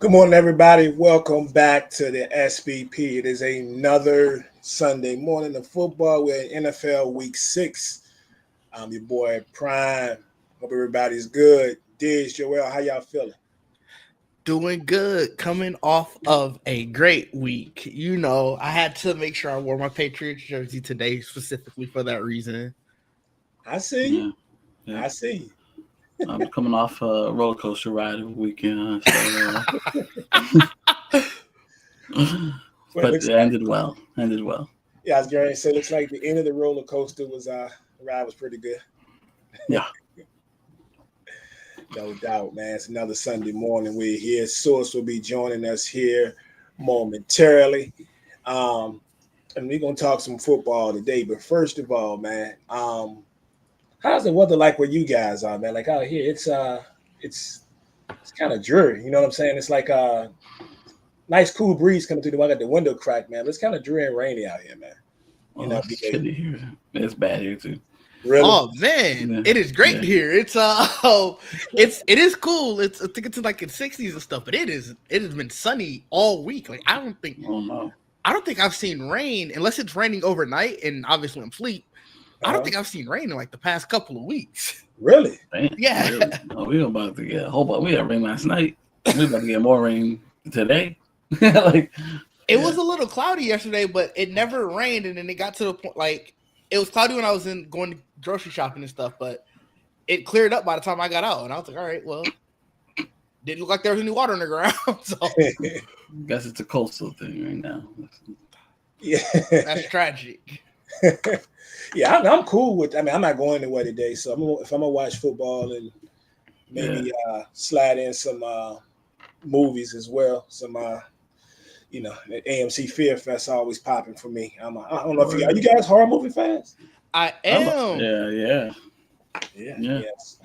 Good morning, everybody. Welcome back to the SBP. It is another Sunday morning of football. We're in NFL Week 6. I'm your boy Prime. Hope everybody's good. Diz, Joel, how y'all feeling? Doing good, coming off of a great week. You know, I had to make sure I wore my Patriots jersey today specifically for that reason. I see you. Yeah. I see you. I'm coming off a roller coaster ride of a weekend, but it ended well. Yeah, I was going to say, looks like the end of the roller coaster was the ride was pretty good. Yeah. No doubt, man. It's another Sunday morning. We're here. Source will be joining us here momentarily. And we're going to talk some football today. But first of all, man, how's the weather like where you guys are, man? Like out here, it's kind of dreary. You know what I'm saying? It's like a nice cool breeze coming through the window. The window crack, man. But it's kind of dreary and rainy out here, man. It's chilly here. It's bad here too. Really? Oh man, yeah. It is great here. It is cool. I think it's like in 60s and stuff, but it has been sunny all week. Like I don't think I've seen rain unless it's raining overnight, and obviously I'm asleep. I don't think I've seen rain in like the past couple of weeks. Really? Man, yeah. Really? Oh, we about to get a whole bunch. We had rain last night. We about to get more rain today. It was a little cloudy yesterday, but it never rained, and then it got to the point like it was cloudy when I was going to grocery shopping and stuff, but it cleared up by the time I got out, and I was like, all right, well, didn't look like there was any water on the ground. So I guess it's a coastal thing right now. Yeah. That's tragic. Yeah, I'm cool with. I mean, I'm not going anywhere today, so if I'm gonna watch football and maybe slide in some movies as well. Some the AMC Fear Fest always popping for me. I don't know if are you guys horror movie fans? I am. Yeah. Yes.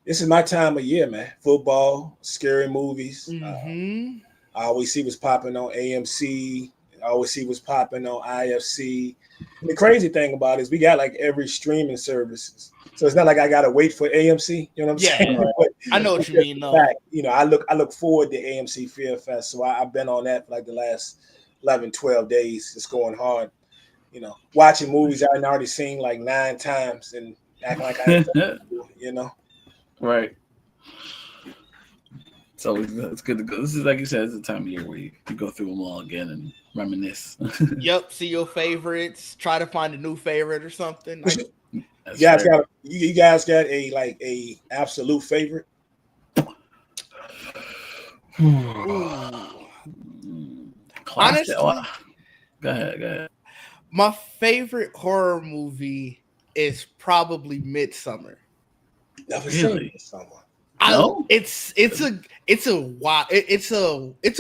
This is my time of year, man. Football, scary movies. Mm-hmm. I always see what's popping on AMC. I always see what's popping on IFC. And the crazy thing about it is we got like every streaming services. So it's not like I gotta wait for AMC. You know what I'm saying? But I know what you mean, though. Fact, I look forward to AMC Fear Fest. So I've been on that for like the last 11, 12 days. It's going hard. Watching movies I've already seen like 9 times and acting like I ain't Right. So it's good to go. This is like you said, it's the time of year where you go through them all again and reminisce. Yep, see your favorites. Try to find a new favorite or something. You guys got a absolute favorite? Honestly, go ahead. My favorite horror movie is probably Midsummer. Never seen Midsummer. No? It's a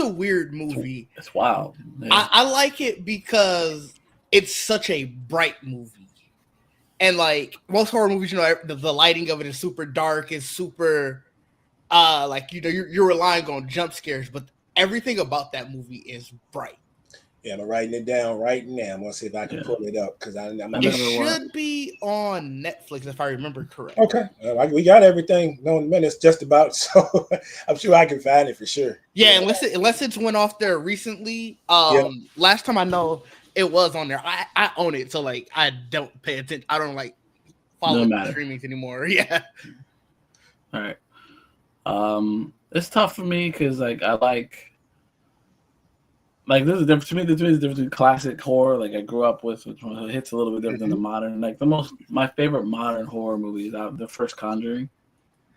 weird movie. It's wild. Yeah. I like it because it's such a bright movie. And like most horror movies, the lighting of it is super dark, it's super you're relying on jump scares, but everything about that movie is bright. Yeah, I'm writing it down right now. I'm gonna see if I can pull it up because it should be on Netflix if I remember correctly. Okay, we got everything known minutes just about, so I'm sure I can find it for sure. Yeah, unless it's went off there recently. Last time I know it was on there. I own it, so like I don't pay attention. I don't follow the streamings anymore. Yeah. All right. It's tough for me because I like there's a difference to me. There's a difference between classic horror, like I grew up with, which hits a little bit different than the modern. Like my favorite modern horror movie is the first Conjuring.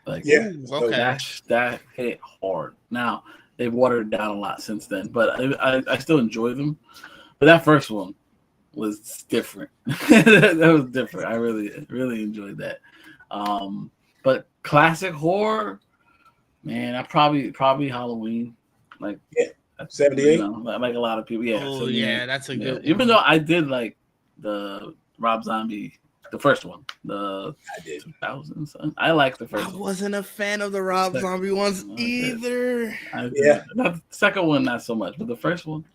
That hit hard. Now they've watered it down a lot since then, but I still enjoy them. But that first one was different. That was different. I really enjoyed that. But classic horror, man, I probably Halloween. 78. Like a lot of people. Yeah. Oh, yeah, that's a good one. Even though I did like the Rob Zombie, the first one, I did 2000s. I like the first one. I wasn't a fan of the Rob Zombie ones either. The second one, not so much, but the first one,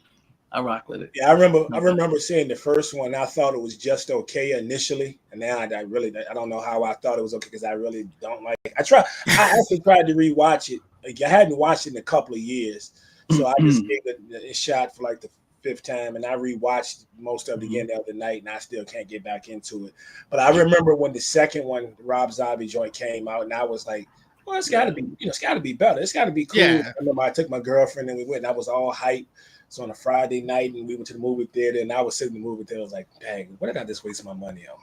I rock with it. Yeah, I remember seeing the first one. I thought it was just okay initially, and now I don't know how I thought it was okay because I really don't like it. I actually tried to rewatch it like, I hadn't watched it in a couple of years, so I just gave it a shot for like the 5th time, and I rewatched most of it again the other night, and I still can't get back into it. But I remember when the second one, Rob Zombie joint, came out, and I was like, well, it's got to be, it's got to be better. It's got to be cool. Yeah. I remember I took my girlfriend and we went, and I was all hyped. So on a Friday night, and we went to the movie theater, and I was sitting in the movie theater. I was like, dang, what did I just waste my money on?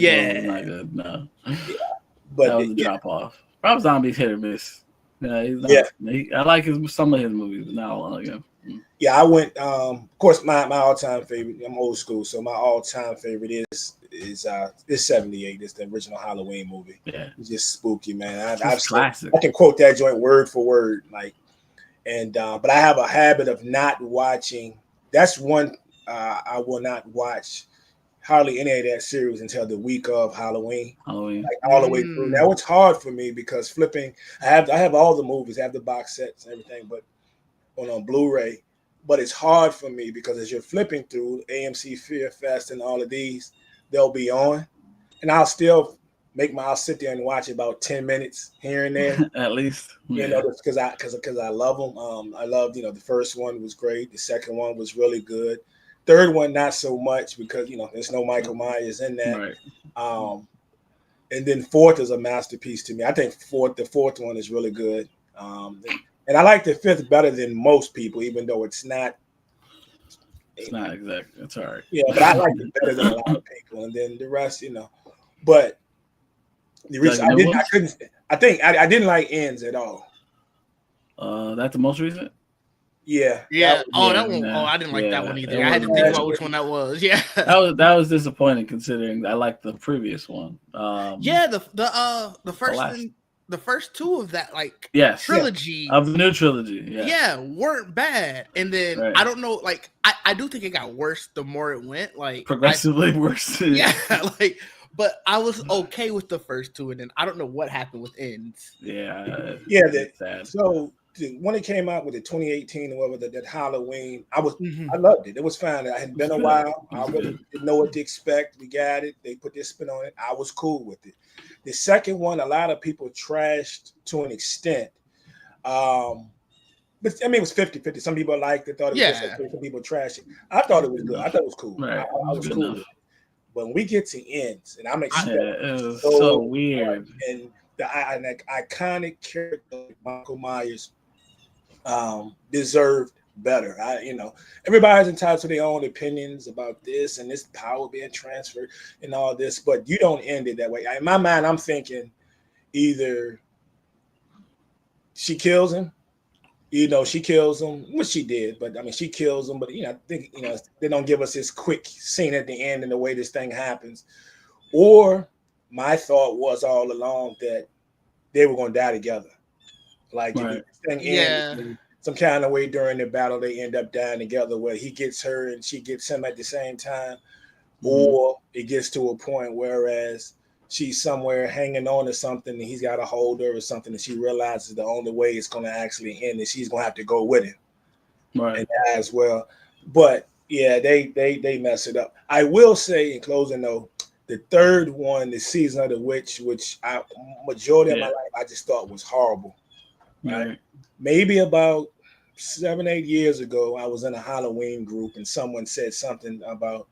Yeah, not good. No, but that was a drop off. Rob Zombie's hit or miss. Yeah, he's not, I like some of his movies, but not all of them. Yeah, I went. Of course, my all-time favorite. I'm old school, so my all-time favorite is 78. It's the original Halloween movie. Yeah, it's just spooky, man. It's classic. I can quote that joint word for word, like. And but I have a habit of not watching. That's one I will not watch hardly any of that series until the week of Halloween. Like all the way through. Now it's hard for me because flipping. I have all the movies, I have the box sets and everything, but on Blu-ray. But it's hard for me because as you're flipping through AMC Fear Fest and all of these, they'll be on, and I'll still. I'll sit there and watch about 10 minutes here and there, at least. You know, because I love them. I loved, the first one was great. The second one was really good. Third one, not so much because there's no Michael Myers in that. Right. And then fourth is a masterpiece to me. I think the fourth one is really good. And I like the fifth better than most people, even though it's not. It's not exactly. It's all right. Yeah, but I like it better than a lot of people. And then the rest, but. The reason I didn't like Ends at all. That's the most recent. Yeah. That one. Oh, I didn't like that one either. I had to think about which one that was. Yeah. That was disappointing considering I liked the previous one. The first two of that trilogy of the new trilogy. Yeah, weren't bad. And then I don't know, I do think it got worse the more it went. Progressively worse. Yeah, but I was okay with the first two, and then I don't know what happened with Ends. Yeah. Sad. So when it came out with the 2018 or whatever, that Halloween, I loved it. It was fine. It had been a while. I really didn't know what to expect. We got it. They put their spin on it. I was cool with it. The second one, a lot of people trashed to an extent. But I mean, it was 50-50. Some people liked it, thought it was just some people trashed it. I thought it was good. I thought it was cool. Right. I was cool with it. When we get to Ends, and I'm expecting it was so weird, and the iconic character like Michael Myers deserved better. Everybody's entitled to their own opinions about this and this power being transferred and all this, but you don't end it that way. In my mind, I'm thinking either she kills him. She kills him, which she did, but I mean, she kills him. But I think they don't give us this quick scene at the end and the way this thing happens. Or my thought was all along that they were going to die together, this thing ends some kind of way during the battle. They end up dying together, where he gets her and she gets him at the same time, or it gets to a point whereas she's somewhere hanging on to something and he's got to hold her or something, and she realizes the only way it's going to actually end is she's going to have to go with him and die as well. But yeah, they mess it up. I will say in closing though, the third one, the Season of the Witch, which majority of my life I just thought was horrible. Right? Maybe about 7-8 years ago, I was in a Halloween group and someone said something about,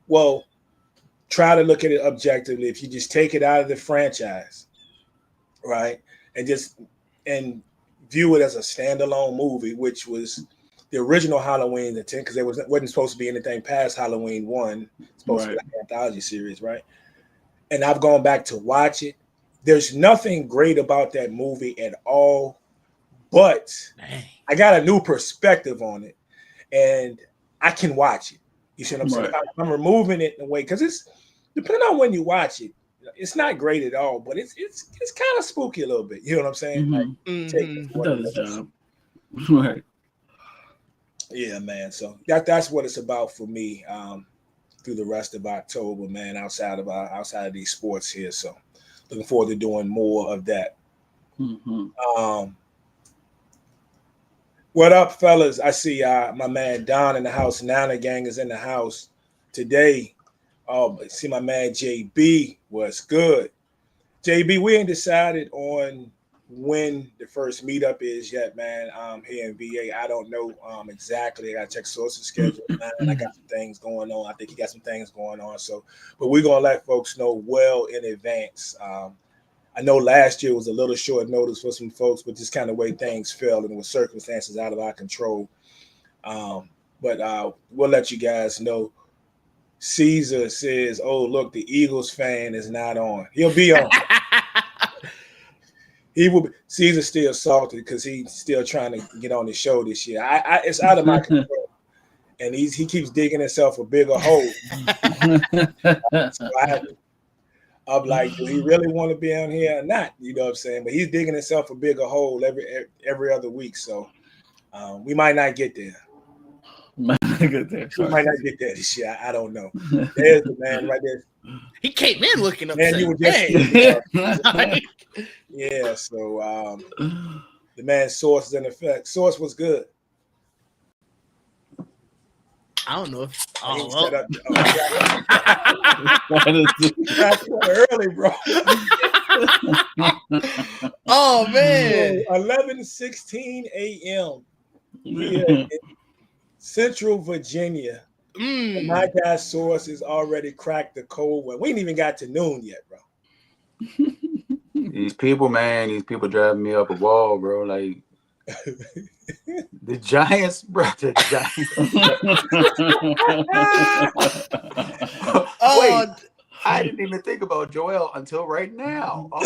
well, try to look at it objectively. If you just take it out of the franchise, right, and view it as a standalone movie, which was the original Halloween, because there wasn't supposed to be anything past Halloween 1. It's supposed to be an anthology series, right? And I've gone back to watch it. There's nothing great about that movie at all, but I got a new perspective on it, and I can watch it. You see what I'm saying? I'm removing it in a way, because it's depending on when you watch it, it's not great at all, but it's kind of spooky a little bit. You know what I'm saying? It does its job. Right. Yeah, man. So that's what it's about for me through the rest of October, man. Outside of these sports here, so looking forward to doing more of that. What up, fellas? I see my man Don in the house. Nana Gang is in the house today. I see my man JB. What's good? JB, we ain't decided on when the first meetup is yet, man. Here in VA, I don't know exactly. I got to check sources schedule. Man, I got some things going on. I think he got some things going on. So, but we're gonna let folks know well in advance. I know last year was a little short notice for some folks, but just kind of way things fell and with circumstances out of our control. But we'll let you guys know. Caesar says, "Oh, look, the Eagles fan is not on. He'll be on." He will be. Caesar's still salty because he's still trying to get on the show this year. It's out of my control, and he keeps digging himself a bigger hole. So I'm like, do he really want to be on here or not? You know what I'm saying? But he's digging himself a bigger hole every other week. So we might not get there. We might not get there this year. I don't know. There's the man right there. He came in looking upset. Man, you were just yeah. So the man's source is in effect. Source was good. I don't know if early, bro. Oh man. 11:16 a.m. here in Central Virginia. My guy's source is already cracked the code. We ain't even got to noon yet, bro. These people, man, driving me up a wall, bro. Like the Giants, bro. The Giants. Wait, I didn't even think about Joel until right now. Oh,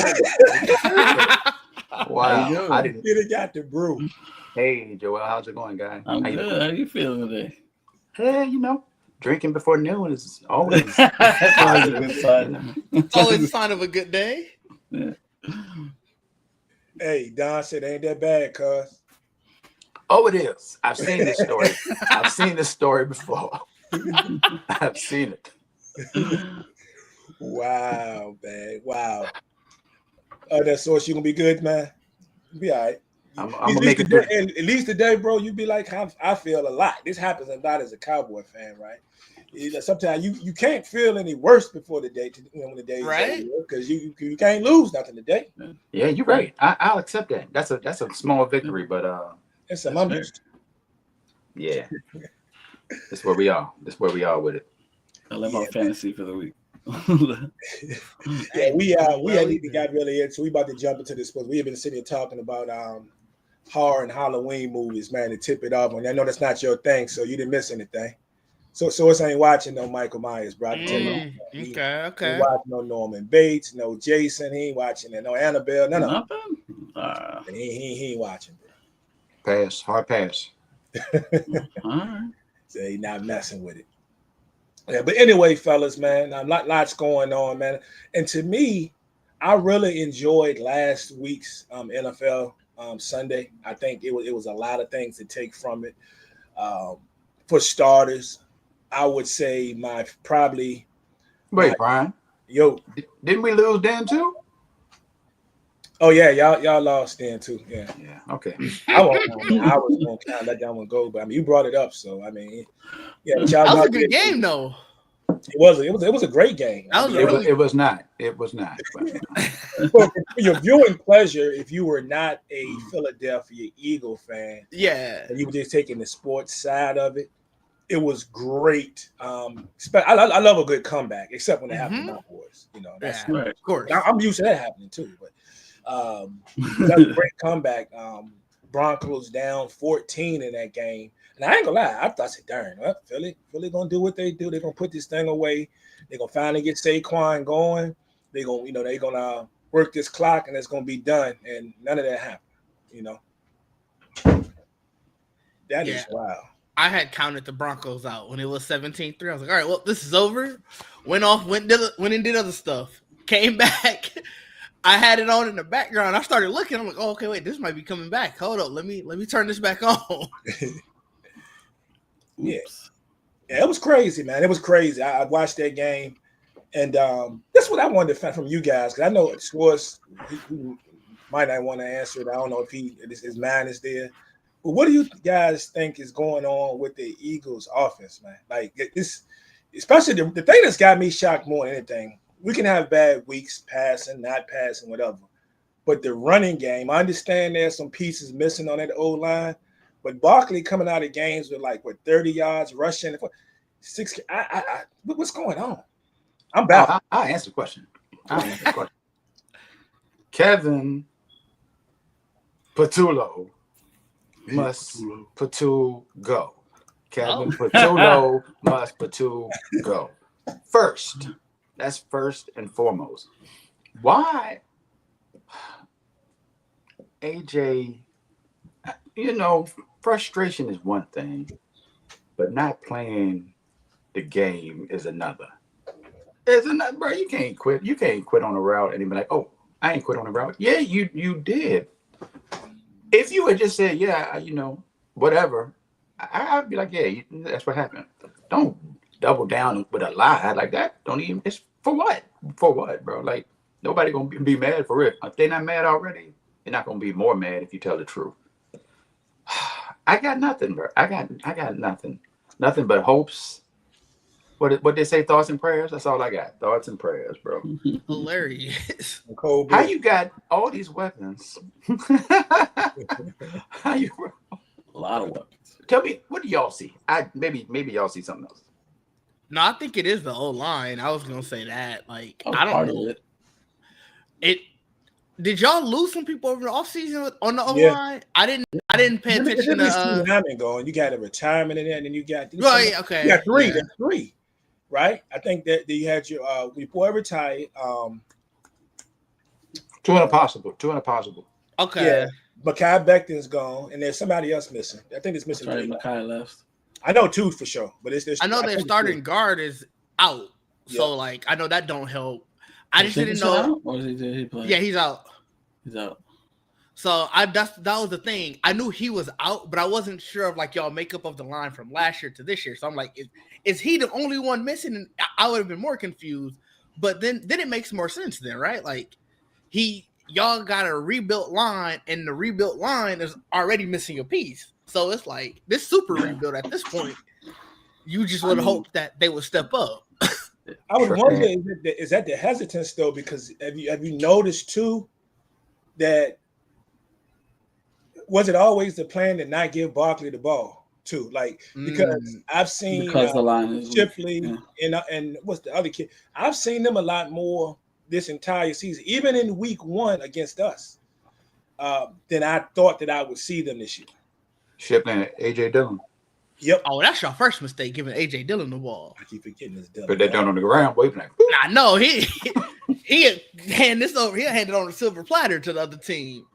wow. I didn't got the brew. Hey, Joel, how's it going, guy? I'm good. How you feeling today? Hey, drinking before noon is always a good sign. It's always a sign of a good day. Yeah. Hey, Don said, ain't that bad, cuz. Oh, it is. I've seen this story. I've seen this story before. I've seen it. Wow, man. Wow. That source, you gonna be good, man. You be all right. I'm gonna make it through. At least today, bro, you be like, I feel a lot. This happens a lot as a Cowboy fan, right? Sometimes you can't feel any worse before the day, when the day is right, because you can't lose nothing today. Yeah, you're right. I'll accept that. That's a small victory, but it's a moment. Yeah, that's where we are. That's where we are with it. I love my fantasy for the week. Yeah, we hadn't even got really into. We about to jump into this, but we have been sitting here talking about horror and Halloween movies, man, to tip it off. And I know that's not your thing, so you didn't miss anything. So it's ain't watching no Michael Myers, bro. Okay. He ain't watching no Norman Bates, no Jason. He ain't watching it. No Annabelle. Nothing. He ain't watching, bro. Hard pass. All right. So he not messing with it. Yeah, but anyway, fellas, man, lots going on, man. And to me, I really enjoyed last week's NFL Sunday. I think it was a lot of things to take from it. For starters, I would say Wait, Brian. Didn't we lose then too? Oh yeah, y'all lost then too. Yeah. Okay. I was gonna kind of let that one go, but I mean, you brought it up, so I mean, yeah. That was a good game, though. It was a great game. It was not. It was not. But for your viewing pleasure, if you were not a Philadelphia Eagle fan, and you were just taking the sports side of it, it was great. I love a good comeback, except when it happens to my boys. That's right. Of course. I'm used to that happening too. But that was a great comeback. Broncos down 14 in that game. And I ain't gonna lie, I said, darn, well, Philly gonna do what they do. They're gonna put this thing away. They're gonna finally get Saquon going. They're gonna work this clock and it's gonna be done. And none of that happened, That is wild. I had counted the Broncos out when it was 17-3. I was like, all right, well, this is over. Went and did other stuff. Came back. I had it on in the background. I started looking. I'm like, oh, okay, wait, this might be coming back. Hold up, let me turn this back on. Yeah, it was crazy, man. It was crazy. I watched that game, and that's what I wanted to find from you guys, because I know Schwartz he might not want to answer it. I don't know if his mind is there. But what do you guys think is going on with the Eagles' offense, man? Like this, especially the thing that's got me shocked more than anything. We can have bad weeks, passing, not passing, whatever. But the running game, I understand there's some pieces missing on that old line. But Barkley coming out of games with 30 yards rushing, what's going on? I'm back. I'll answer the question. Kevin Patullo must Patul go. Kevin Patullo must Patul go. First, that's first and foremost. Why, AJ? Frustration is one thing, but not playing the game is another. It's another, bro. You can't quit. You can't quit on a route and be like, "Oh, I ain't quit on a route." Yeah, you did. If you had just said, "Yeah, whatever," I'd be like, "Yeah, that's what happened." Don't double down with a lie like that. Don't even. It's for what? For what, bro? Like nobody gonna be mad for it. If they're not mad already, they're not gonna be more mad if you tell the truth. I got nothing, bro. I got nothing. Nothing but hopes. What they say? Thoughts and prayers. That's all I got. Thoughts and prayers, bro. Hilarious. How you got all these weapons? How you? A lot of weapons. Tell me, what do y'all see? Maybe y'all see something else. No, I think it is the O line. I was gonna say that. I don't know. It. Did y'all lose some people over the offseason on the O line? I didn't pay attention to Hammond going. You got a retirement in there, and then you got right. Okay, you got three. Yeah. There's three, right? I think that you had your before retired. Two impossible. Okay. Yeah, Mekhi Becton's gone, and there's somebody else missing. I think it's missing. Right, Mekhi left. I know two for sure, but I know their starting guard is out, so I know that don't help. I just didn't know. Or is he playing? Yeah, he's out. He's out. So that was the thing. I knew he was out, but I wasn't sure of y'all makeup of the line from last year to this year. So I'm like, is he the only one missing? And I would have been more confused. But then it makes more sense then, right? Y'all got a rebuilt line, and the rebuilt line is already missing a piece. So it's like this super rebuild at this point. You just would hope that they would step up. I was wondering, is that the hesitance though? Because have you noticed too that was it always the plan to not give Barkley the ball too? Because I've seen the line is Shipley and what's the other kid? I've seen them a lot more this entire season, even in week 1 against us, than I thought that I would see them this year. Shipley and AJ Dillon. Yep. Oh, that's your first mistake, giving AJ Dillon the ball. I keep forgetting this Dillon. Put that down on the ground, waving like. Nah, no, he'll hand this over. He'll hand it on a silver platter to the other team.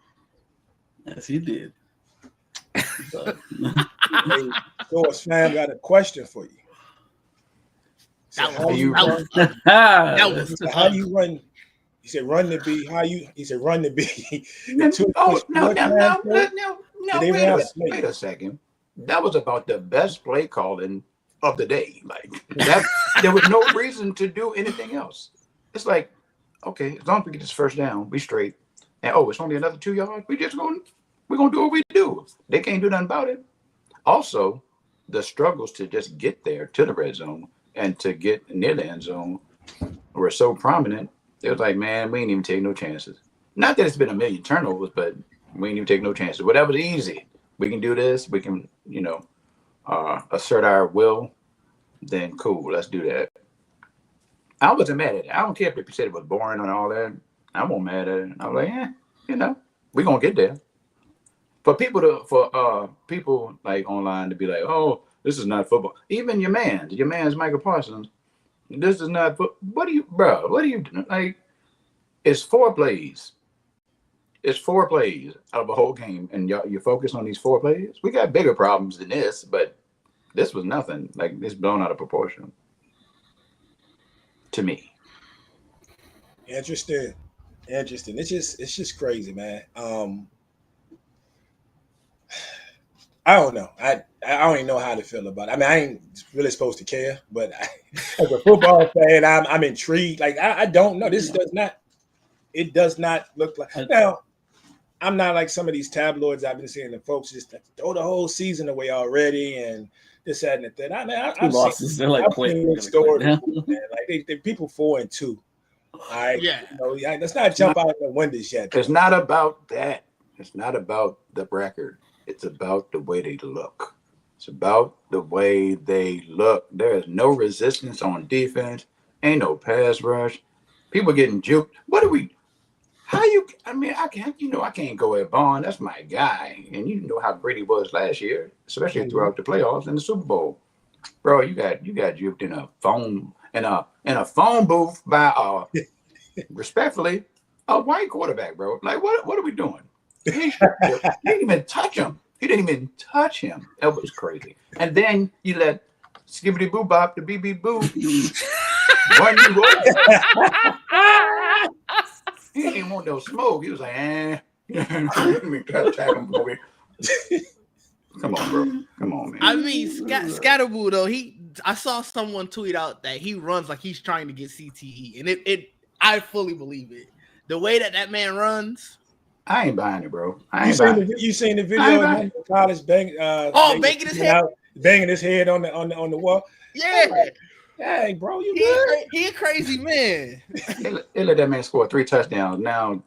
Yes, he did. George fam got a question for you. How you run? He said run to be. He said run to be. No. Wait a second. That was about the best play calling of the day. There was no reason to do anything else. It's like, okay, as long as we get this first down, we straight. And it's only another 2 yards. We're gonna do what we do. They can't do nothing about it. Also, the struggles to just get there to the red zone and to get near the end zone were so prominent. It was like, man, we ain't even take no chances. Not that it's been a million turnovers, but we ain't even take no chances. Whatever's easy. We can do this. We can, assert our will. Then cool, let's do that. I wasn't mad at it. I don't care if people said it was boring and all that. I wasn't mad at it. I was like, we're gonna get there. For people like online to be like, oh, this is not football. Even your man's Michael Parsons. This is not. What are you doing? Like, it's 4 plays. It's 4 plays out of a whole game, and you focus on these 4 plays. We got bigger problems than this, but this was nothing. Like, it's blown out of proportion to me. Interesting. It's just crazy, man. I don't know. I don't even know how to feel about it. I mean, I ain't really supposed to care, but as a football fan, I'm intrigued. Like, I don't know. It does not look like. Now, I'm not like some of these tabloids I've been seeing the folks just throw the whole season away already and this, that, and the thing. I mean, I've seen stories, man. Like, they people 4-2 All right. Yeah. Let's not jump out of the windows yet. It's not about that. It's not about the record. It's about the way they look. It's about the way they look. There is no resistance on defense. Ain't no pass rush. People getting juked. I can't go at Vaughn. That's my guy. And you know how great he was last year, especially throughout the playoffs and the Super Bowl. Bro, you got juked in a phone booth by respectfully, a white quarterback, bro. Like, what are we doing? He didn't even touch him. That was crazy. And then you let Skibbity Boo Bop, the BB Boo, run you over. He didn't want no smoke. He was like, Let me attack him over here. Come on, bro. Come on, man. I mean, Scatterboo though, I saw someone tweet out that he runs like he's trying to get CTE, and I fully believe it. The way that man runs, I ain't buying it, bro. You seen the video of him in college banging his head on the wall? Yeah. Hey, bro, you good? He a crazy man. They let that man score 3 touchdowns. Now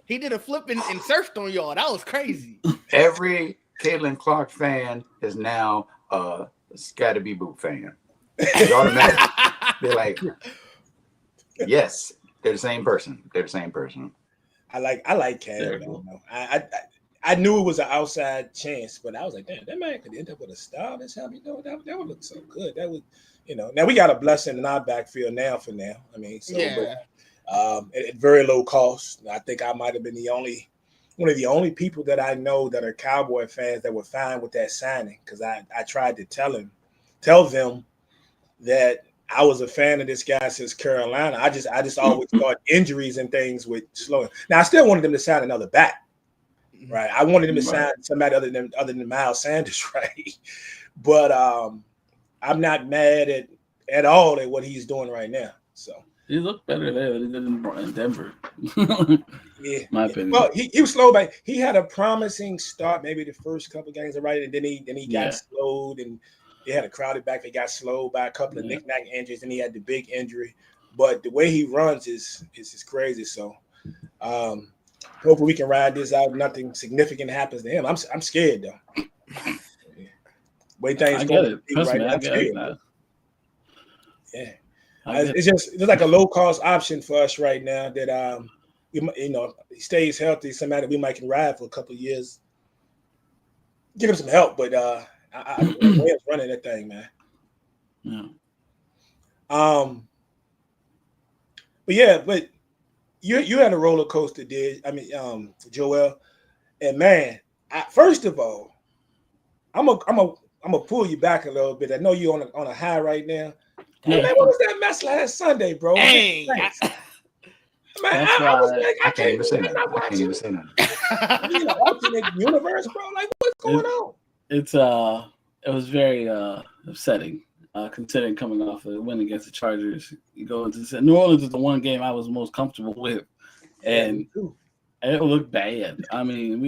he did a flip and surfed on y'all. That was crazy. Every Caitlin Clark fan is now a Scatterby Boot fan. It's automatic. They're like, yes, they're the same person. I like Cam. I knew it was an outside chance, but I was like, damn, that man could end up with a star. That's how that would look so good. That would, now we got a blessing in our backfield now. I mean, so yeah. But, at very low cost. I think I might have been one of the only people that I know that are Cowboy fans that were fine with that signing, because I tried to tell them that I was a fan of this guy since Carolina. I just always thought injuries and things would slow him. Now I still wanted them to sign another back, right? I wanted them to sign somebody other than Miles Sanders, right? But I'm not mad at all at what he's doing right now. So he looked better there than he did in Denver. Yeah, my opinion. Well, he was slow, but he had a promising start. Maybe the first couple of games, right, and then he got slowed, and he had a crowded back. They got slowed by a couple of knick-knack injuries, and he had the big injury. But the way he runs is crazy. So hopefully we can ride this out. Nothing significant happens to him. I'm scared though. Way things I get it. Trust me, I'm scared that. Yeah, it's like a low cost option for us right now that he stays healthy. Somebody that we might can ride for a couple of years. Give him some help, but Williams running that thing, man. Yeah. But you had a roller coaster, Joel, and man, first of all, I'm gonna pull you back a little bit. I know you're on a high right now. Hey, man, what was that mess last Sunday, bro? Dang. Man, I was like, I can't even say nothing. Alternate universe, bro. Like, what's going on? It was very upsetting, considering coming off a win against the Chargers. You go into New Orleans is the one game I was most comfortable with, and it looked bad. I mean,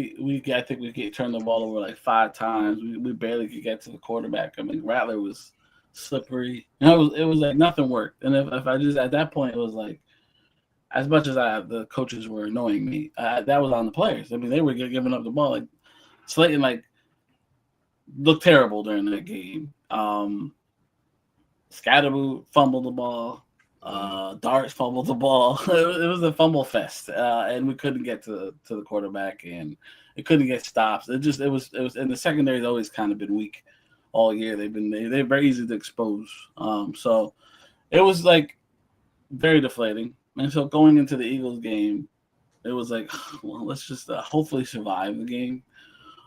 I think we get turned the ball over like 5 times. We barely could get to the quarterback. I mean, Rattler was slippery. It was like nothing worked. And if I just at that point, it was like, as much as the coaches were annoying me, that was on the players. I mean, they were giving up the ball. Like Slayton, looked terrible during that game. Scatterboo fumbled the ball. Darts fumbled the ball. It was a fumble fest, and we couldn't get to the quarterback, and it couldn't get stops. It was, and the secondary's always kind of been weak all year. They're very easy to expose. So it was like very deflating. And so going into the Eagles game, it was like, well, let's just hopefully survive the game.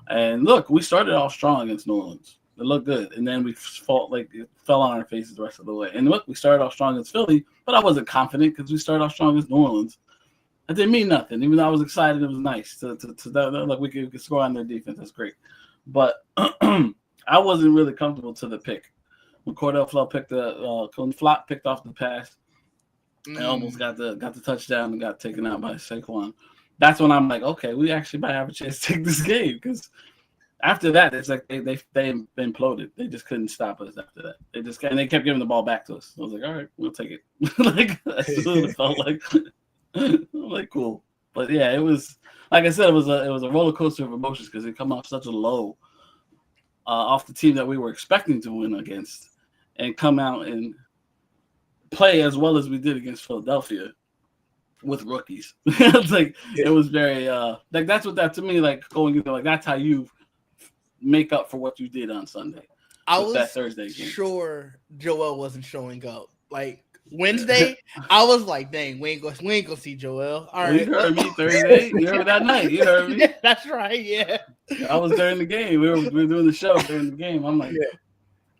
And look, we started off strong against New Orleans. It looked good. And then it fell on our faces the rest of the way. And look, we started off strong against Philly, but I wasn't confident because we started off strong against New Orleans. It didn't mean nothing. Even though I was excited, it was nice to look, we could score on their defense. That's great. But I wasn't really comfortable to the pick. When Cordell Flott picked off the pass, and almost got the touchdown and got taken out by Saquon. That's when I'm like, okay, we actually might have a chance to take this game because After that, it's like they imploded. They just couldn't stop us after that. They kept giving the ball back to us. I was like, all right, we'll take it. Like that's what it felt like. I'm like, cool. But yeah, it was like I said, it was a roller coaster of emotions because it come off such a low off the team that we were expecting to win against, and come out and play as well as we did against Philadelphia with rookies. It's like it was very like that's what that to me like going into like that's how you make up for what you did on Sunday. I was that Thursday game. Sure Joel wasn't showing up. Like Wednesday, I was like, dang, we ain't gonna see Joel. All right. You heard me Thursday. You heard that night. You heard me. Yeah, that's right. Yeah. I was during the game. We were doing the show during the game. I'm like,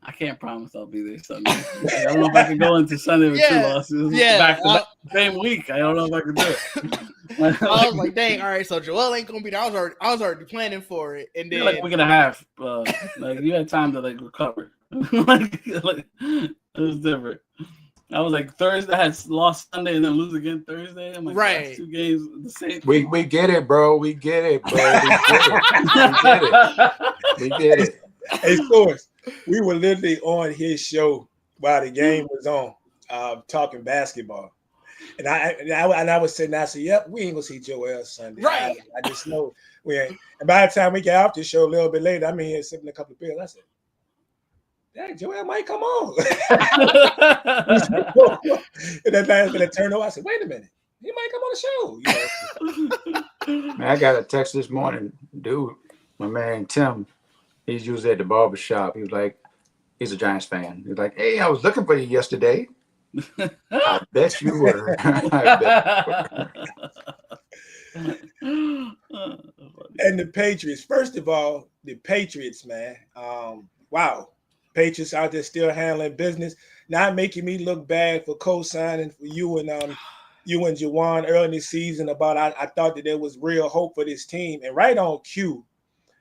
I can't promise I'll be there Sunday. I don't know if I can go into Sunday with 2 losses. Back to same week. I don't know if I can do it. I was like, dang, all right, so Joel ain't gonna be there. I was already planning for it. And then like we're gonna have like you had time to like recover. like it was different. I was like Thursday. I had lost Sunday and then lose again Thursday. I'm like, right, 2 games the same. We get it, bro. We get it, bro. We get it. Hey, Source, we were literally on his show while the game was on, talking basketball. And I was sitting there, I said, yep, we ain't gonna see Joel Sunday. Right. I just know we ain't. And by the time we get off the show a little bit later, I'm in here sipping a couple of beers. I said, dang, Joel might come on. And then last minute turned over, I said, wait a minute, he might come on the show. Man, I got a text this morning, dude. My man Tim, he's usually at the barbershop. He was like, he's a Giants fan. He's like, hey, I was looking for you yesterday. I bet you were. And the Patriots, first of all, the Patriots, man. Wow. Patriots out there still handling business, not making me look bad for co-signing for you and Jawan early in the season about I thought that there was real hope for this team. And right on cue,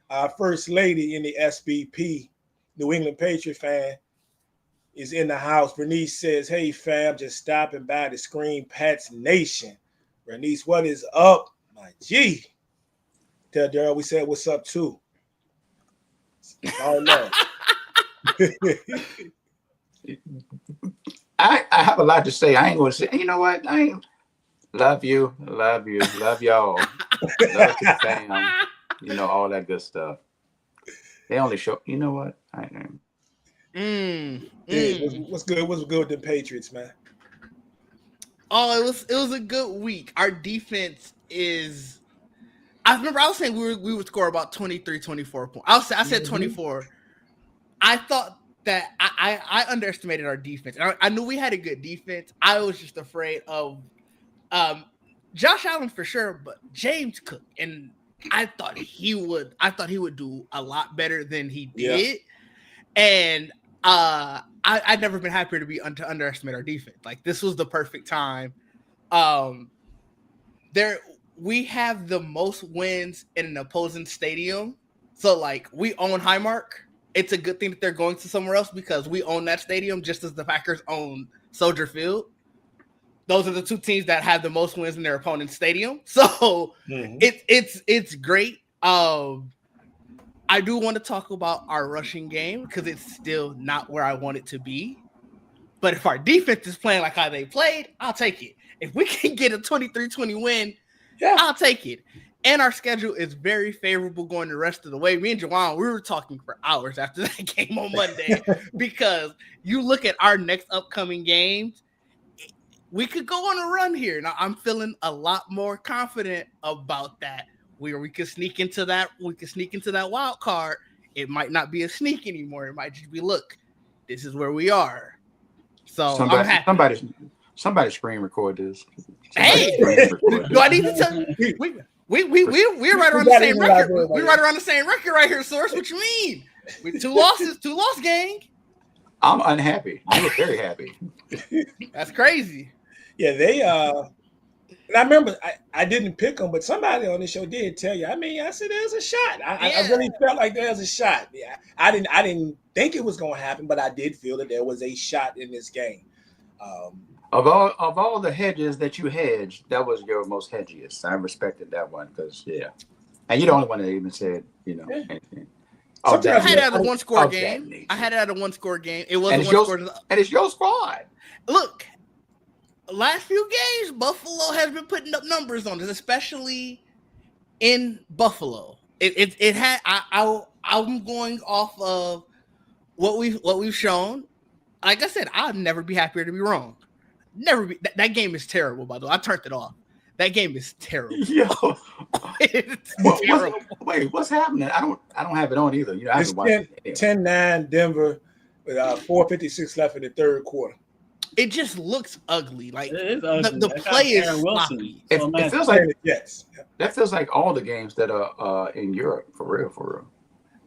our first lady in the SBP, New England Patriot fan, is in the house. Bernice says, hey, fam, just stopping by to scream Pats Nation. Bernice, what is up? My G. Tell Daryl we said what's up, too. Oh, no. I have a lot to say. I ain't going to say, you know what? Love you, love y'all. Love your fam. You know, all that good stuff. They only show, you know what? What's good? What's good with the Patriots, man? Oh, it was a good week. Our defense is. I remember I was saying we would score about 23, 24 points. I said 24. I thought that I underestimated our defense. I knew we had a good defense. I was just afraid of Josh Allen for sure, but James Cook, and I thought he would do a lot better than he did. Yeah. And I'd never been happier to underestimate our defense. Like, this was the perfect time. We have the most wins in an opposing stadium. So, like, we own Highmark. It's a good thing that they're going to somewhere else because we own that stadium just as the Packers own Soldier Field. Those are the 2 teams that have the most wins in their opponent's stadium. So it's great. I do want to talk about our rushing game because it's still not where I want it to be. But if our defense is playing like how they played, I'll take it. If we can get a 23-20 win, I'll take it. And our schedule is very favorable going the rest of the way. Me and Jawan, we were talking for hours after that game on Monday because you look at our next upcoming games, we could go on a run here. Now, I'm feeling a lot more confident about that. Where we could sneak into that. We could sneak into that wild card. It might not be a sneak anymore. It might just be, look, this is where we are. So I'm happy. Somebody screen record this. Do I need to tell you? We're right around the same record. We're right around the same record right here, Source. What you mean? With 2 losses, 2 loss gang. I'm unhappy. You look very happy. That's crazy. Yeah, they and I remember I didn't pick them, but somebody on the show did tell you. I mean, I said there's a shot. I really felt like there's a shot. Yeah, I didn't think it was going to happen, but I did feel that there was a shot in this game. Of all the hedges that you hedged, that was your most hedgiest. I respected that one because and you're the only one that even said anything. Of I that, had it at a one score of that game. nature. I had it at a one score game. It was and a it's one your, score. and it's your squad. Look, last few games, Buffalo has been putting up numbers on us, especially in Buffalo. It had. I'm going off of what we've shown. Like I said, I'd never be happier to be wrong. Never be. That game is terrible. By the way, I turned it off. That game is terrible. Yo, It's terrible. Wait, what's happening? I don't have it on either. You know, I It's haven't watched it. 10-9 Denver with 4:56 left in the third quarter. It just looks ugly. Like It is ugly. the That play is Aaron Wilson. sloppy. It feels like The Jets. that feels like all the games that are in Europe for real.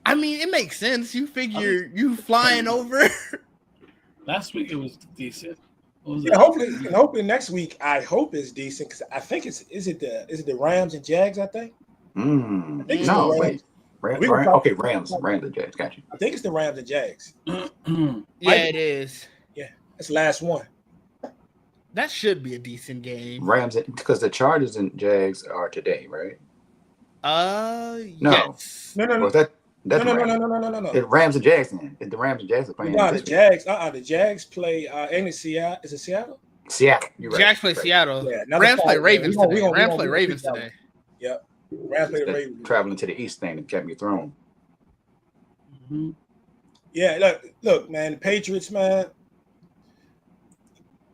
I mean, it makes sense. You figure you flying over. Last week it was decent. What was Yeah, it? hopefully next week I hope it's decent because I think is it the Rams and Jags? I think. I think it's No, the wait. We can talk- Okay, Rams and Jags. Got you. I think it's the Rams and Jags. Yeah, it is. That's the last one. That should be a decent game. Rams, because the Chargers and Jags are today, right? No. Yes. No. Or is that's No. The Rams and Jags then. The Rams and Jags are playing. No, the this week. Jags. The Jags play. Ain't it Seattle? Is it Seattle? Seattle. You're right. Jags play Right. Seattle. Yeah, another Rams play fight. Ravens We today. gonna- Rams we play gonna Ravens pick that today. Yep. Rams play the That Ravens. traveling to the East thing that kept me thrown. Mhm. Yeah, look, man. The Patriots, man.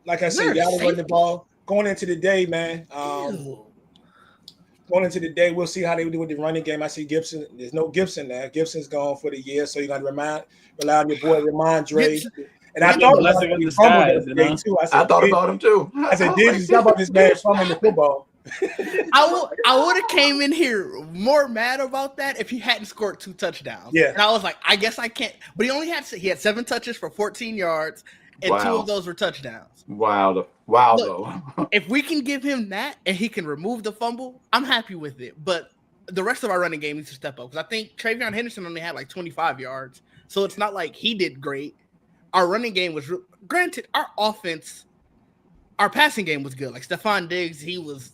Like I said, They're y'all run the safety. ball going into the day, man. Ew. Going into the day, we'll see how they do with the running game. I see Gibson. There's no Gibson now. Gibson's gone for the year, so you got to rely on your boy Ramondre. Gibson. And I He's thought a about blessing it in when he disguise, fumbled you that day know? too. I thought about him too. I said, "Did you talk about this man fumbling the football?" I would have came in here more mad about that if he hadn't scored 2 touchdowns. Yeah. And I was like, I guess I can't. But he had 7 touches for 14 yards, and 2 Wow. of those were touchdowns. Wow, Look, though. If we can give him that and he can remove the fumble, I'm happy with it. But the rest of our running game needs to step up because I think Travion Henderson only had like 25 yards. So it's not like he did great. Our running game was granted. Our offense, our passing game was good. Like Stephon Diggs, he was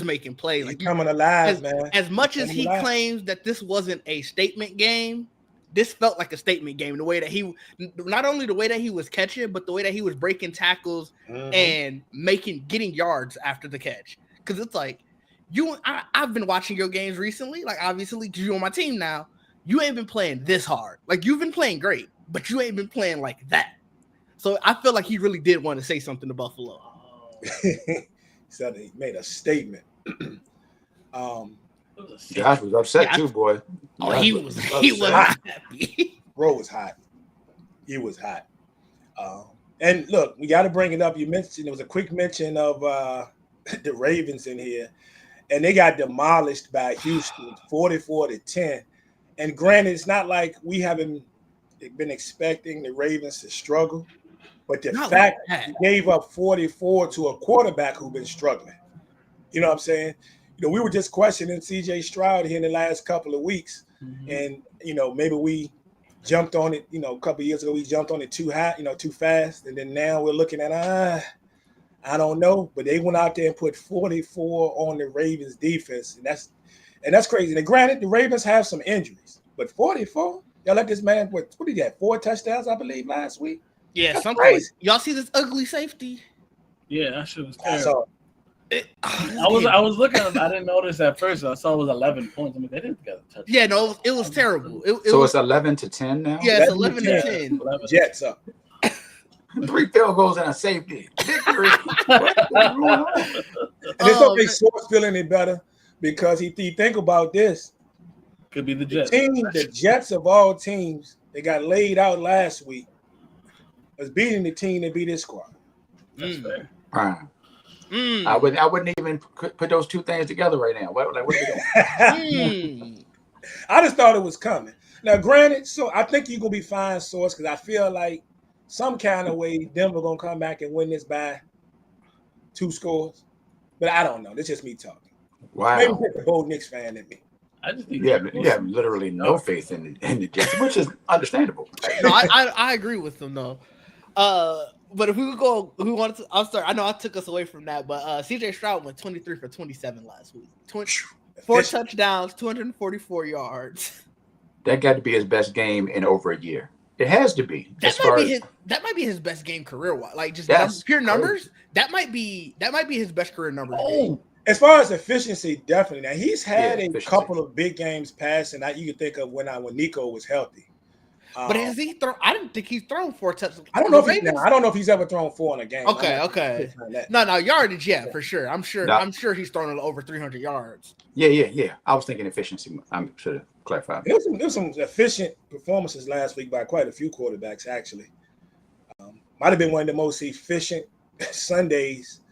making plays. He's Like coming alive, man. as much as Coming he alive. claims that this wasn't a statement game, this felt like a statement game. The way that not only the way that he was catching, but the way that he was breaking tackles Mhm. and getting yards after the catch. Because it's like I've been watching your games recently. Like obviously, because you're on my team now, you ain't been playing this hard. Like you've been playing great, but you ain't been playing like that. So I feel like he really did want to say something to Buffalo. So he made a statement. Josh was upset Yeah, too, boy. Oh, Josh he was upset. not happy. Bro was hot. He was hot. And look, we got to bring it up. You mentioned there was a quick mention of the Ravens in here, and they got demolished by Houston, 44-10. And granted, it's not like we haven't been expecting the Ravens to struggle, but the Not fact like that. he gave up 44 to a quarterback who's been struggling. You know what I'm saying? We were just questioning C.J. Stroud here in the last couple of weeks, and maybe we jumped on it. A couple of years ago we jumped on it too high, too fast, and then now we're looking at I don't know, but they went out there and put 44 on the Ravens defense, and that's crazy. Now, granted, the Ravens have some injuries, but 44, y'all let this man what did he have? 4 touchdowns, I believe, last week. Yeah, That's something. crazy. Y'all see this ugly safety? Yeah, that shit was I terrible. saw I was looking at it. I didn't notice at first. I saw it was 11 points. I mean, they didn't get a touchdown. Yeah, no, it was terrible. It So was, it's 11-10 now. yeah, it's 11 11 to to 10. 11. Jets up. 3 field goals and a safety. Victory. What's going on? And it's Oh, okay, man. Source feel any better because he think about this. Could be the The Jets. Jets of all teams, they got laid out last week, was beating the team that beat his squad. That's fair. Prime. Mm, I wouldn't even put those two things together right now. What are we doing? mm. I just thought it was coming. Now, granted, so I think you're gonna be fine, Source, because I feel like some kind of way Denver gonna come back and win this by 2 scores. But I don't know. That's just me talking. Maybe Wow. pick the bold Knicks fan in me. I just think You have literally no faith in the Jets, which is understandable. No, I agree with them though. But if we would go, we wanted to. I'm sorry, I know I took us away from that, but CJ Stroud went 23 for 27 last week. 4 Efficient. touchdowns, 244 yards. That got to be his best game in over a year. It has to be. That might be his best game career wise. Like just pure numbers. That might be his best career numbers. Oh, as far as efficiency, definitely. Now he's had a couple of big games passing that you could think of when Nico was healthy. But has he thrown? I didn't think he's thrown 4 touchdowns. I don't know if he's ever thrown 4 in a game. Okay. No, yardage, yeah, for sure. I'm sure he's thrown over 300 yards. Yeah. I was thinking efficiency. I should have clarified. There was some efficient performances last week by quite a few quarterbacks, actually. Might have been one of the most efficient Sundays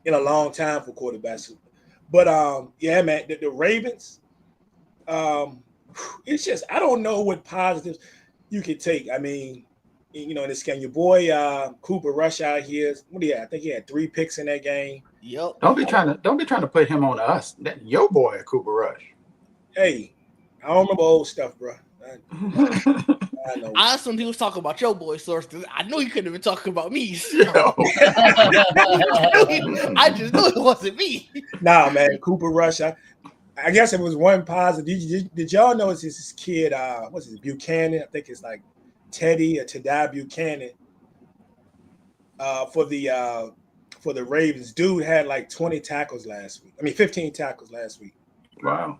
in a long time for quarterbacks. But yeah, man, the Ravens. It's just I don't know what positives you could take. I mean, in this game, your boy Cooper Rush out here. What do you? I think he had 3 picks in that game. Yep. Don't be trying to put him on us. Your boy Cooper Rush. Hey, I don't remember old stuff, bro. I asked him he was talking about your boy source. I know he couldn't have been talking about me. So. I just knew it wasn't me. Nah, man, Cooper Rush. I guess it was one positive. Did y'all notice this kid? What's his Buchanan? I think it's like Teddy or Tadai Buchanan. For the Ravens, dude had like 20 tackles last week. I mean, 15 tackles last week. Wow.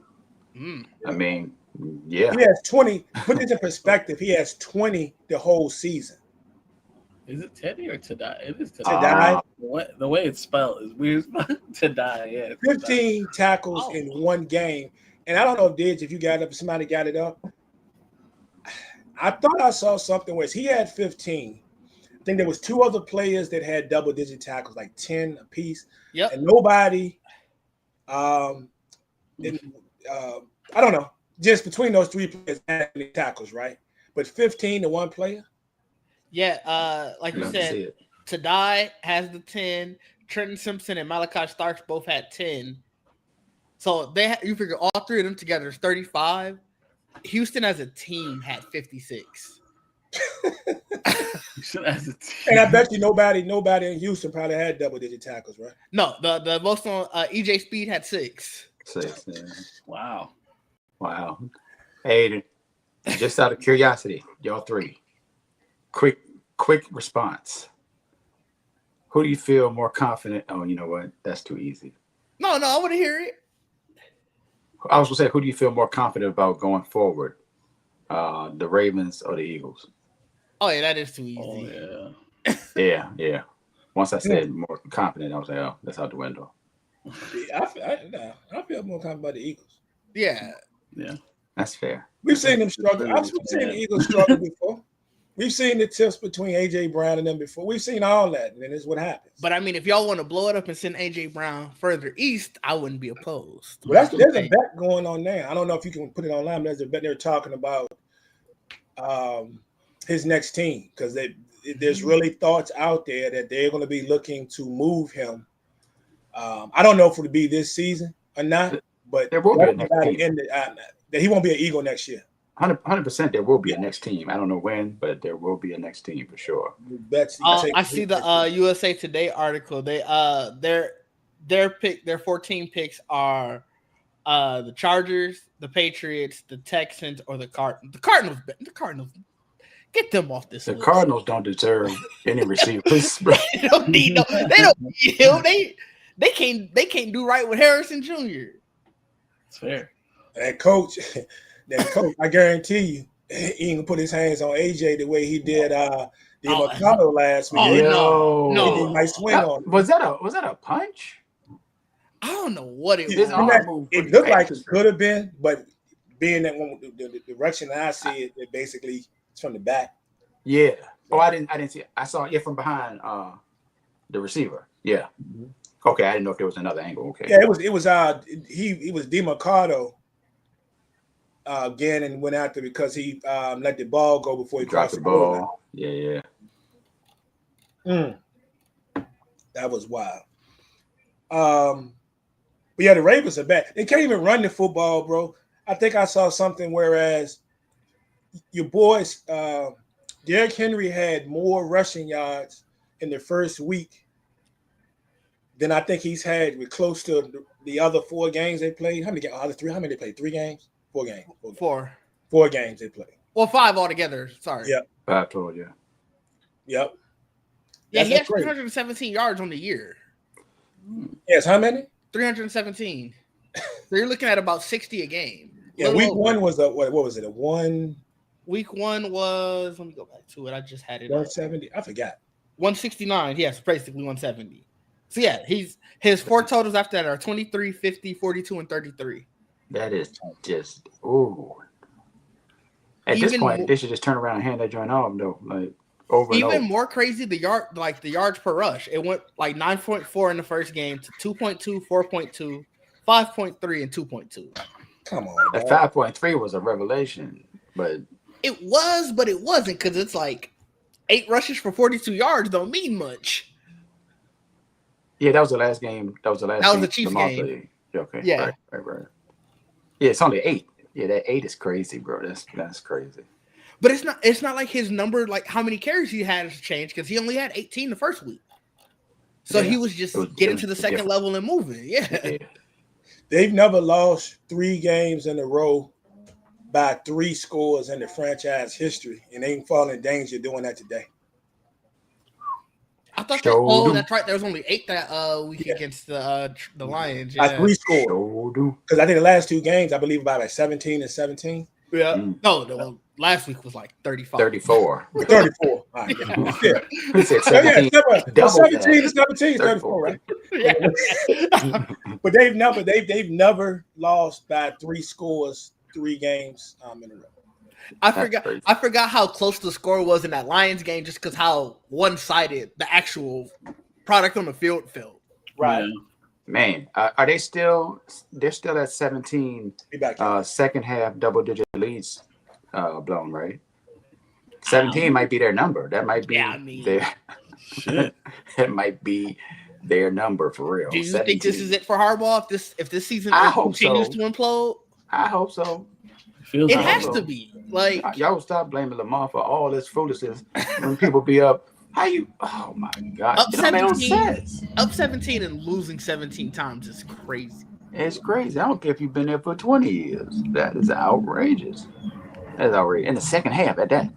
I mean, yeah. He has 20. Put this in perspective. He has 20 the whole season. Is it Teddy or Tadai? It is Tadai. The way it's spelled is weird. Tadai, yeah. 15 tackles in one game. And I don't know, Diggs, if you got it up, if somebody got it up. I thought I saw something where he had 15. I think there was 2 other players that had double-digit tackles, like 10 apiece. Yep. And nobody, I don't know, just between those 3 players had any tackles, right? But 15 to one player? Yeah, like you said, Tadai has the 10. Trenton Simpson and Malachi Starks both had 10. So you figure all 3 of them together is 35. Houston as a team had 56. As a team. And I bet you nobody in Houston probably had double-digit tackles, right? No, the most on EJ Speed had 6. 6. Yeah. Wow. Hey, just out of curiosity, y'all 3. Quick response. Who do you feel more confident? Oh, you know what? That's too easy. No, I want to hear it. I was going to say, who do you feel more confident about going forward? The Ravens or the Eagles? Oh, yeah, that is too easy. Oh, Yeah. Once I said more confident, I was like, oh, that's out the window. I feel more confident about the Eagles. Yeah. That's fair. We've seen them struggle. I've seen the Eagles struggle before. We've seen the tips between A.J. Brown and them before. We've seen all that, and it's what happens. But, I mean, if y'all want to blow it up and send A.J. Brown further east, I wouldn't be opposed. Well, there's a bet going on now. I don't know if you can put it online, but there's a bet they're talking about his next team because there's really thoughts out there that they're going to be looking to move him. I don't know if it'll be this season or not, but there will be a next team. That he won't be an Eagle next year. 100% there will be a next team. I don't know when, but there will be a next team for sure. I see the USA Today article. They their 14 picks are the Chargers, the Patriots, the Texans, or the Cardinals. The Cardinals. Get them off this list. Cardinals don't deserve any receivers. They don't need They don't need him. They can't do right with Harrison Jr. It's fair. That coach, I guarantee you, he ain't gonna put his hands on AJ the way he did Mercado last week. No. He might swing on him. Was that a punch? I don't know what it was. It looked like it could have been, but being that one, the direction that I see it basically it's from the back. Yeah. Oh, I didn't see it. I saw it from behind the receiver. Yeah. Mm-hmm. Okay, I didn't know if there was another angle. Okay. Yeah, it was DeMarcado again and went after because he let the ball go before he dropped the ball. Yeah. That was wild. But yeah, the Ravens are bad. They can't even run the football, bro. I think I saw something whereas your boys, Derrick Henry had more rushing yards in the first week than I think he's had with close to the other 4 games they played. How many they played? 3 games? 4 games. 4. 4 games they played. Well, 5 altogether. Sorry. Yep. 5 total, yeah. Yep. Yeah, That's he has great. 317 yards on the year. Yes, how many? 317. So you're looking at about 60 a game. Yeah, week 1 was what was it? A 1 Week 1 was, let me go back to it. I just had it 170. I forgot. 169. Yes, basically 170. So yeah, his 4 totals after that are 23, 50, 42, and 33. That is just At this point, they should just turn around and hand that joint off, though. Like over and over. Even more crazy, the yards per rush. It went like 9.4 in the first game to 2.2, 4.2, 5.3, and 2.2. Come on. That 5.3 was a revelation, but it wasn't because it's like 8 rushes for 42 yards don't mean much. Yeah, that was the last game. That was the Chiefs game. Okay. Yeah. Right. Yeah, it's only 8. Yeah, that 8 is crazy, bro. That's crazy. But it's not like his number, like how many carries he had has changed because he only had 18 the first week. So he was just getting to the second level and moving. Yeah. They've never lost 3 games in a row by 3 scores in the franchise history, and they ain't falling in danger doing that today. I thought that's right. There was only 8 that week against the Lions. By 3 scores. Because I think the last 2 games, I believe, about like 17 and 17. Yeah. No, last week was like 35. 34. 34. All right. Yeah. He said 17. 17 to 17 is 34, right? Yeah. But they've never lost by 3 scores 3 games in a row. I forgot how close the score was in that Lions game just because how one-sided the actual product on the field felt. Right. Yeah. Man, are they still? They're still at 17. Second half double-digit leads blown, right? 17 might be their number. That might be their. That might be their number for real. Do you think this is it for Harbaugh? If this season continues to implode? I hope so. It has to be. Like y'all stop blaming Lamar for all this foolishness when people be up. How you? Oh my God! Up 17 and losing 17 times is crazy. It's crazy. I don't care if you've been there for 20 years. That is outrageous. That is outrageous. In the second half, at that.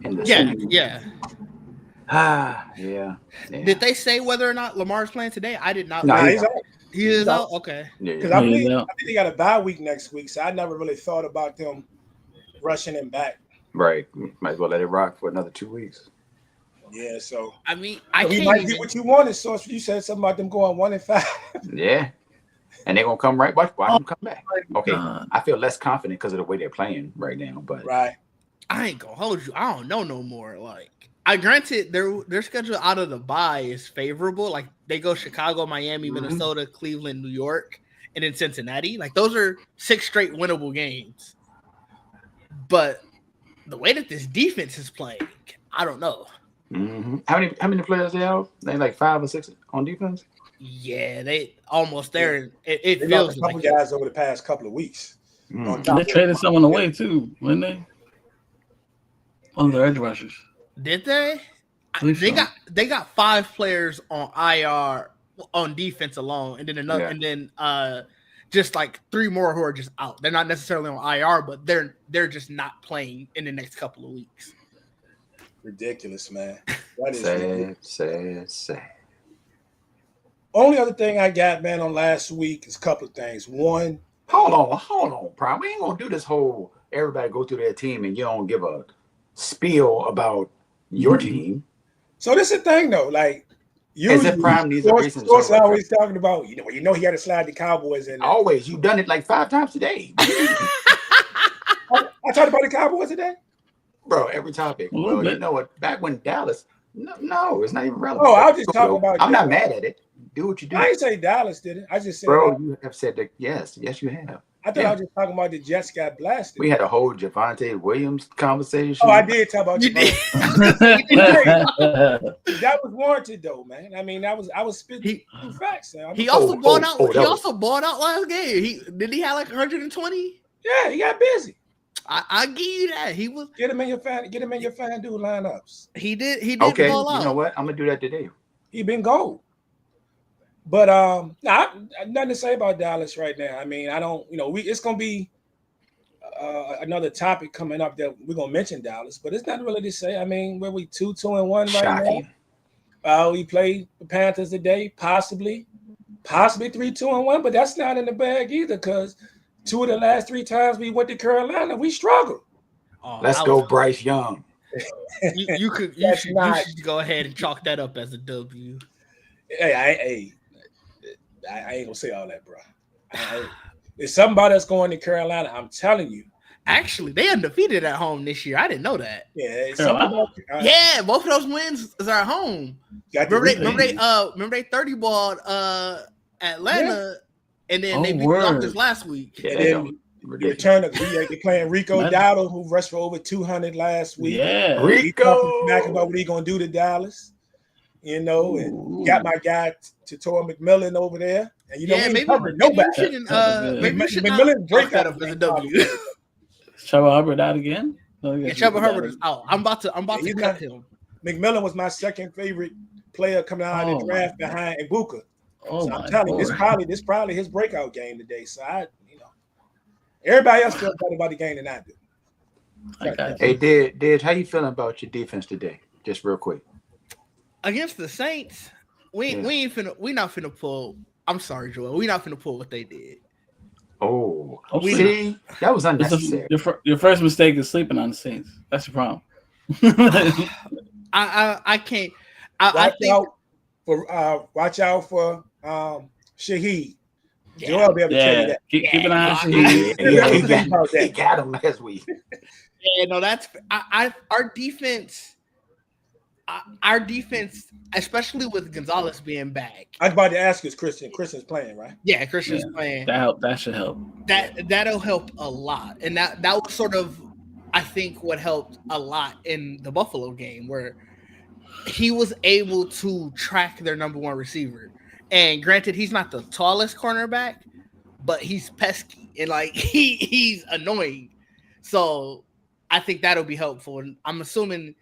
Yeah. Did they say whether or not Lamar's playing today? I did not. No, he's out. He is out. Okay. Because I think they got a bye week next week, so I never really thought about them rushing him back. Right. Might as well let it rock for another 2 weeks. Yeah. So I mean, we might get what you wanted. So you said something about them going 1-5. Yeah. And they're gonna come right. Watch them come back. Okay. I feel less confident because of the way they're playing right now. But right. I ain't gonna hold you. I don't know no more. Like, I granted their schedule out of the bye is favorable. Like they go Chicago, Miami, Minnesota, Cleveland, New York, and then Cincinnati. Like those are 6 straight winnable games. But the way that this defense is playing, I don't know. Mm-hmm. How many players they have? They like 5 or 6 on defense. Yeah, they almost there. It they feels a couple like guys over the past couple of weeks. They traded someone away too, didn't they? On their edge rushers. Did they? They got 5 players on IR on defense alone, and then another, and then just like 3 more who are just out. They're not necessarily on IR, but they're just not playing in the next couple of weeks. Ridiculous, man. That is sad. Only other thing I got, man, on last week is a couple of things. One, hold on, Prime. We ain't gonna do this whole everybody go through their team and you don't give a spiel about your team. So this is the thing, though. Like, Prime needs a reason. Sports always talking about, you know, he had to slide the Cowboys in. Always, you've done it like 5 times today. I talked about the Cowboys today, bro. Every topic. Well, you know what? Back when Dallas, no, it's not even relevant. Oh, I'll just talk about. I'm not mad at it. Do what you do. I didn't say Dallas did it. I just said, bro, you have said that. Yes, you have. I thought I was just talking about the Jets got blasted. We had a whole Javonte Williams conversation. Oh, I did talk about Javonte. That was warranted, though, man. I mean, I was spitting facts. He also bought out. He also bought out last game. He have like 120? Yeah, he got busy. I give you that. He was get him in your fan dude lineups. He did. Okay, ball out. You know what? I'm gonna do that today. He been gold. But nothing to say about Dallas right now. I mean, I don't. It's gonna be another topic coming up that we're gonna mention Dallas, but it's not really to say. I mean, where we 2-2-1 right Shocking. now. We play the Panthers today, possibly 3-2-1, but that's not in the bag either because 2 of the last 3 times we went to Carolina, we struggled. Let's go, Bryce Young. You should go ahead and chalk that up as a W. Hey, I ain't gonna say all that, bro. It's somebody that's going to Carolina. I'm telling you. Actually, they undefeated at home this year. I didn't know that. Yeah, yeah, both of those wins are at home. Remember they 30 balled Atlanta, and then they beat the Doctors last week. Yeah, they're playing Rico Dowdle, who rushed for over 200 last week. Yeah, Rico back about what he gonna do to Dallas. You know, and got my guy Torrey McMillan over there. And you know, maybe McMillan break that up as a W. Chuba Hubbard out again? Chuba Hubbard is out. I'm about to cut him. McMillan was my second favorite player coming out of the draft behind Ibuka. So I'm telling you, this probably his breakout game today. So everybody else feels better about the game than I do. Hey, Did, how you feeling about your defense today? Just real quick. Against the Saints, we not finna pull. I'm sorry, Joel. We not finna pull what they did. Oh, see, that was unnecessary. Your first mistake is sleeping on the Saints. That's the problem. I can't. Watch out for Shaheed. Joel will be able to tell you that. Keep an eye on Shaheed. He got him last week. Yeah, no, that's our defense. Our defense, especially with Gonzalez being back. I was about to ask you, is Christian's playing, right? Yeah, Christian's playing. That should help. That'll help a lot. And that was sort of, I think, what helped a lot in the Buffalo game, where he was able to track their number one receiver. And granted, he's not the tallest cornerback, but he's pesky and he's annoying. So I think that'll be helpful. And I'm assuming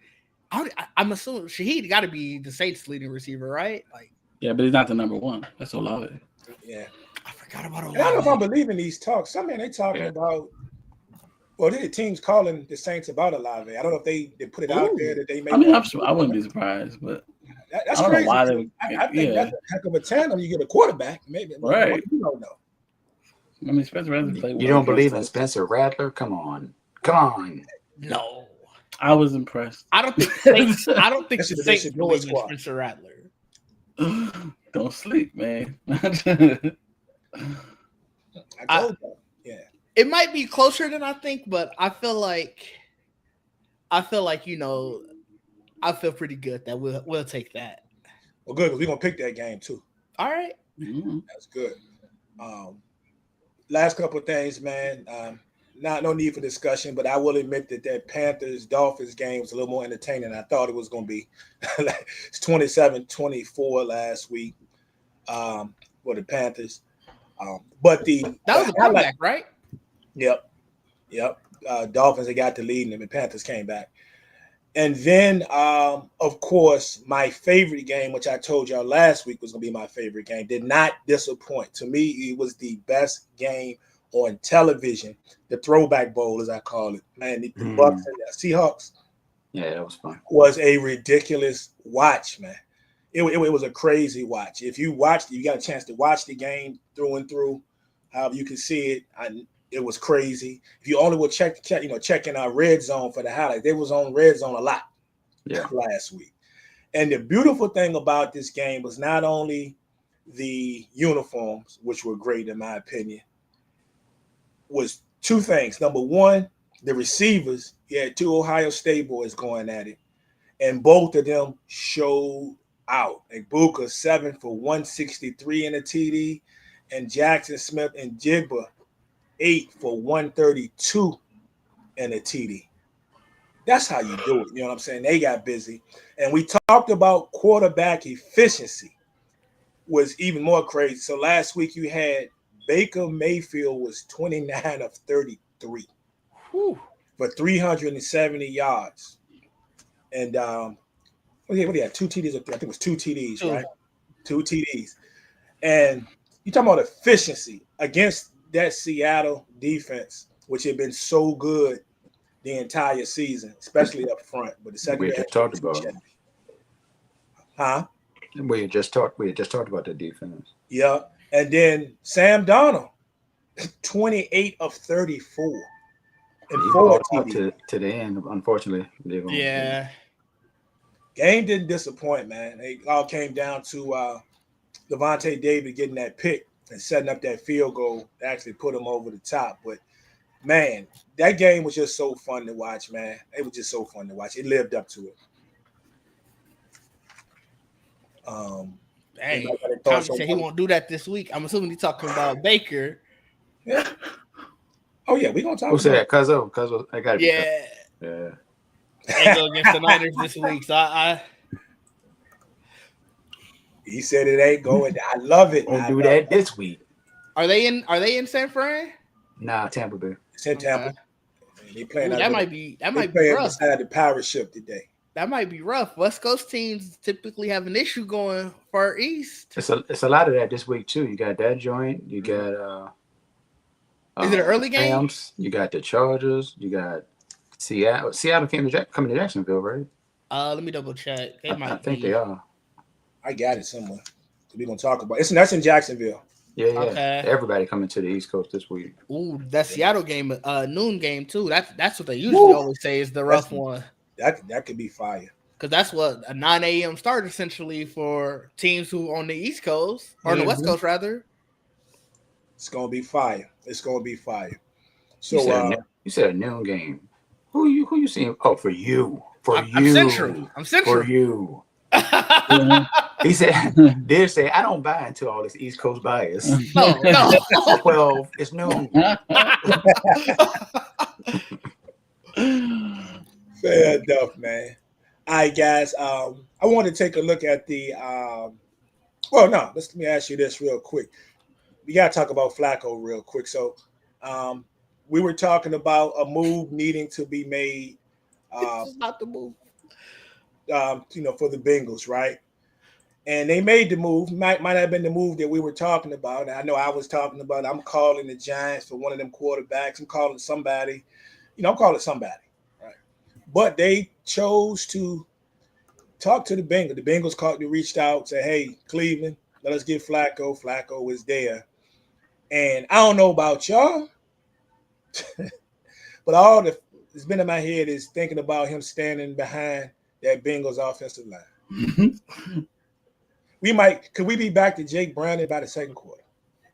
Shaheed got to be the Saints' leading receiver, right? Yeah, but he's not the number one. That's Olave. Yeah, I forgot about Olave. I don't know if I believe in these talks. They talking about. Well, the team's calling the Saints about Olave. I don't know if they put it out there that they may. I mean, I wouldn't be surprised, but that's I don't crazy. know why I think that's a heck of a tandem. You get a quarterback, maybe. Right. You don't know. I mean, Spencer Rattler played. You don't believe in Spencer Rattler? Come on. No. I was impressed. I don't think the Saints believe in Spencer Rattler. Don't sleep, man. I told you. Yeah. It might be closer than I think, but I feel like I feel pretty good that we'll take that. Well, good, because we're gonna pick that game too. All right. Mm-hmm. That's good. Last couple of things, man. No need for discussion, but I will admit that Panthers-Dolphins game was a little more entertaining than I thought it was going to be. It's 27-24 last week for the Panthers. But that was a comeback, right? Yep. Dolphins, they got the lead, and the Panthers came back. And then, of course, my favorite game, which I told y'all last week was going to be my favorite game, did not disappoint. To me, it was the best game on television, the Throwback Bowl, as I call it. Man, the Bucks and the Seahawks. Yeah, that was fun. Was a ridiculous watch, man. It was a crazy watch. If you watched, you got a chance to watch the game through and through. However you can see it, it was crazy. If you only would checking our red zone for the highlights, they was on red zone a lot last week. And the beautiful thing about this game was not only the uniforms, which were great in my opinion, was two things. Number one, the receivers. You had two Ohio State boys going at it, and both of them showed out. Ibuka 7 for 163 in a TD, and Jackson Smith and Jigba 8 for 132 in a TD. That's how you do it. You know what I'm saying? They got busy. And we talked about quarterback efficiency was even more crazy. So last week you had Baker Mayfield was 29 of 33 for 370 yards. And what do you have? 2 TDs? I think it was 2 TDs, right? 2 TDs. And you talking about efficiency against that Seattle defense. which had been so good the entire season, especially up front. But the We secondary just talked about. Huh? We just talked about the defense. Yeah. And then Sam Darnold, 28 of 34 and He 4 balled out TD. to the end. Unfortunately, Yeah. Game didn't disappoint, man. It all came down to Devontae Davis getting that pick and setting up that field goal to actually put him over the top. But man, that game was just so fun to watch, man. It was just so fun to watch. It lived up to it. Hey, anybody got any Tommy thoughts on said he that? won't do that this week. I'm assuming he's talking about Baker. Yeah. Oh yeah, we're gonna talk Who about said it. that? Cuzzo, I got it. Yeah. Yeah. They go against the Niners this week. So I He said it ain't going. I love it. Won't I do love that it. this week. are they in San Fran? Nah, Tampa Bay. It's in Tampa. They playing Ooh, out that there. might be They playing rough. beside the pirate ship today. That might be rough. West Coast teams typically have an issue going far east. It's a lot of that this week too. You got that joint. You got Is it an early game? Rams, you got the Chargers. You got Seattle. Seattle coming to Jacksonville, right? Let me double check. I think they are. I got it somewhere. We're gonna talk about it. That's in Jacksonville. Yeah. Okay. Everybody coming to the East Coast this week. Ooh, that Seattle game, noon game too. That's what they usually always say is the rough one. That could be fire. Because that's what a 9 a.m. start essentially for teams who on the East Coast or on the West Coast rather. It's gonna be fire. It's gonna be fire. So you said a noon game. Who you seeing? Oh, for you. I'm central. For you. He said, "Did say I don't buy into all this East Coast bias." No. 12. It's noon. Fair enough, man. All right, guys. I want to take a look at the. Let me ask you this real quick. We got to talk about Flacco real quick. So, we were talking about a move needing to be made. This is not the move. For the Bengals, right? And they made the move. Might have been the move that we were talking about. And I know I was talking about. I'm calling the Giants for one of them quarterbacks. I'm calling somebody. Right? But they chose to talk to the Bengals. The Bengals reached out, said, "Hey, Cleveland, let us get Flacco." Flacco is there, and I don't know about y'all, but all that's been in my head is thinking about him standing behind that Bengals offensive line. Could we be back to Jake Browning by the second quarter?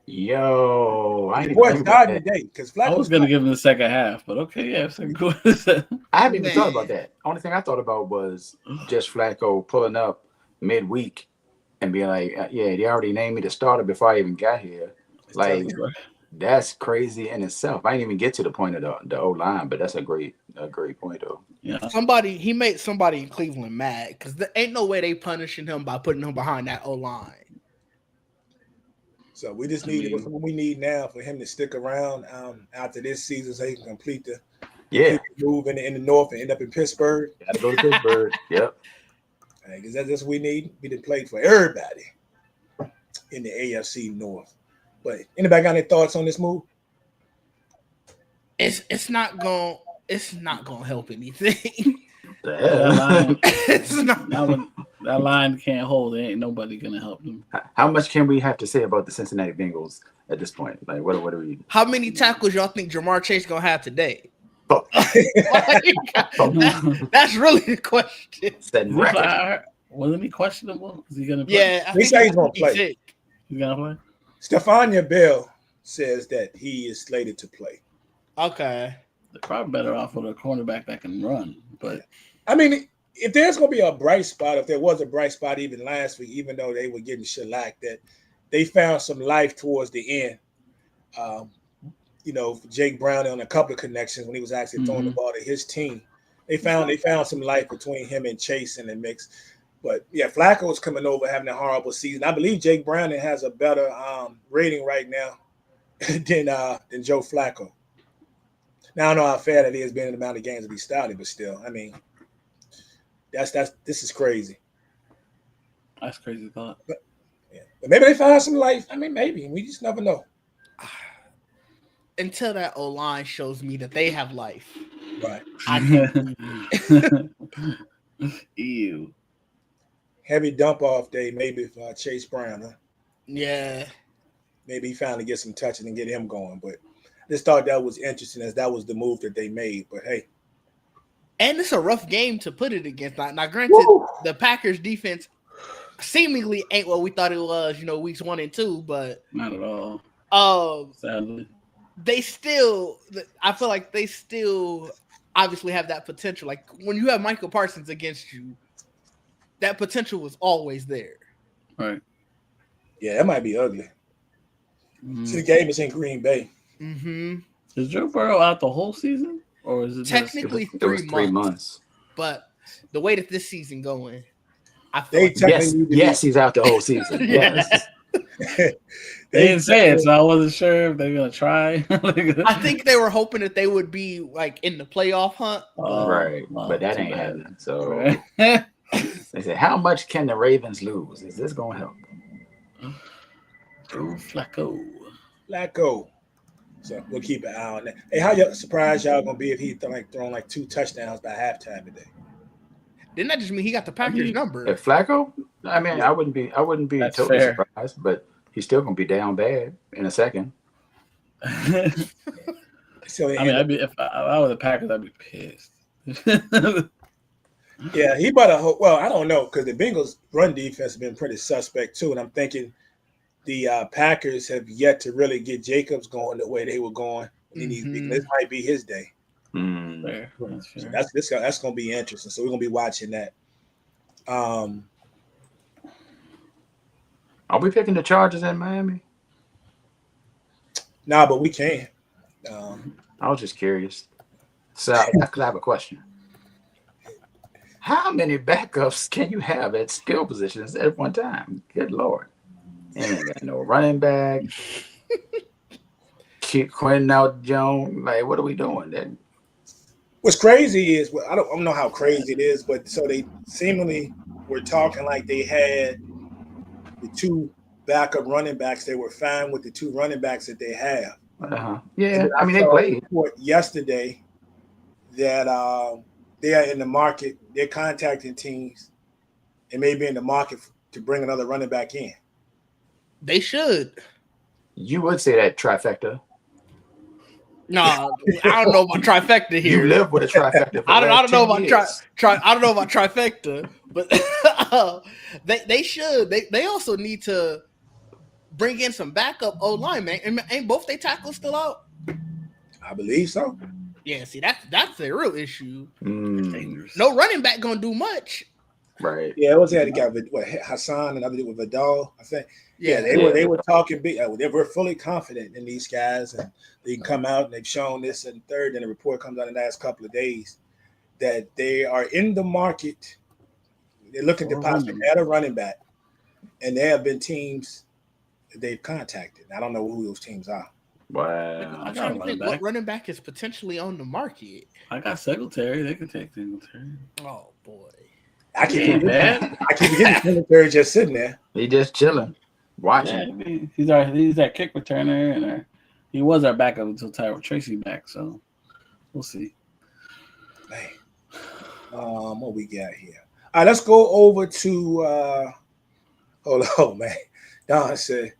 Yo, I starting today because I was gonna give him the second half, but okay, yeah, second quarter. I haven't even thought about that. Only thing I thought about was just Flacco pulling up midweek and being like, "Yeah, they already named me the starter before I even got here." Like, that's crazy in itself. I didn't even get to the point of the O line, but that's a great point though. Yeah, He made somebody in Cleveland mad because there ain't no way they punishing him by putting him behind that O line. So we just need what we need now for him to stick around after this season so he can complete the move in the north and end up in Pittsburgh. Gotta go to Pittsburgh. Yep. Because that's what we need. We done played for everybody in the AFC North. But anybody got any thoughts on this move? It's not gonna help anything. It's not. That line can't hold. There ain't nobody gonna help them. How much can we have to say about the Cincinnati Bengals at this point? Like, what do we? How many tackles y'all think Jamar Chase gonna have today? Oh. That's really the question. Wasn't he questionable? Is he gonna play? Yeah, he said he's gonna play. He's gonna play. Stephania Bell says that he is slated to play. Okay. They're probably better off with a cornerback that can run. But I mean, if there's going to be a bright spot, if there was a bright spot even last week, even though they were getting shellacked, that they found some life towards the end. Jake Brown on a couple of connections when he was actually throwing the ball to his team. They found some life between him and Chase in the mix. But yeah, Flacco is coming over having a horrible season. I believe Jake Browning has a better rating right now than Joe Flacco. Now I don't know how fair that is being in the amount of games that he started, but still, I mean, this is crazy. That's crazy thought. But maybe they found some life. I mean, maybe we just never know. until that O line shows me that they have life. Right. I can't. Ew. Heavy dump off day, maybe for Chase Brown. Huh? Yeah. Maybe he finally gets some touches and get him going. But I just thought that was interesting as that was the move that they made. But hey. And it's a rough game to put it against. Now granted, the Packers defense seemingly ain't what we thought it was, weeks 1 and 2, but not at all. Sadly. I feel like they still obviously have that potential. Like when you have Michael Parsons against you, that potential was always there. Right. Yeah, that might be ugly. See, the game is in Green Bay. Mm-hmm. Is Joe Burrow out the whole season? Or is it technically it was 3 months? But the way that this season going, I feel feel yes, he's out the whole season. Yes. They didn't say it, so I wasn't sure if they were gonna try. I think they were hoping that they would be like in the playoff hunt. Right. But that ain't happening. So they said, how much can the Ravens lose? Is this gonna help? Joe Flacco. So we'll keep an eye on that. Hey, how surprised y'all gonna be if he thrown like 2 touchdowns by halftime today? Didn't that just mean he got the Packers number? If Flacco, I mean, I wouldn't be That's totally fair. surprised, but he's still gonna be down bad in a second. So I mean, if I was the Packers, I'd be pissed. Yeah, he better hope. Well, I don't know because the Bengals' run defense has been pretty suspect too, and I'm thinking the Packers have yet to really get Jacobs going the way they were going. This might be his day. Fair. So that's going to be interesting. So we're going to be watching that. Are we picking the Chargers in Miami? Nah, but we can. I was just curious. So I have a question. How many backups can you have at skill positions at one time? Good Lord. And no running back. Keep Quentin out Jones. Like, what are we doing then? What's crazy is, I don't know how crazy it is, but so they seemingly were talking like they had the 2 backup running backs. They were fine with the 2 running backs that they have. Yeah, I mean, they played. Yesterday that they are in the market. They're contacting teams and maybe in the market to bring another running back in. They should. You would say that trifecta. No, I don't know about trifecta here. You live with a trifecta. I don't know about I don't know about trifecta, but they should. They also need to bring in some backup O-line, man. Ain't both they tackles still out? I believe so. Yeah, see that's the real issue. Dangerous. No running back gonna do much. Right. Yeah, it was had got Hassan and I did with Vidal. I think. Yeah, they were talking big. They were fully confident in these guys, and they can come out and they've shown this. And third, and the report comes out in the last couple of days that they are in the market. They're looking to possibly add a running back, and there have been teams that they've contacted. I don't know who those teams are. Wow. I'm trying to think what running back is potentially on the market. I got Singletary. They can take Singletary. Oh boy. I keep getting Singletary just sitting there. He just chilling, watching. Yeah, he's our kick returner, and he was our backup until Tyrell Tracy back. So we'll see. Man. What we got here? All right, let's go over to. Hold on, man. Don said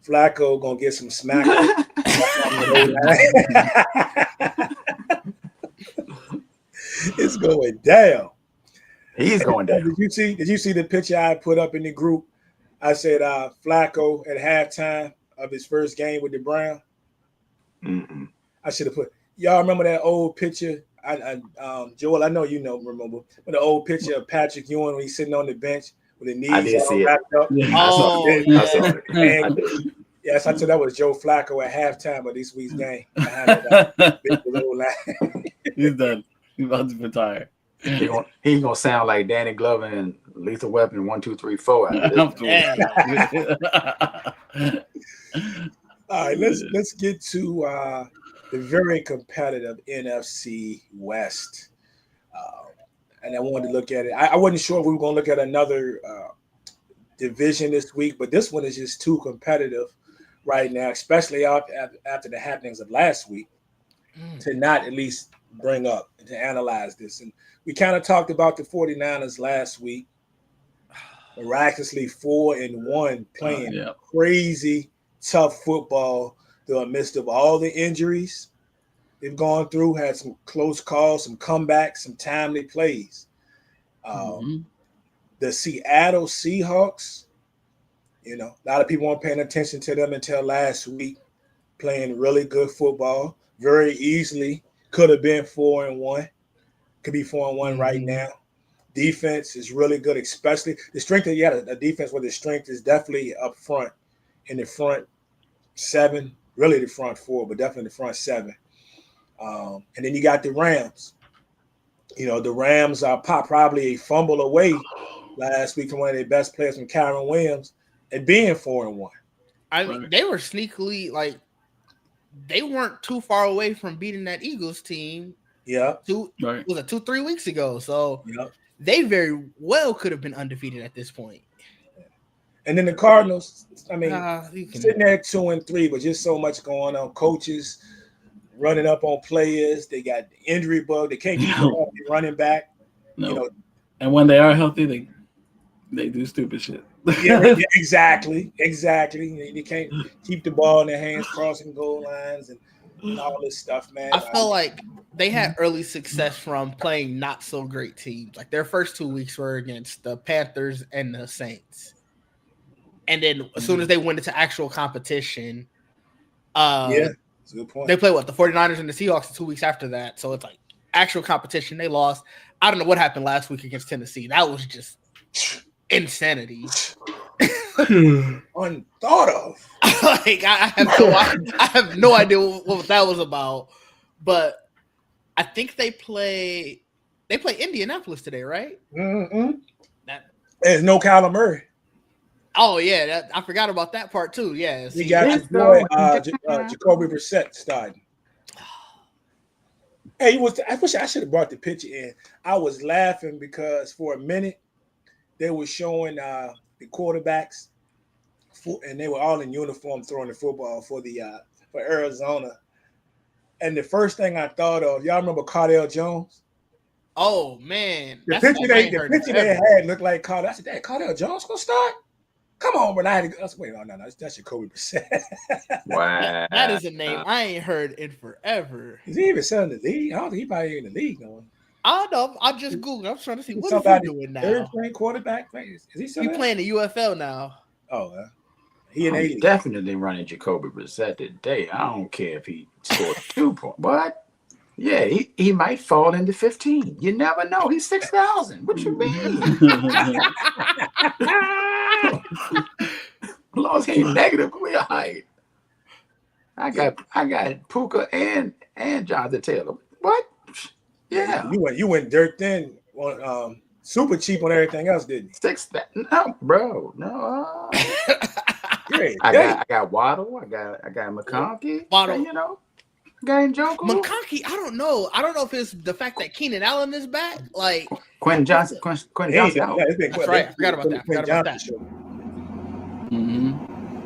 Flacco gonna get some smack. It's going down. He's going down. Did you see the picture I put up in the group? I said Flacco at halftime of his first game with the Browns. I should have put. Y'all remember that old picture? Joel, I know you remember, but the old picture of Patrick Ewing when he's sitting on the bench with the knees all wrapped up. Yeah. I saw it. Yes, I said that was Joe Flacco at halftime of this week's game. Behind that big low line. He's done. He's about to retire. He's gonna sound like Danny Glover and Lethal Weapon 1, 2, 3, 4. All right, let's get to the very competitive NFC West, and I wanted to look at it. I wasn't sure if we were going to look at another division this week, but this one is just too competitive right now, especially after the happenings of last week, to not at least bring up and to analyze this. And we kind of talked about the 49ers last week, miraculously 4-1, playing crazy, tough football through the midst of all the injuries they've gone through, had some close calls, some comebacks, some timely plays. The Seattle Seahawks, a lot of people weren't paying attention to them until last week, playing really good football. Very easily could have been 4-1, could be 4-1 right now. Defense is really good, especially the strength of a defense where the strength is definitely up front in the front seven, really the front four, but definitely the front seven. And then you got the Rams. The Rams are probably a fumble away last week from one of their best players, from Kyron Williams, and being 4-1. I mean, they were sneakily they weren't too far away from beating that Eagles team. Yeah. Was it 2-3 weeks ago? So they very well could have been undefeated at this point. And then the Cardinals, sitting there 2-3, but just so much going on. Coaches running up on players. They got the injury bug. They can't keep running back. No. And when they are healthy, they do stupid shit. Yeah, exactly. You can't keep the ball in their hands, crossing goal lines, and all this stuff, man. I feel like they had early success from playing not so great teams. Like their first 2 weeks were against the Panthers and the Saints, and then as soon as they went into actual competition, that's a good point. They played the 49ers and the Seahawks 2 weeks after that. So it's like actual competition. They lost. I don't know what happened last week against Tennessee. That was just insanity. Unthought of. I have no idea what that was about. But I think they play Indianapolis today, right? There's no Kyler Murray. Oh yeah, I forgot about that part too. Yeah, you got your boy Jacoby Brissett starting. Hey, I wish I should have brought the picture in. I was laughing because for a minute they were showing the quarterbacks, and they were all in uniform throwing the football for Arizona. And the first thing I thought of, y'all remember Cardale Jones? Oh man, the picture they had looked like Cardale. I said, "Dad, Cardale Jones gonna start? Come on, but I was wait, no, that's Jacoby Brissett." Wow, that is a name I ain't heard in forever. Is he even still in the league? I don't think he probably in the league no. I don't know. I just Googled. I'm trying to see what is he doing now. Third string quarterback. Is he still? He playing the UFL now. Oh, he in A-League. Definitely running Jacoby Brissett today. I don't care if he scored 2 points, but yeah, he might fall into 15. You never know. He's 6,000. What you mean? Laws ain't negative. We are high. I got Puka and Jonathan Taylor. What? Yeah. You went dirt thin on super cheap on everything else, didn't you? 6,000. No, bro. No. I got Waddle. I got McConkey. Waddle. Game Joker. McConkey, I don't know. I don't know if it's the fact that Keenan Allen is back. Like Quentin Johnson. Quentin Johnson. That's right. I forgot about that.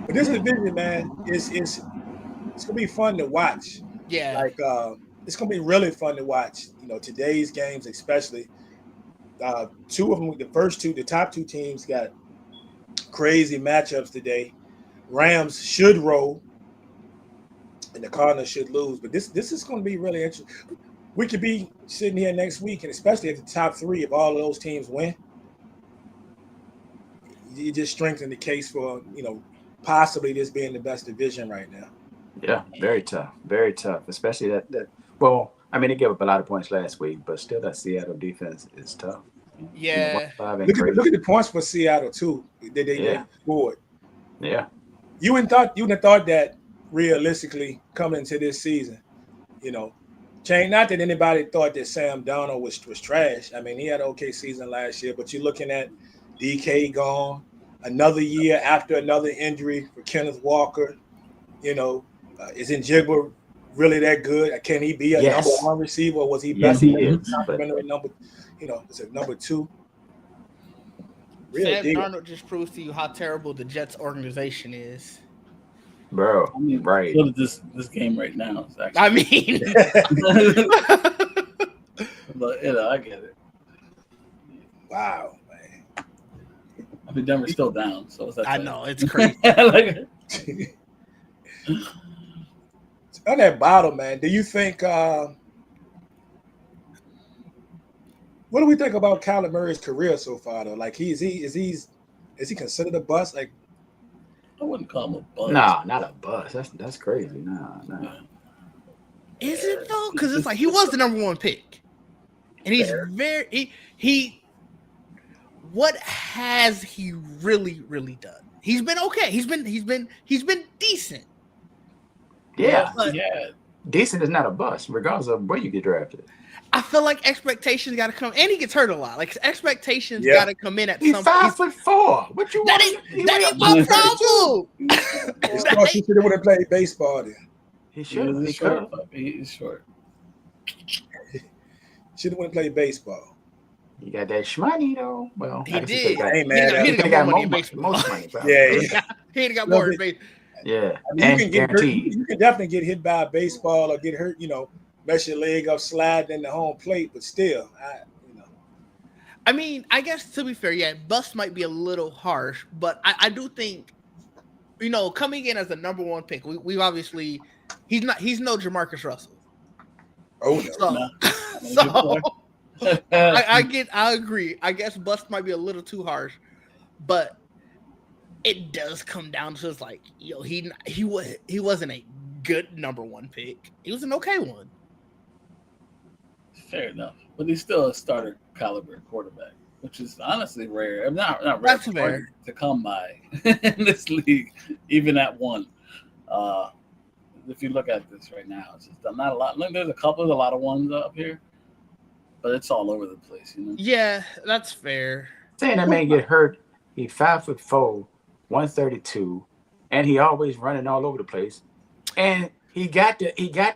But this division, man, it's gonna be fun to watch. Yeah. Like it's gonna be really fun to watch. Today's games, especially. Two of them, the top two teams got crazy matchups today. Rams should roll, and the Cardinals should lose. But this is going to be really interesting. We could be sitting here next week, and especially if the top three of all of those teams win, you just strengthen the case for possibly this being the best division right now. Yeah, very tough, especially that. Well, I mean, they gave up a lot of points last week, but still, that Seattle defense is tough. Yeah. Look at the points for Seattle too. They scored. Yeah. You wouldn't have thought that realistically coming into this season, change. Not that anybody thought that Sam Darnold was trash. I mean, he had an okay season last year, but you're looking at DK gone, another year after another injury for Kenneth Walker. Is Njigba really that good? Can he be a number one receiver? Or was he best? Yes, he is. Number, is it number two? Sam Darnold just proves to you how terrible the Jets organization is. bro. I mean, Right. look at this game right now. Is actually, I mean, but I get it. Wow, man. I mean, Denver's still down, so it's that. I know it's crazy. Like, On that bottle, man, do you think what do we think about Kyler Murray's career so far though? Like is he considered a bust? Like I wouldn't call him a buzz. Nah, not a bust. That's crazy. Nah. Is it though? Because it's like he was the number one pick, and he's very he. What has he really done? He's been okay. He's been decent. Yeah. But Yeah. Decent is not a bust, regardless of where you get drafted. I feel like expectations got to come, and he gets hurt a lot. Like expectations got to come in at He's some. 5'4". What you That want? ain't my problem. he should have played baseball then. He should. He's short. He's short. Should have played baseball. He got that shmoney though. Well, He I guess did. I ain't mad at He him. didn't got more money in baseball. Most money, probably. Yeah. He ain't got more in baseball. Yeah. I mean, And you can get hurt, guaranteed. you can definitely get hit by a baseball or get hurt, mess your leg up sliding in the home plate, but still, I mean, I guess to be fair, yeah, bust might be a little harsh, but I do think, coming in as the number one pick, we've obviously he's no Jamarcus Russell. oh no. So I agree. I guess bust might be a little too harsh, but it does come down to it's like, he wasn't a good number one pick. He was an okay one. Fair enough, but he's still a starter caliber quarterback, which is honestly rare. Not rare. That's fair to come by in this league, even at one. If you look at this right now, it's just not a lot. Look, there's a lot of ones up here, but it's all over the place. Yeah, that's fair. Saying that man get hurt, he 5'4", 132, and he always running all over the place, and he got to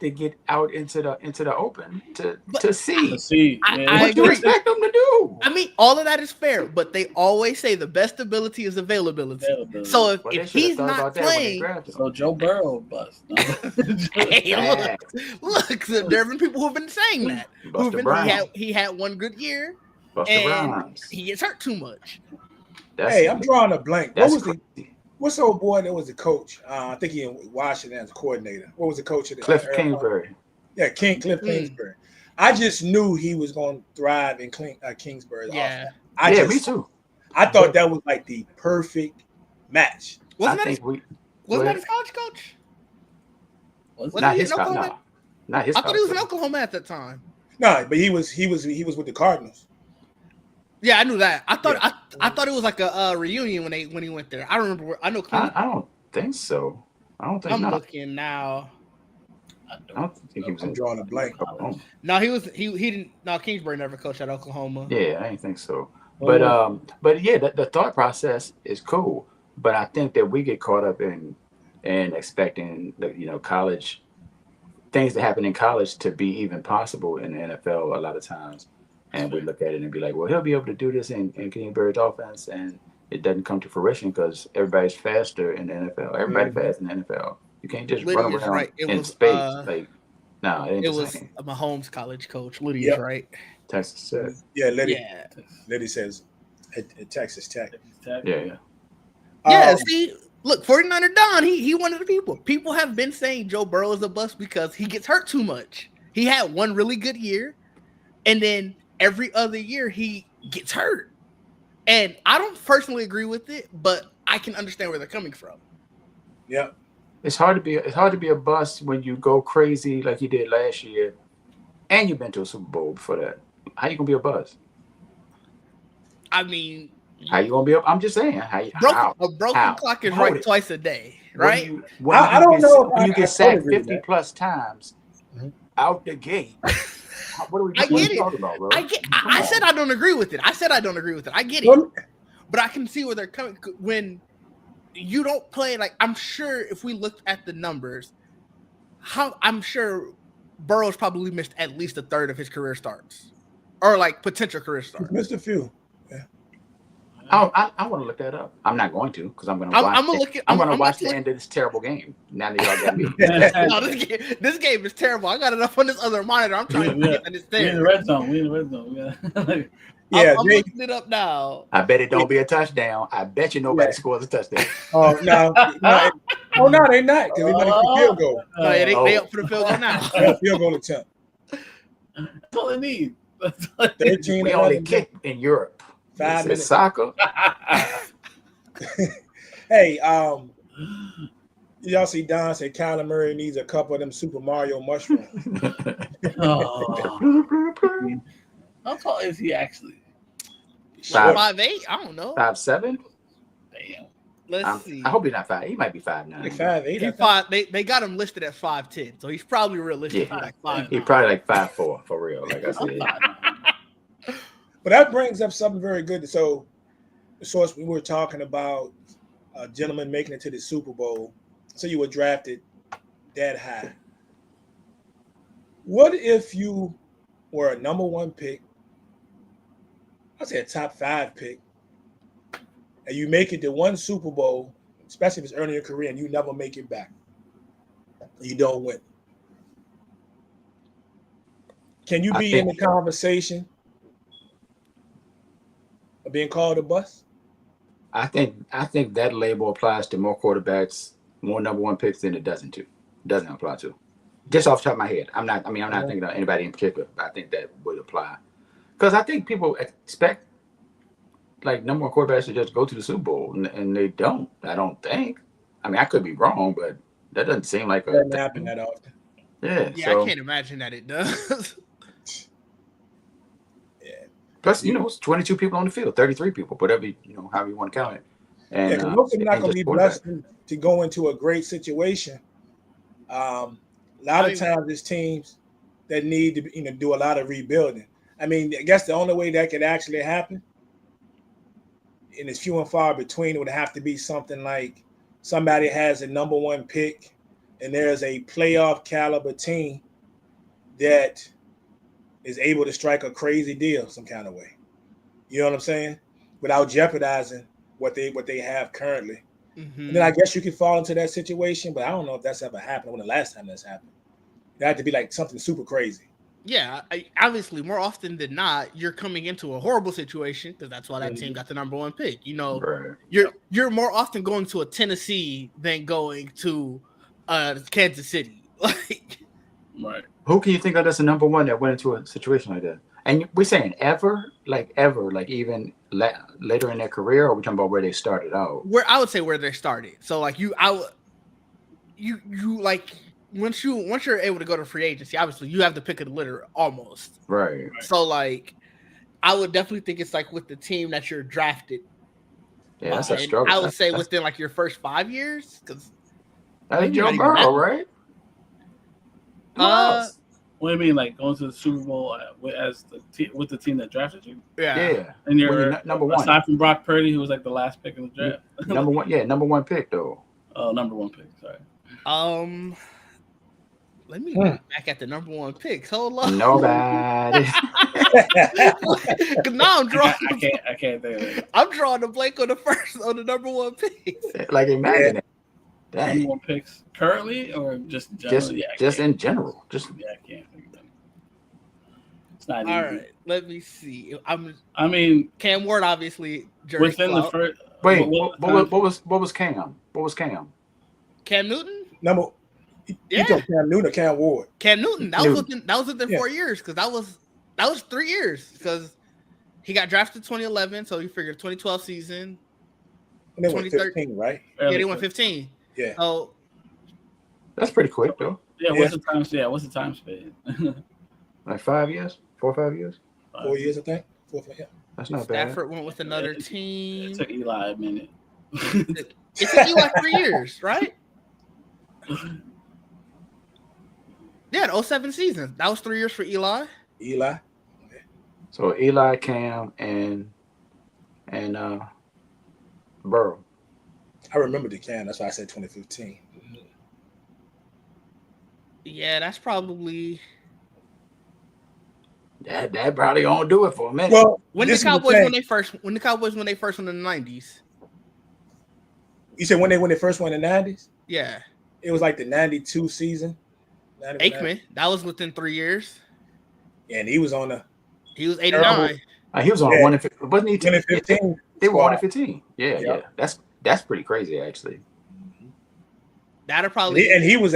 get out into the open to see. I What do you agree. expect him to do? I mean, all of that is fair, but they always say the best ability is availability. So Well, if he's not playing, So Joe Burrow bust. No. hey, look, there have been people who've been saying that. Buster Brown. He had one good year, Buster and Rhymes. he gets hurt too much. I'm drawing a blank. That's What's the old boy that was the coach? I think he in Washington as a coordinator. What was the coach of the Cliff Kingsbury. Yeah, Cliff Kingsbury. I just knew he was going to thrive in Kingsbury's Yeah, offense. Me too. I thought that was like the perfect match. wasn't that his college coach? Not his coach. Not his. I thought he was in Oklahoma at that time. No, but he was with the Cardinals. Yeah, I knew that. I thought it was like a reunion when he went there. I remember. I know. I don't think so. I don't think. I'm no. looking now. I don't think he was. I'm drawing a blank. No, he didn't. No, Kingsbury never coached at Oklahoma. Yeah, I didn't think so. But yeah, the thought process is cool. But I think that we get caught up in expecting college things that happen in college to be even possible in the NFL a lot of times. And we look at it and be like, well, he'll be able to do this in Kingsbury's offense, and it doesn't come to fruition because everybody's faster in the NFL. Everybody fast in the NFL. You can't just run around in space. It was Mahomes' college coach. Lydia's right. Texas Tech. Yeah, Liddy says at Texas Tech. Yeah. Yeah, see, look, 49er Don, he one of the people. People have been saying Joe Burrow is a bust because he gets hurt too much. He had one really good year, and then every other year he gets hurt. And I don't personally agree with it, but I can understand where they're coming from. Yeah. It's hard to be a bust when you go crazy like you did last year, and you've been to a Super Bowl before that. How you gonna be a bust? I mean, how you gonna be? I'm just saying. A broken clock is right twice a day, right? I don't know. When you get sacked 50 plus times out the gate. What are we talking about, bro? I said I don't agree with it. I get it, but I can see where they're coming when you don't play. Like, I'm sure if we looked at the numbers, I'm sure Burrow's probably missed at least a third of his career starts, or like potential career starts. Missed a few. Yeah. I want to look that up. I'm not going to because I'm going to watch. I'm gonna look at. I'm going to watch not the end of this terrible game. Now that y'all got me. No, this game is terrible. I got it up on this other monitor. I'm trying to get that it's We in there. the red zone. We in the red zone. Yeah. Yeah, I'm looking it up now. I bet it don't be a touchdown. I bet you nobody scores a touchdown. Oh no, no, they're not because they're not a field goal. No, yeah, they up for the field goal now. They're a field goal attempt. That's all they need. 13. We only kick in Europe. 5 It's minutes. soccer. Hey, y'all see Don say Kyler Murray needs a couple of them Super Mario mushrooms. Oh. How tall is he actually? Like 5'8". 5'8"? I don't know. 5'7". Damn. Let's see. I hope he's not 5. He might be 5'9". Like 5'8". He five. They got him listed at 5'10", so he's probably realistic. Yeah. Like 5'9". He probably like 5'4" for real. Like I said. But that brings up something very good. So, the source we were talking about a gentleman making it to the Super Bowl. So you were drafted that high. What if you were a number 1 pick? I'd say a top 5 pick, and you make it to one Super Bowl, especially if it's early in your career, and you never make it back. You don't win. Can you be in the conversation of being called a bust? I think that label applies to more quarterbacks, more number 1 picks than it doesn't apply to. Just off the top of my head. I'm not thinking of anybody in particular, but I think that would apply. Because I think people expect like number 1 quarterbacks to just go to the Super Bowl, and they don't. I don't think. I mean, I could be wrong, but that doesn't seem like It doesn't happen that often. Yeah. Yeah, So, I can't imagine that it does. Yeah. plus, it's 22 people on the field, 33 people, whatever, however you want to count it. And Because most of them not going to be blessed quarterback. to go into a great situation. A lot of times, it's teams that need to, do a lot of rebuilding. I mean, I guess the only way that could actually happen, and it's few and far between, it would have to be something like somebody has a number 1 pick, and there's a playoff caliber team that is able to strike a crazy deal some kind of way. You know what I'm saying? Without jeopardizing what they have currently. Mm-hmm. And then I guess you could fall into that situation, but I don't know if that's ever happened. When the last time that's happened, it had to be like something super crazy. Yeah, obviously, more often than not, you're coming into a horrible situation because that's why that team got the number 1 pick. Right. You're more often going to a Tennessee than going to Kansas City. Like, Right. Who can you think of that's the number 1 that went into a situation like that? And we're saying ever, like even later in their career, or we're talking about where they started out? where I would say where they started. So like you like once you're able to go to free agency, obviously you have the pick of the litter almost. Right. So like I would definitely think it's like with the team that you're drafted. Yeah, that's a struggle. I would say within like your first 5 years, because that's Joe Burrow, right? What do you mean, like going to the Super Bowl as with the team that drafted you? Yeah. And you're number 1. Aside from Brock Purdy, who was like the last pick in the draft. Number 1, yeah, number 1 pick though. Oh, number 1 pick. Sorry. Let me look back at the number 1 picks. Hold on. Nobody. Because now I'm drawing. I can't think of it. I'm drawing the blank on the number 1 pick. Like imagine it. Number 1 picks currently, or just generally? Just in general. I can't think of it. It's not All easy. right, let me see. I mean, Cam Ward, obviously. Within the first. Wait, what was Cam? What was Cam? Cam Newton? You took Cam Newton or Cam Ward? Cam Newton. That was within 4 years because that was 3 years because he got drafted 2011, so you figured 2012 season. And they went 15, right? Yeah, they went 15. Yeah. So that's pretty quick though. Yeah, what's the time? Yeah, what's the time span? Like 5 years, 4 or 5 years. 4 years, I think. 4 or 5. Yeah. That's not bad. Stafford went with another team. It took Eli a minute. It took Eli 3 years, right? Yeah, the 07 season. That was 3 years for Eli. Eli. Okay. So Eli, Cam, and Burrow. I remember the Cam. That's why I said 2015. Yeah, that's probably. That probably gonna do it for a minute. Well, When the Cowboys when they first won in the 90s. You said when they first won in the 90s? Yeah. It was like the 92 season. Aikman, that was within 3 years. Yeah, and he was on He was 8 and 9. He was on 1 and 15. Wasn't he? 1 and 15. They were 1 and 15. Yeah. That's pretty crazy, actually. That'll probably and he was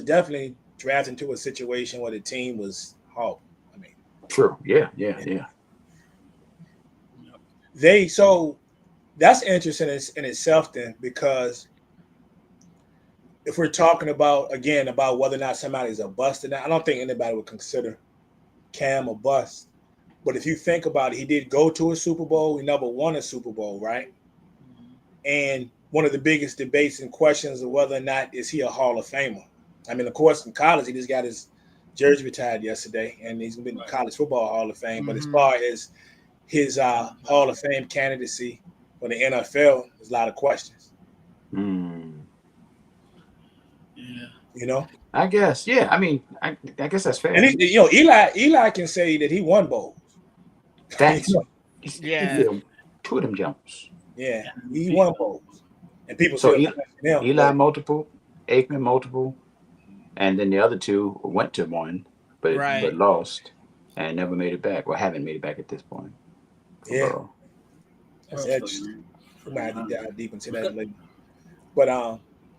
definitely drafted into a situation where the team was horrible. I mean, true. Yeah. So that's interesting in itself then, because if we're talking about whether or not somebody's a bust or not, I don't think anybody would consider Cam a bust. But if you think about it, he did go to a Super Bowl. He never won a Super Bowl, right? And one of the biggest debates and questions of whether or not is he a Hall of Famer. I mean, of course, in college, he just got his jersey retired yesterday, and he's going to be in the College Football Hall of Fame. But as far as his Hall of Fame candidacy for the NFL, there's a lot of questions. Yeah. You know? I guess. Yeah. I mean, I guess that's fair. And Eli can say that he won bowls. That's yeah. Two of them jumps. Yeah, he won bowls. And people So say Eli multiple, Aikman multiple, and then the other two went to one, but lost and never made it back. Well, haven't made it back at this point. Yeah. That's interesting. We might have to dive deep into that later. But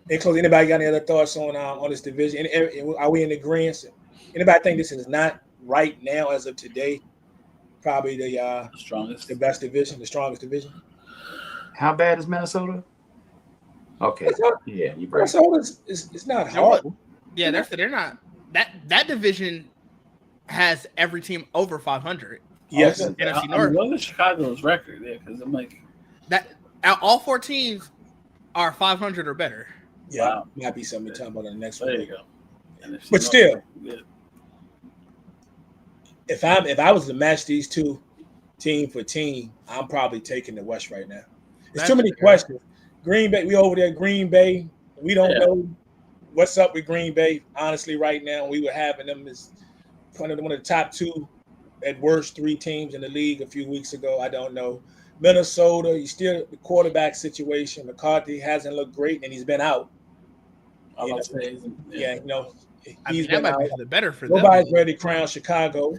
in closing, anybody got any other thoughts on this division? Are we in agreement? Anybody think this is not right now as of today? Probably the strongest, the best division, the strongest division. How bad is Minnesota? Okay, yeah, you right. Minnesota's it's not horrible. Yeah, they're not. That division has every team over 500. Yes, NFC North. What is Chicago's record? Yeah, because I'm like that. All 4 teams are 500 or better. Yeah, might be something to talk about in the next one. There you go. NFC But still, yeah. if I was to match these two team for team, I'm probably taking the West right now. There's too many questions. Green Bay, we over there. Green Bay, we don't know what's up with Green Bay. Honestly, right now, we were having them as one of the top 2 at worst 3 teams in the league a few weeks ago. I don't know. Minnesota, you still the quarterback situation. McCarthy hasn't looked great, and he's been out. He's been might be the better for them. Nobody's ready to crown Chicago.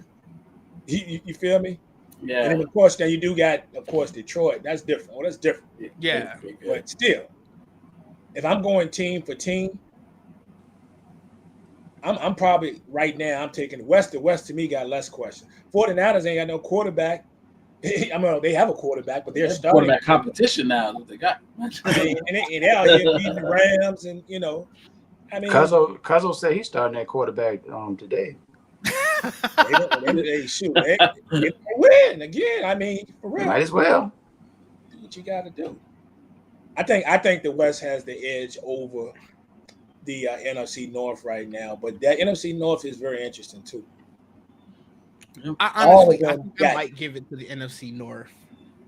You feel me? Yeah. And then of course, now you do got, of course, Detroit. That's different. Well, that's different. Yeah. But still, if I'm going team for team, I'm probably right now I'm taking the West. The West to me got less questions. 49ers ain't got no quarterback. I mean, they have a quarterback, but they're starting quarterback competition now that they got. and they're out here beating the Rams, and I mean, Cuzzo said he's starting that quarterback today. they win again. I mean, for real, might as well. Do what you got to do. I think the West has the edge over the NFC North right now, but that NFC North is very interesting too. I might give it to the NFC North.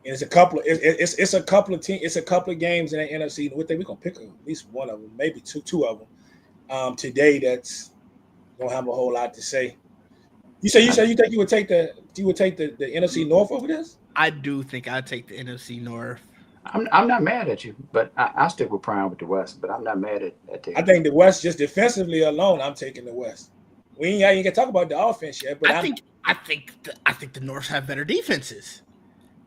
And it's a couple of it's a couple of teams. It's a couple of games in the NFC. We're gonna pick at least one of them, maybe two of them today. That's don't have a whole lot to say. You think you would take the NFC North over this? I do think I'd take the NFC North. I'm not mad at you, but I'll stick with Prime with the West. But I'm not mad at taking. I think the West, just defensively alone, I'm taking the West. We ain't even talk about the offense yet, but I think the North have better defenses.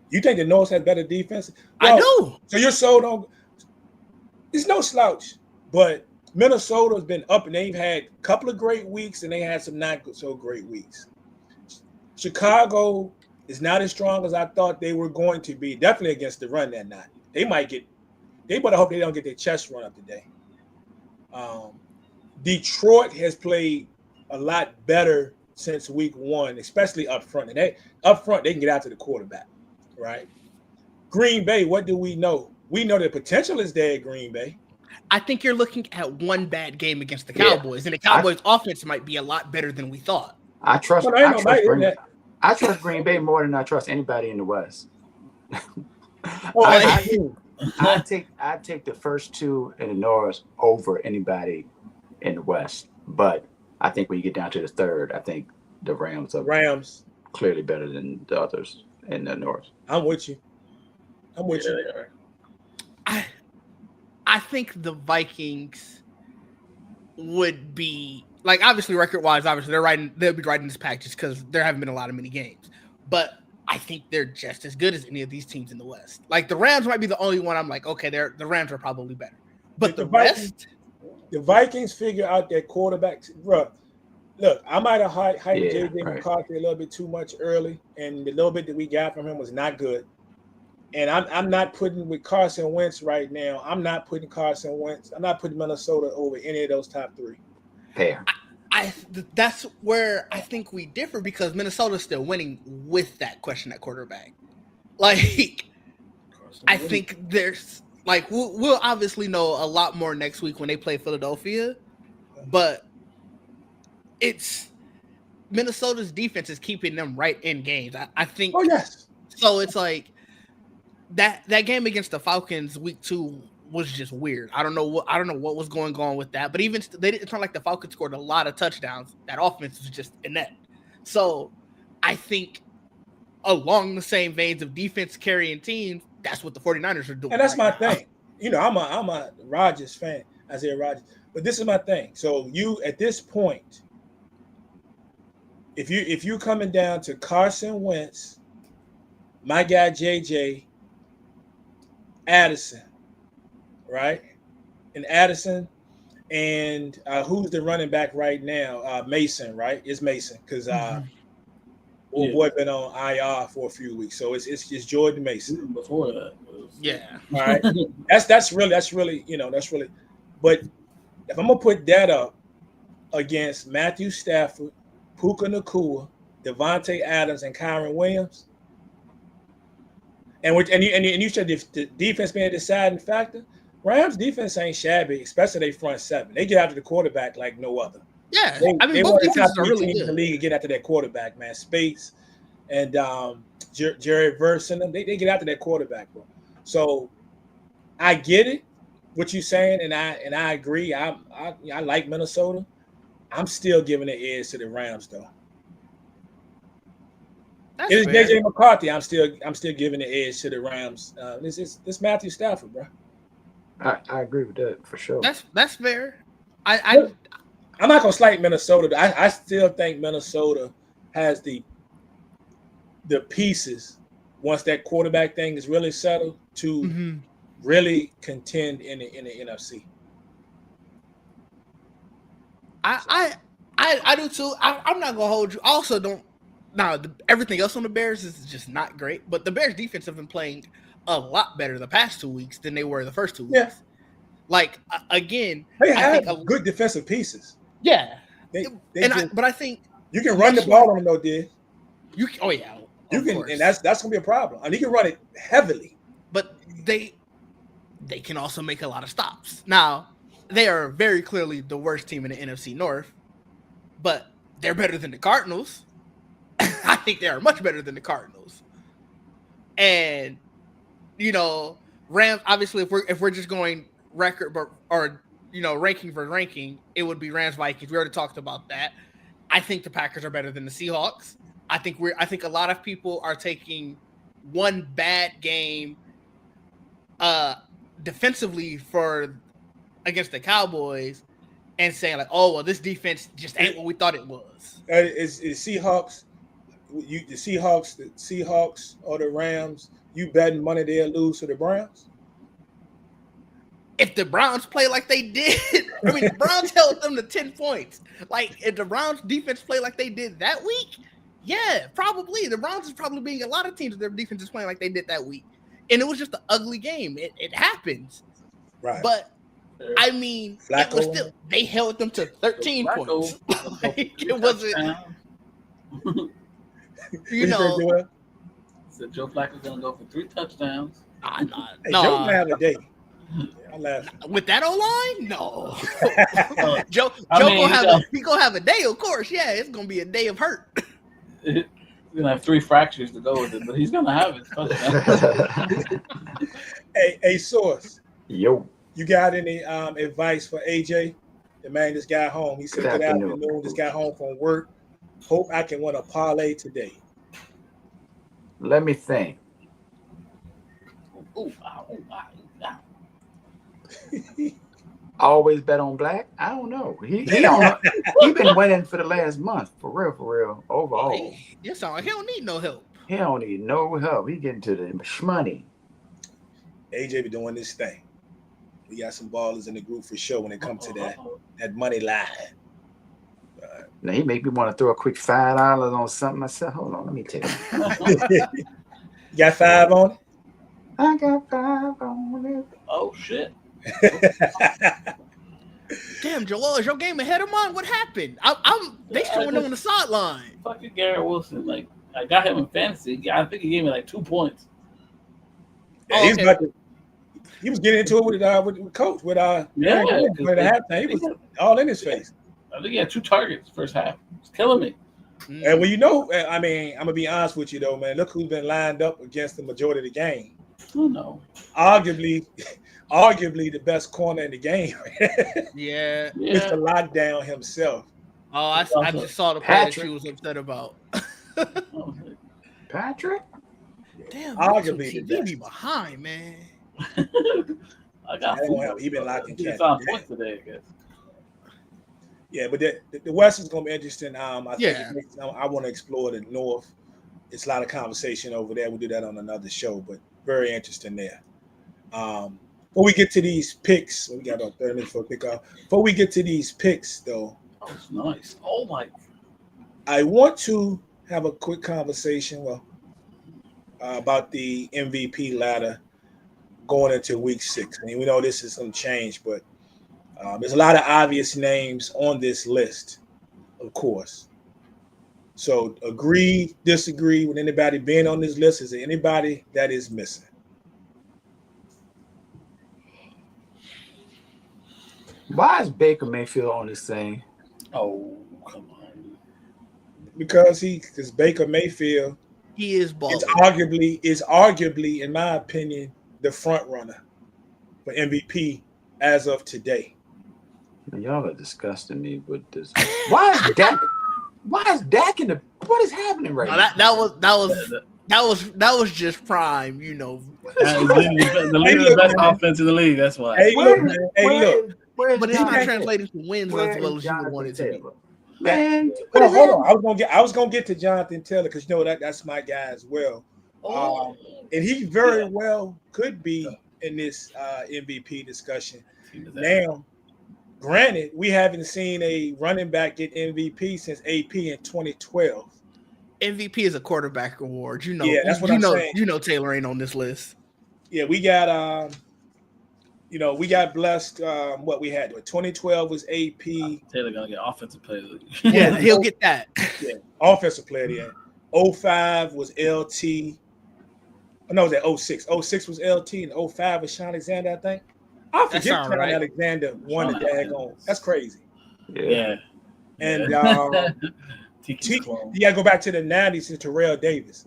You think the North has better defense? Well, I do. So you're sold on. It's no slouch, but Minnesota's been up, and they've had a couple of great weeks, and they had some not so great weeks. Chicago is not as strong as I thought they were going to be. Definitely against the run that night. They better hope they don't get their chest run up today. Detroit has played a lot better since week 1, especially up front. And they can get out to the quarterback, right? Green Bay, what do we know? We know the potential is there at Green Bay. I think you're looking at one bad game against the Cowboys, and the Cowboys' offense might be a lot better than we thought. I trust Green Bay more than I trust anybody in the West. I take the first 2 in the North over anybody in the West, but I think when you get down to the third, I think the Rams are clearly better than the others in the North. I'm with you. I'm with you. They are. I think the Vikings would be like, obviously record-wise, obviously they'll be riding this pack just because there haven't been a lot of many games. But I think they're just as good as any of these teams in the West. Like the Rams might be the only one I'm like, okay, the Rams are probably better. But the rest, the Vikings figure out their quarterback. Bro, look, I might have hyped JJ McCarthy a little bit too much early, and the little bit that we got from him was not good. And I'm not putting with Carson Wentz right now. I'm not putting Carson Wentz. I'm not putting Minnesota over any of those top three. Fair. That's where I think we differ because Minnesota's still winning with that question at quarterback. Like, I think there's like we'll obviously know a lot more next week when they play Philadelphia, but it's Minnesota's defense is keeping them right in games. I think. Oh yes. So it's like that game against the Falcons week 2 was just weird. I don't know what was going on with that, but even it's not like the Falcons scored a lot of touchdowns. That offense was just inept. So I think along the same veins of defense carrying teams, that's what the 49ers are doing. And that's right my now. thing. You know, I'm a Rodgers fan, Isaiah Rodgers. But this is my thing. So you at this point, if you coming down to Carson Wentz, my guy JJ, Addison, right? And Addison, and who's the running back right now? Mason, right? It's Mason because old boy been on IR for a few weeks, so it's Jordan Mason. Before that, Yeah. All right, that's really But if I'm gonna put that up against Matthew Stafford, Puka Nacua, Devontae Adams, and Kyron Williams. And you said the defense being a deciding factor. Rams defense ain't shabby, especially they front seven. They get after the quarterback like no other. Yeah, They both one of the top defenses are three really teams in the good. league get after that quarterback, man. Spates and Jerry Verse and them, they get after that quarterback, bro. So I get it, what you're saying, and I agree. I like Minnesota. I'm still giving the edge to the Rams, though. It's JJ McCarthy. I'm still giving the edge to the Rams. This Matthew Stafford, bro. I agree with that for sure. That's fair. I'm not gonna slight Minnesota. I still think Minnesota has the pieces once that quarterback thing is really settled to really contend in the NFC. I do too. I'm not gonna hold you. I also don't. Now everything else on the Bears is just not great, but the Bears defense have been playing a lot better the past 2 weeks than they were the first 2 weeks. Yeah. Like again, they have good defensive pieces. Yeah, but I think you can run the ball on them, though, dude. You can, you can, course. And that's gonna be a problem. I mean, you can run it heavily, but they can also make a lot of stops. Now they are very clearly the worst team in the NFC North, but they're better than the Cardinals. I think they are much better than the Cardinals. And Rams. Obviously, if we're just going record, or ranking for ranking, it would be Rams Vikings. We already talked about that. I think the Packers are better than the Seahawks. I think a lot of people are taking one bad game defensively against the Cowboys and saying like, oh well, this defense just ain't what we thought it was. Is Seahawks? The Seahawks or the Rams? You betting money they'll lose to the Browns? If the Browns play like they did, I mean, the Browns held them to 10 points. Like, if the Browns defense play like they did that week, yeah, probably. The Browns is probably being a lot of teams, their defense is playing like they did that week. And it was just an ugly game. It happens. Right. But, I mean, it was still, they held them to 13 points. Like, it wasn't, So Joe Flacco's going to go for 3 touchdowns. Joe can have a day. I laugh. With that O-line? No. Joe gonna have a day, of course. Yeah, it's gonna be a day of hurt. He's gonna have 3 fractures to go with it, but he's gonna have it. Hey, Source. Yo. You got any advice for AJ? The man just got home. He said, "Good afternoon. Just got home from work. Hope I can win a parlay today." Let me think. Ooh, wow, ooh, wow, wow. Always bet on black. I don't know. He don't know. He been winning for the last month. For real. Overall, You sound like he don't need no help. he don't need no help. He getting to the shmoney. AJ be doing this thing. We got some ballers in the group for sure when it comes to that money line. Now he make me want to throw a quick $5 on something. I said, hold on, let me tell you. You got 5 on it? I got 5 on it. Oh shit! Damn, Joel, is your game ahead of mine? What happened? They showing them on the sideline. Fucking Garrett Wilson. Like I got him in fantasy. I think he gave me like 2 points. Yeah, he's about to. He was getting into it with coach with Yeah, for the halftime. He was all in his face. I think he had 2 targets first half. It's killing me. And well, you know, I mean, I'm gonna be honest with you though, man. Look who's been lined up against the majority of the game. Oh no. Arguably the best corner in the game. Yeah. Mr. Lockdown himself. Oh, I just saw the play that she was upset about. Patrick? Damn, Arguably the TV best. be behind, man. I got He been locked in He cat. found points today, I guess. Yeah, but the West is gonna be interesting. I Yeah. think I want to explore the North. It's a lot of conversation over there. We'll do that on another show, but very interesting there. Before we get to these picks, we got about 30 minutes for a kickoff. Before we get to these picks, though, Oh, it's nice. Oh my. I want to have a quick conversation about the MVP ladder going into week 6. I mean, we know this is some change, but there's a lot of obvious names on this list, of course. So agree, disagree with anybody being on this list? Is there anybody that is missing? Why is Baker Mayfield on this thing? Oh, come on. Because Baker Mayfield He is balling. is arguably, in my opinion, the front runner for MVP as of today. Y'all are disgusting me with this. Why is Dak in the? What is happening right now? That was just prime, you know. The league is the best offense in the league. That's why. Hey, look, man. Hey, look. But it's not translating to wins as well as you would want it to be. Man, Hold on. I was gonna get to Jonathan Taylor because you know that's my guy as well. And he very well could be in this MVP discussion. Now, granted, we haven't seen a running back get MVP since AP in 2012. MVP is a quarterback award. You know, Yeah, that's what I'm saying. You know Taylor ain't on this list. Yeah, we got we got blessed. What we had 2012 was AP. Taylor gonna get offensive player. Yeah, he'll get that. Yeah, offensive player. Yeah, 05 was LT. No, it was at 06. 06 was LT and 05 was Sean Alexander. I think. I forget Sean Alexander won the daggone. That's crazy. Yeah. And you gotta go back to the 90s and Terrell Davis.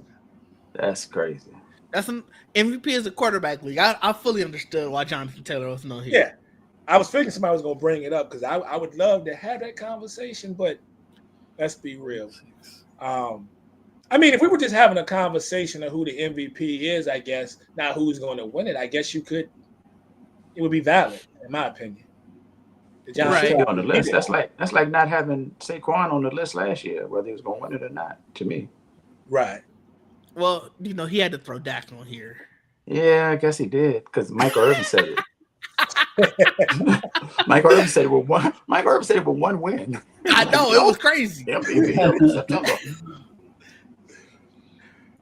That's crazy. That's an MVP is a quarterback league. I fully understood why Jonathan Taylor wasn't on here. Yeah, I was thinking somebody was gonna bring it up because I would love to have that conversation, but let's be real. I mean, if we were just having a conversation of who the MVP is, I guess not who's going to win it. I guess it would be valid, in my opinion. Right. On the list. That's like not having Saquon on the list last year, whether he was going to win it or not. To me, right. Well, he had to throw Dak on here. Yeah, I guess he did because Michael Irvin said it. Michael Irvin said it with one win. I know it was crazy.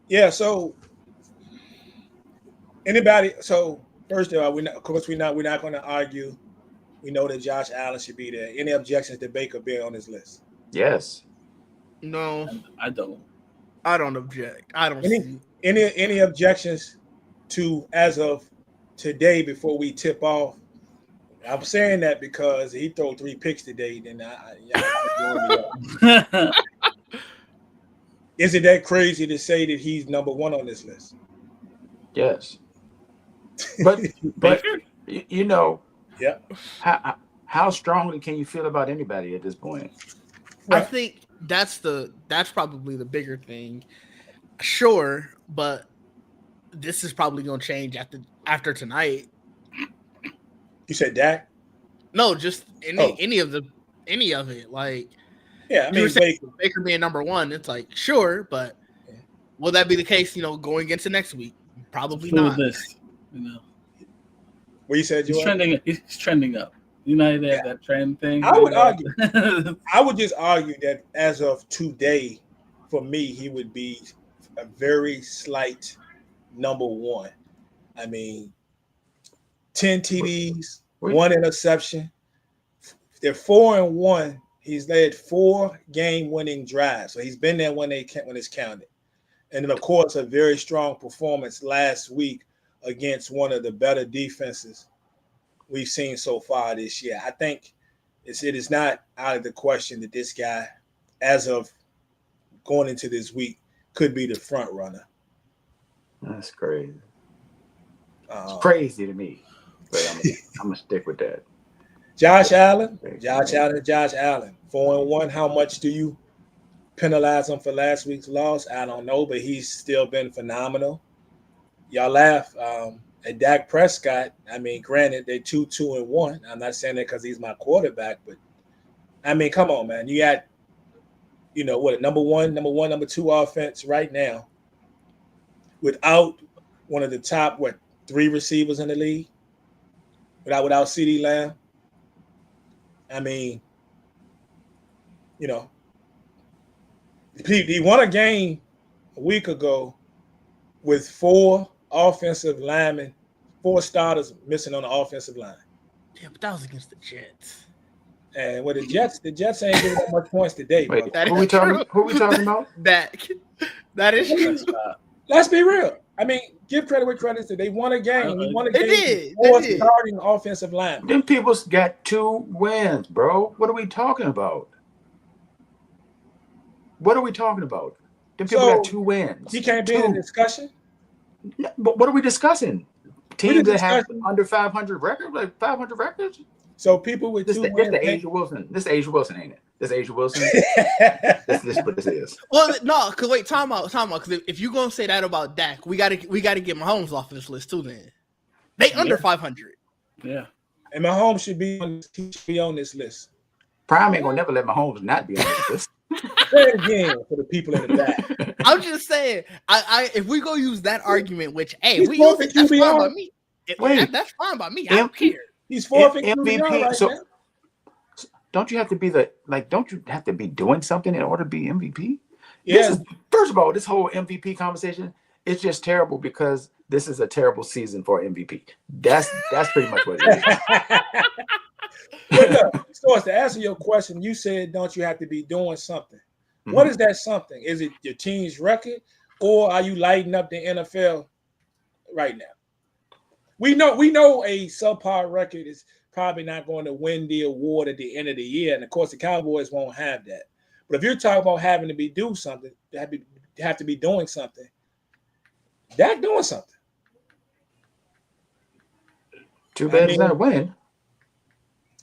Yeah. So, anybody? So first of all, we're not going to argue. We know that Josh Allen should be there. Any objections to Baker being on this list? Yes. No, I don't. I don't object. I don't see any objections to as of today before we tip off. I'm saying that because he threw 3 picks today. Then is it that crazy to say that he's number 1 on this list? Yes. But you know, yeah. How strongly can you feel about anybody at this point? I think that's probably the bigger thing. Sure, but this is probably gonna change after tonight. You said Dak? No, just any of it. Like Yeah, I you were mean saying, Baker being number one. It's like sure, but will that be the case? Going into next week, probably not. This, What you said, he's Joel? trending. He's trending up. They have that trend thing. I would argue. I would just argue that as of today, for me, he would be a very slight number one. I mean, 10 TDs, one interception. They're 4-1. He's led 4 game-winning drives, so he's been there when it's counted. And then, of course, a very strong performance last week against one of the better defenses we've seen so far this year. I think it is not out of the question that this guy, as of going into this week, could be the front runner. That's crazy. It's crazy to me, but I'm gonna stick with that. Josh Allen. 4-1. How much do you penalize him for last week's loss? I don't know, but he's still been phenomenal. Y'all laugh at Dak Prescott. I mean, granted, they're 2-1. I'm not saying that because he's my quarterback, but I mean, come on, man. You got, number one, number 2 offense right now without one of the top, 3 receivers in the league, without CeeDee Lamb. I mean, he won a game a week ago with 4 offensive linemen, 4 starters missing on the offensive line. Yeah, but that was against the Jets. And with the Jets ain't giving that much points today. Wait, who we talking about? That is true. Let's be real. I mean, give credit where credit's due. They won a game. We won a game. They with 4 did. starting offensive linemen. Them people got 2 wins, bro. What are we talking about? What are we talking about? Them people got 2 wins. He can't be in the discussion. But what are we discussing? Teams that have under 500 records, like 500 records. So people with 2 wins. This Asia Wilson. This Asia Wilson, ain't it? This Asia Wilson. This what this is. Well, no, because wait, time out. Because if you're gonna say that about Dak, we gotta get Mahomes off this list too. Then they under 500. Yeah, and Mahomes should be on this list. Prime ain't gonna never let Mahomes not be on this list. Say it again for the people in the back. I'm just saying, if we go use that argument, which we use it, that's fine by me. That's fine by me. I don't care. He's 4th in MVP. right So now. don't you have to be don't you have to be doing something in order to be MVP? Yeah. First of all, this whole MVP conversation is just terrible because this is a terrible season for MVP. That's pretty much what it is. So to answer your question, you said, don't you have to be doing something? Mm-hmm. What is that something? Is it your team's record, or are you lighting up the NFL right now? We know a subpar record is probably not going to win the award at the end of the year, and of course the Cowboys won't have that. But if you're talking about having to be doing something, have to be doing something, Dak doing something. Too bad he's not a win.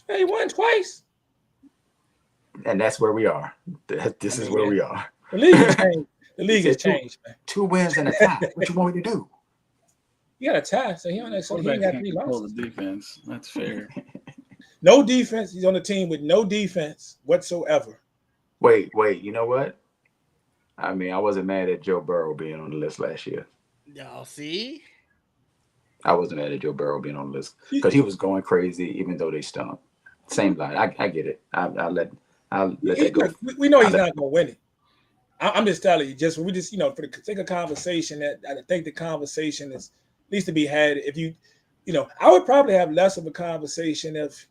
He won twice. And that's where we are. This is where we are. The league has changed. The league has changed, man. 2 wins and a tie. What you want me to do? You got a tie, so he ain't got 3 losses. The defense. That's fair. No defense. He's on the team with no defense whatsoever. Wait. You know what? I mean, I wasn't mad at Joe Burrow being on the list last year. Y'all see? I wasn't mad at Joe Burrow being on the list because he was going crazy, even though they stunk. Same line. I get it. I'll let that go. We know he's not going to win it. I'm just telling you. For the sake of conversation, that I think the conversation needs to be had. If I would probably have less of a conversation if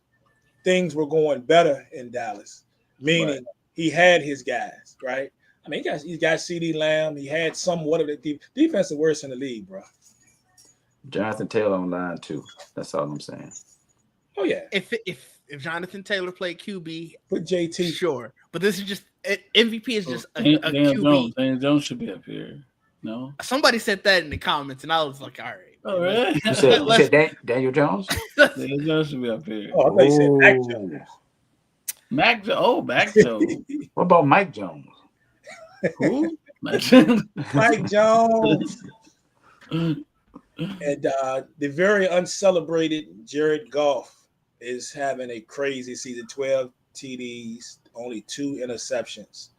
things were going better in Dallas, meaning he had his guys, right? I mean, he got CeeDee Lamb. He had somewhat of the defense is worse in the league, bro. Jonathan Taylor on line too. That's all I'm saying. Oh yeah. If Jonathan Taylor played QB, put JT. Sure, but this is just MVP is just a QB. Dan Jones should be up here. No, somebody said that in the comments, and I was like, all right. Oh, really? You said Daniel Jones? Daniel Jones should be up here. Oh, I thought you said Mac Jones. Mac Jones. What about Mike Jones? Who? Imagine. Mike Jones. And the very uncelebrated Jared Goff is having a crazy season. 12 TDs, only 2 interceptions.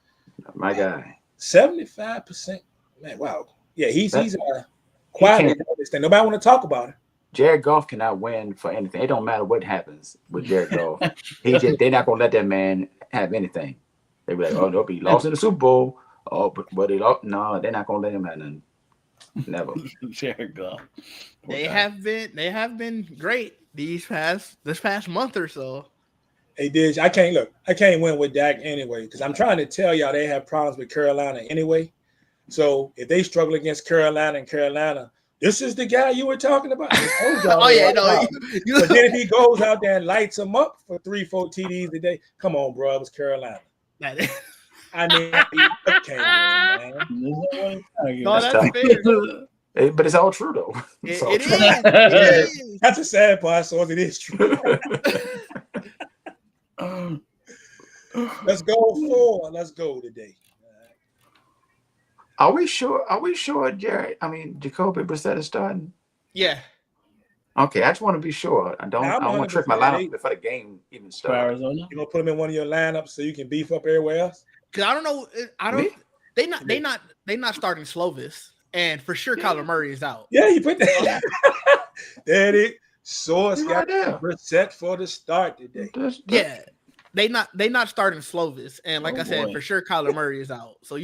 My guy. 75%. Man, wow. Yeah, he's quietly doing this thing. Nobody want to talk about it. Jared Goff cannot win for anything. It don't matter what happens with Jared Goff. They're not gonna let that man have anything. They be like, oh, they'll be lost in the Super Bowl. Oh, but they lost. No, they're not gonna let him have nothing. Never. Jared Goff. They have been great this past month or so. Hey, Dish, I can't win with Dak anyway, because I'm trying to tell y'all they have problems with Carolina anyway. So if they struggle against Carolina and Carolina, this is the guy you were talking about. Oh yeah, no. But then if he goes out there and lights them up for 3-4 TDs a day, come on, bro, it was Carolina. I mean, okay, man. No, that's fair. But it's all true though. It is. That's a sad part, so it is true. Let's go forward. Let's go today. Are we sure, Jacoby Brissett is starting? Yeah. Okay, I just want to be sure. I don't want to trick my lineup before the game even starts. Arizona. You gonna put him in one of your lineups so you can beef up everywhere else? Because I don't know. They not starting Slovis, and for sure Kyler Murray is out. Yeah, you put that. There it is. Source got right Brissett for the start today. Yeah. They not starting Slovis, and like I said, for sure Kyler Murray is out. So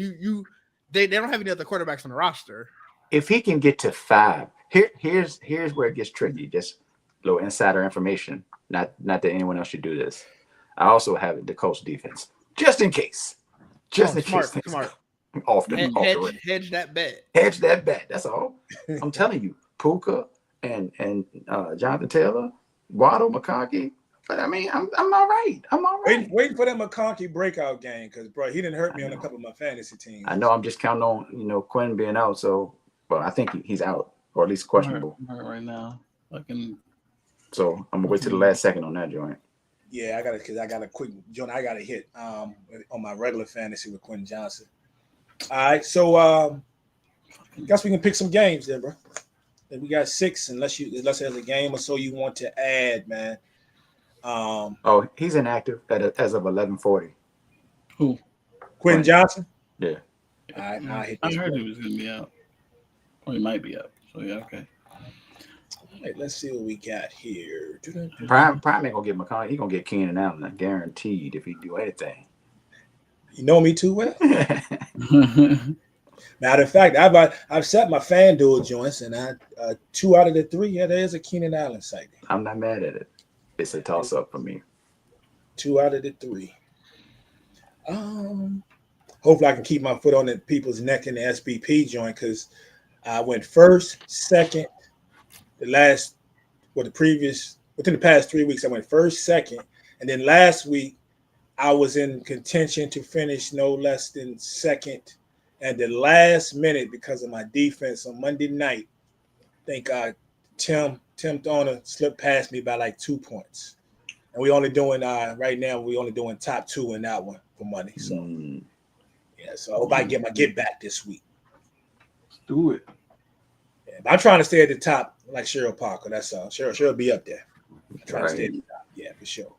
they don't have any other quarterbacks on the roster. If he can get to 5, here's where it gets tricky. Just a little insider information. Not that anyone else should do this. I also have the Colts defense, just in case. Smart. Often Hedge that bet. Hedge that bet. That's all. I'm telling you, Puka and Jonathan Taylor, Waddle, McConkey. But I mean, I'm all right. I'm all right. Waiting for that McConkey breakout game, because bro, he didn't hurt me on a couple of my fantasy teams. I know. I'm just counting on Quinn being out. So, well, I think he's out, or at least questionable. Right now. So I'm gonna wait till the last second on that joint. Yeah, I got a quick joint. I got to hit on my regular fantasy with Quentin Johnson. All right, so guess we can pick some games there, bro. And we got 6, unless there's a game or so you want to add, man. He's inactive as of 11:40. Who? Quentin Johnson? Yeah. All right, I heard he was gonna be out. Or he might be out. So yeah, okay. All right, let's see what we got here. Prime ain't gonna get McConkey. He gonna get Keenan Allen, guaranteed, if he do anything. You know me too well. Matter of fact, I've set my FanDuel joints, and 2 out of the 3, there is a Keenan Allen sighting. I'm not mad at it. It's a toss up for me. 2 out of the 3. Hopefully I can keep my foot on the people's neck in the SBP joint, because I went first, second, within the past 3 weeks, I went first, second, and then last week I was in contention to finish no less than second. And the last minute, because of my defense on Monday night, thank God, Tim Thorner slipped past me by like 2 points. And we only doing right now, we only doing top 2 in that one for money. So yeah, so I hope I get my get back this week. Let's do it. Yeah, I'm trying to stay at the top like Cheryl Parker. That's all. Cheryl be up there. I'm trying to stay at the top. Yeah, for sure.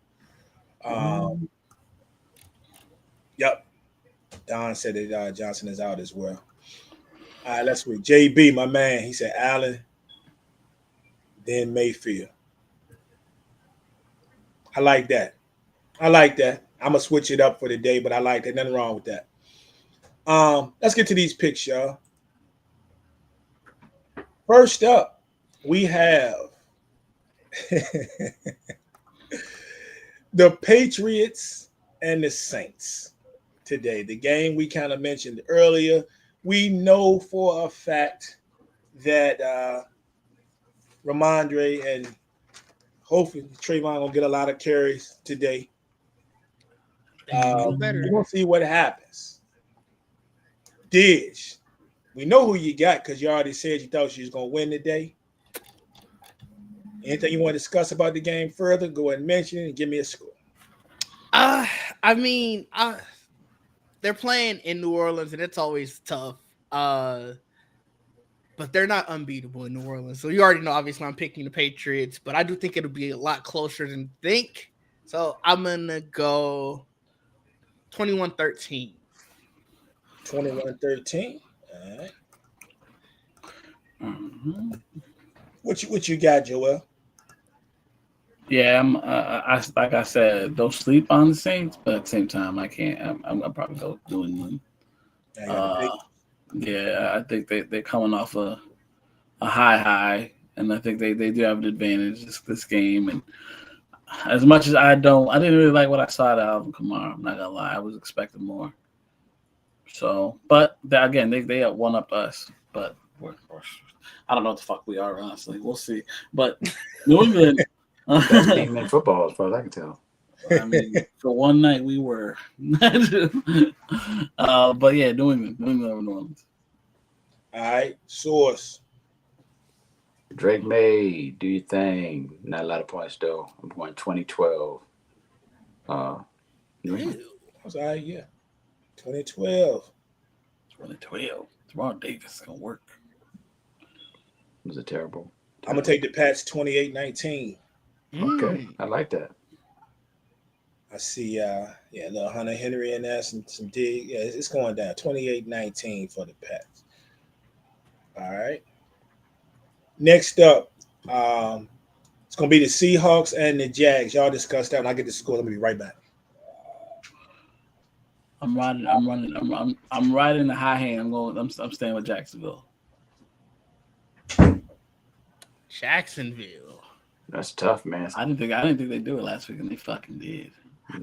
Yep. Don said that Johnson is out as well. All right, let's read. JB, my man, he said Allen, then Mayfield. I like that. I'm gonna switch it up for the day, but I like that. Nothing wrong with that. Let's get to these picks, y'all. First up, we have the Patriots and the Saints today. The game we kind of mentioned earlier. We know for a fact that Ramondre and hopefully Trayvon will get a lot of carries today. We're going to see what happens. Dish, we know who you got because you already said you thought she was going to win today. Anything you want to discuss about the game further, go ahead and mention it and give me a score. they're playing in New Orleans, and it's always tough. But they're not unbeatable in New Orleans. So you already know, obviously, I'm picking the Patriots, but I do think it'll be a lot closer than you think. So I'm going to go 21-13. 21-13. All right. Mm-hmm. What you got, Joel? Yeah, like I said, don't sleep on the Saints, but at the same time, I can't. I'm probably go doing them. Yeah, I think they're coming off a high, and I think they do have an advantage this game. And as much as I didn't really like what I saw out of Alvin Kamara. I'm not gonna lie, I was expecting more. So, but again, they have one up us, but we're I don't know what the fuck we are, honestly. We'll see. But New England. Best team in football, as far as I can tell. I mean, for one night we were. But yeah, New England over New Orleans. All right, Source. Drake May, do your thing. Not a lot of points though. I'm going 2012. New England. That's all right, yeah. 2012. 2012. Teron Davis is gonna work. Was it terrible? I'm gonna take the Pats 28-19. Okay, I like that. I see little Hunter Henry in there, some dig. Yeah, it's going down. 28-19 for the Pats. All right. Next up, it's gonna be the Seahawks and the Jags. Y'all discuss that when I get the score. Let me be right back. I'm riding the high hand. I'm staying with Jacksonville. Jacksonville. That's tough, man. I didn't think they'd do it last week, and they fucking did.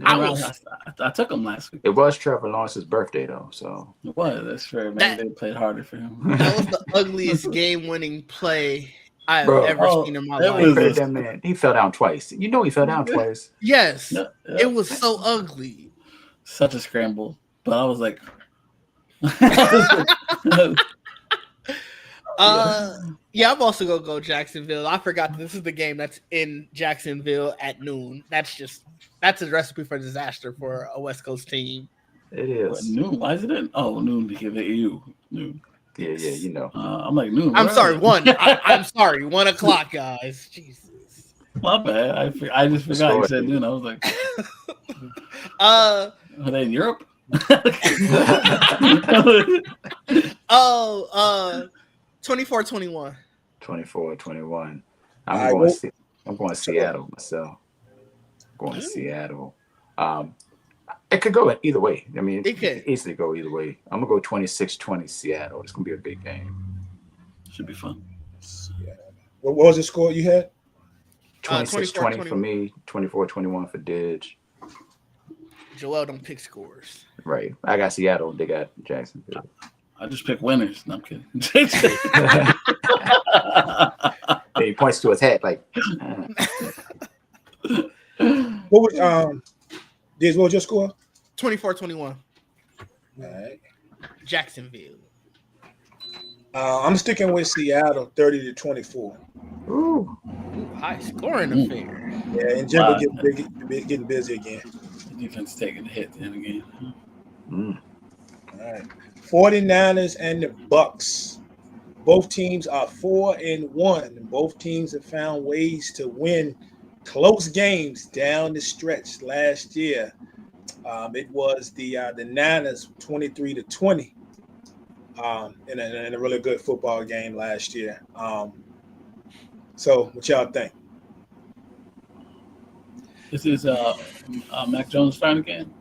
I took them last week. It was Trevor Lawrence's birthday, though, so It was. That's true. Maybe they played harder for him. That was the ugliest game-winning play I've ever seen in my life. That man, he fell down twice. You know he fell down twice. Yes, it was so ugly. Such a scramble, but I was like, yeah, I'm also gonna go Jacksonville. I forgot that this is the game that's in Jacksonville at noon. That's a recipe for disaster for a West Coast team. It is. Noon? Why is it in? Oh, noon to give it you. Noon. Yeah, you know. I'm like noon. I'm sorry, 1. I'm sorry, 1 o'clock, guys. Jesus. My bad. I just forgot you said noon. I was like, are they in Europe? 24-21. 24-21. I'm going Seattle myself. Going to Seattle. It could go either way. I mean, it could easily go either way. I'm gonna go 26-20 Seattle. It's gonna be a big game. Should be fun. Yeah. What was the score you had? 26-20 for me. 24-21 for Didge. Joel don't pick scores. Right. I got Seattle. They got Jacksonville. I just pick winners. No, I'm kidding. He points to his head like. What was Diz, what was your score? 24-21. All right. Jacksonville. I'm sticking with Seattle, 30-24. Ooh. High scoring affair. Yeah, and Jimbo getting busy again. The defense taking the hit in the game. All right. 49ers and the Bucks. Both teams are 4-1. Both teams have found ways to win close games down the stretch last year. It was the Niners 23-20 in a really good football game last year. So what y'all think? This is Mac Jones starting again.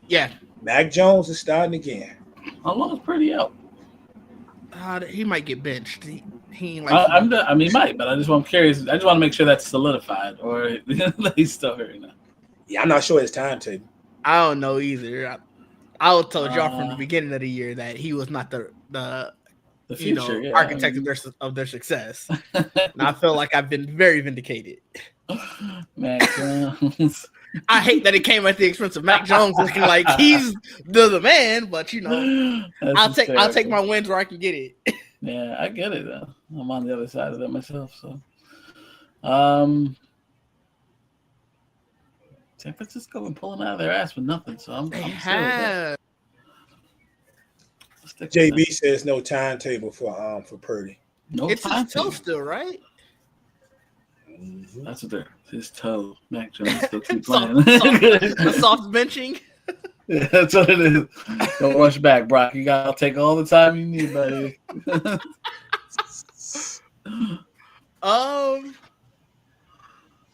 Yeah, Mac Jones is starting again. How long is Purdy out? He might get benched. He ain't he might, but I'm curious. I just want to make sure that's solidified, or he's still hurt now. Yeah, I'm not sure his timetable. I don't know either. I told y'all from the beginning of the year that he was not the future, architect of their success. And I feel like I've been very vindicated. Mac Jones. I hate that it came at the expense of Mac Jones looking like he's the man, but I'll take my wins where I can get it. Yeah, I get it though. I'm on the other side of that myself. So, San Francisco been pulling out of their ass with nothing. So I'm have. JB says no timetable for Purdy. No It's his timetable. toe still, right? Mhm. That's what they're his toe. Mac Jones still keep Soft, playing. the soft benching. Yeah, that's what it is. Don't rush back, Brock. You gotta take all the time you need, buddy.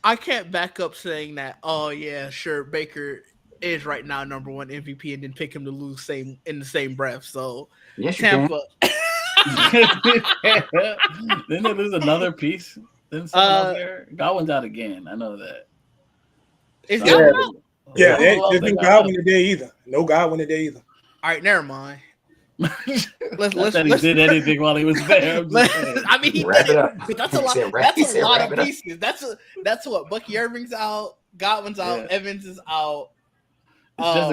I can't back up saying that. Oh yeah, sure, Baker is right now number one MVP, and then pick him to lose in the same breath. So Yes, you Tampa. Didn't they lose another piece? Didn't someone out there? Godwin's out again. I know that. Is So- Godwin out? Yeah, Who else there's they no got Godwin left? today either. No Godwin today either. All right, never mind. Not that he did anything while he was there. I'm just saying. I mean, he Wrap did it up. but that's a He lot. said wrap- That's he a said lot wrap of it up. pieces. That's what Bucky Irving's out, Godwin's out, Yeah. Evans is out. It's just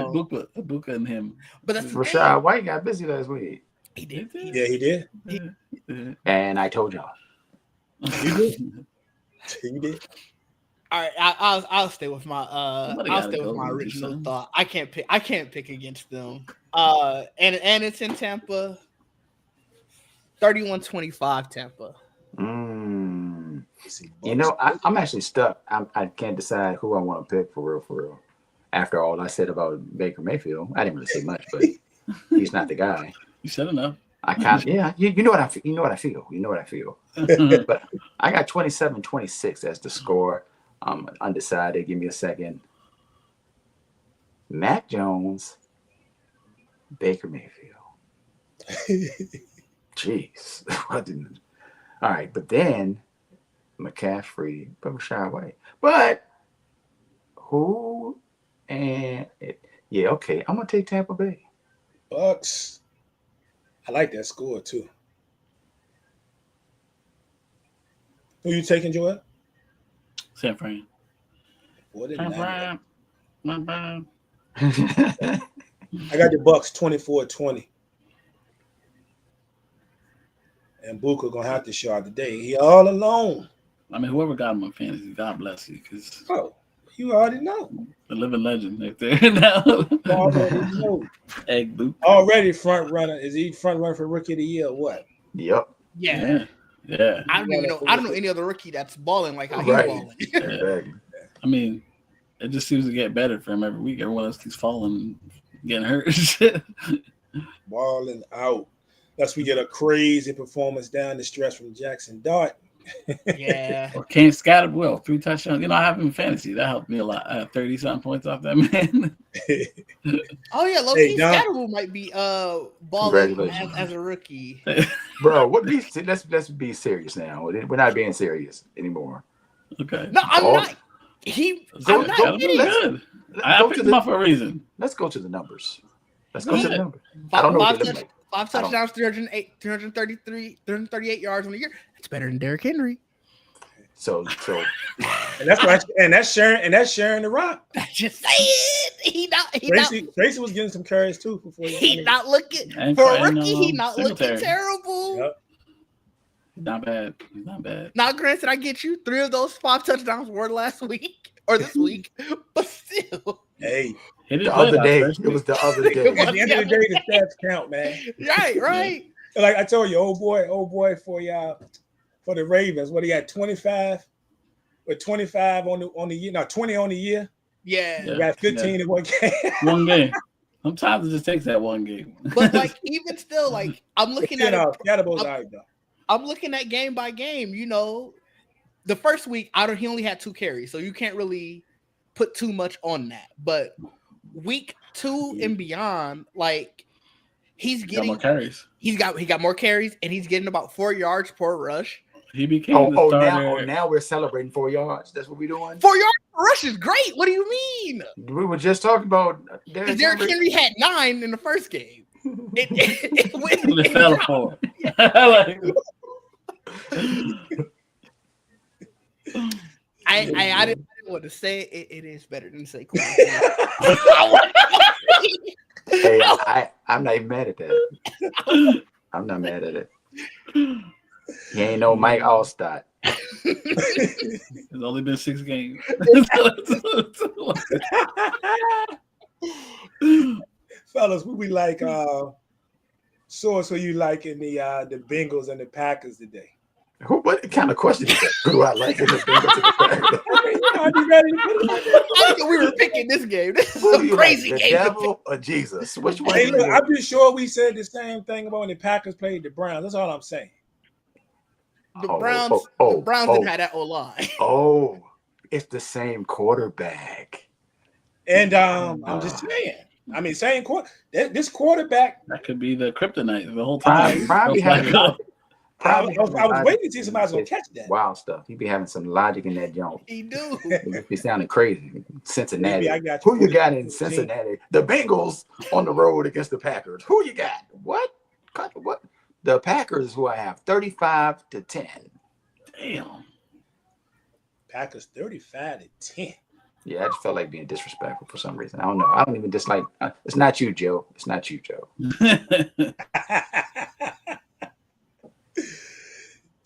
Ibuka and him. But that's the Rashad thing. White got busy last week. He did. Yeah, he did. Yeah. And I told y'all. He did. He did. All right, I'll stay with my Somebody I'll gotta stay with go my and do original something. thought. I can't pick against them. And it's in Tampa. 31-25 Tampa. You know, I'm actually stuck. I can't decide who I want to pick for real. After all I said about Baker Mayfield, I didn't really say much, but he's not the guy. You said enough. I can't. Yeah, you know what I feel. You know what I feel. You know what I feel. But I got 27-26 as the score. I'm undecided. Give me a second. Mac Jones, Baker Mayfield. Jeez. All right, but then McCaffrey, but Rashad White. But who and it, yeah, okay. I'm gonna take Tampa Bay. Bucks. I like that score too. Who you taking, Joel? San Fran. What did San I Fran. got the Bucks 24-20. And Booker gonna have to show out today. He all alone. I mean, whoever got him on fantasy, God bless you, because Oh, you already know. the living legend right there now. You already know. Egg boot. Already front runner. Is he front runner for rookie of the year or what? Yep. Yeah. Yeah. I don't even know. I don't know any other rookie that's balling like how he's Right. balling. Exactly. I mean, it just seems to get better for him every week. Everyone else keeps falling, getting hurt. Balling out. Unless we get a crazy performance down the stretch from Jackson Dart. Yeah. Or Cam Scatterwell, 3 touchdowns. You know, I have him in fantasy. That helped me a lot. I have 30-something points off that man. Oh yeah, Loki Hey, Don. Scatterable might be balling Congratulations. as a rookie. Bro, let's be serious now. We're not being serious anymore. Okay. No, I'm Oh. not. Go- I'm not Scatterwell kidding. good. I Go picked to him the- up for a reason. Let's go to the numbers. Let's go Go to the ahead. numbers. I don't know what Five, they look like. five touchdowns, 338 yards on the year. That's better than Derrick Henry. So And that's sharing the rock. Just saying. Tracy was getting some carries too before He not looking And for a and, rookie. He not looking Singletary. terrible. Yep. Not bad. He's not bad. Now, granted, I get you 3 of those 5 touchdowns were last week or this week, but still, Hey, He didn't the play other last day, Thursday. it was the other at day. the end of the day, the stats count, man. right. Like I told you, old boy for y'all for the Ravens. What he got 25 with 25 on the year. No, 20 on the year. Yeah. He got 15 in one game. One game. Sometimes it just takes that one game. But like, even still, like, I'm looking at it. Scatterball's all right though. I'm looking at game by game. You know, the first week, he only had 2 carries, so you can't really put too much on that. But week 2 and beyond, like, he's Got getting more carries. he got more carries, and he's getting about 4 yards per rush. He became the starter. Now we're celebrating 4 yards. That's what we're doing. 4 yards per rush is great. What do you mean? We were just talking about Derrick Henry had 9 in the first game. It went. It fell apart. I didn't want to say it. It is better than Saquon. Hey, I'm not even mad at that. I'm not mad at it. He ain't no Mike Allstott. It's only been 6 games. Fellas, we like So you like in the Bengals and the Packers today? What kind of question is that? Who do I like in the Bengals and the Packers? I mean, you might be ready to put it like that. I didn't know we were picking this game. This is Who do some you crazy like, the game. devil or Jesus? Which one? Hey, do you look, like? I'm just sure we said the same thing about when the Packers played the Browns. That's all I'm saying. The Oh, Browns, oh, the Browns oh. didn't have that O-line. Oh, it's the same quarterback. And I'm just saying. I mean, same quarter. This quarterback. That could be the kryptonite the whole time. Probably Like, having- I was waiting to see somebody was gonna catch that. Wild stuff. He be having some logic in that joint. He do. It be sounding crazy. Cincinnati. Maybe I got you. Who you got in Cincinnati? The Bengals on the road against the Packers. Who you got? What? What? The Packers, who I have 35-10. damn. Packers 35-10. Yeah, I just felt like being disrespectful for some reason. I don't know. I don't even dislike. It's not you, Joe. It's not you, Joe.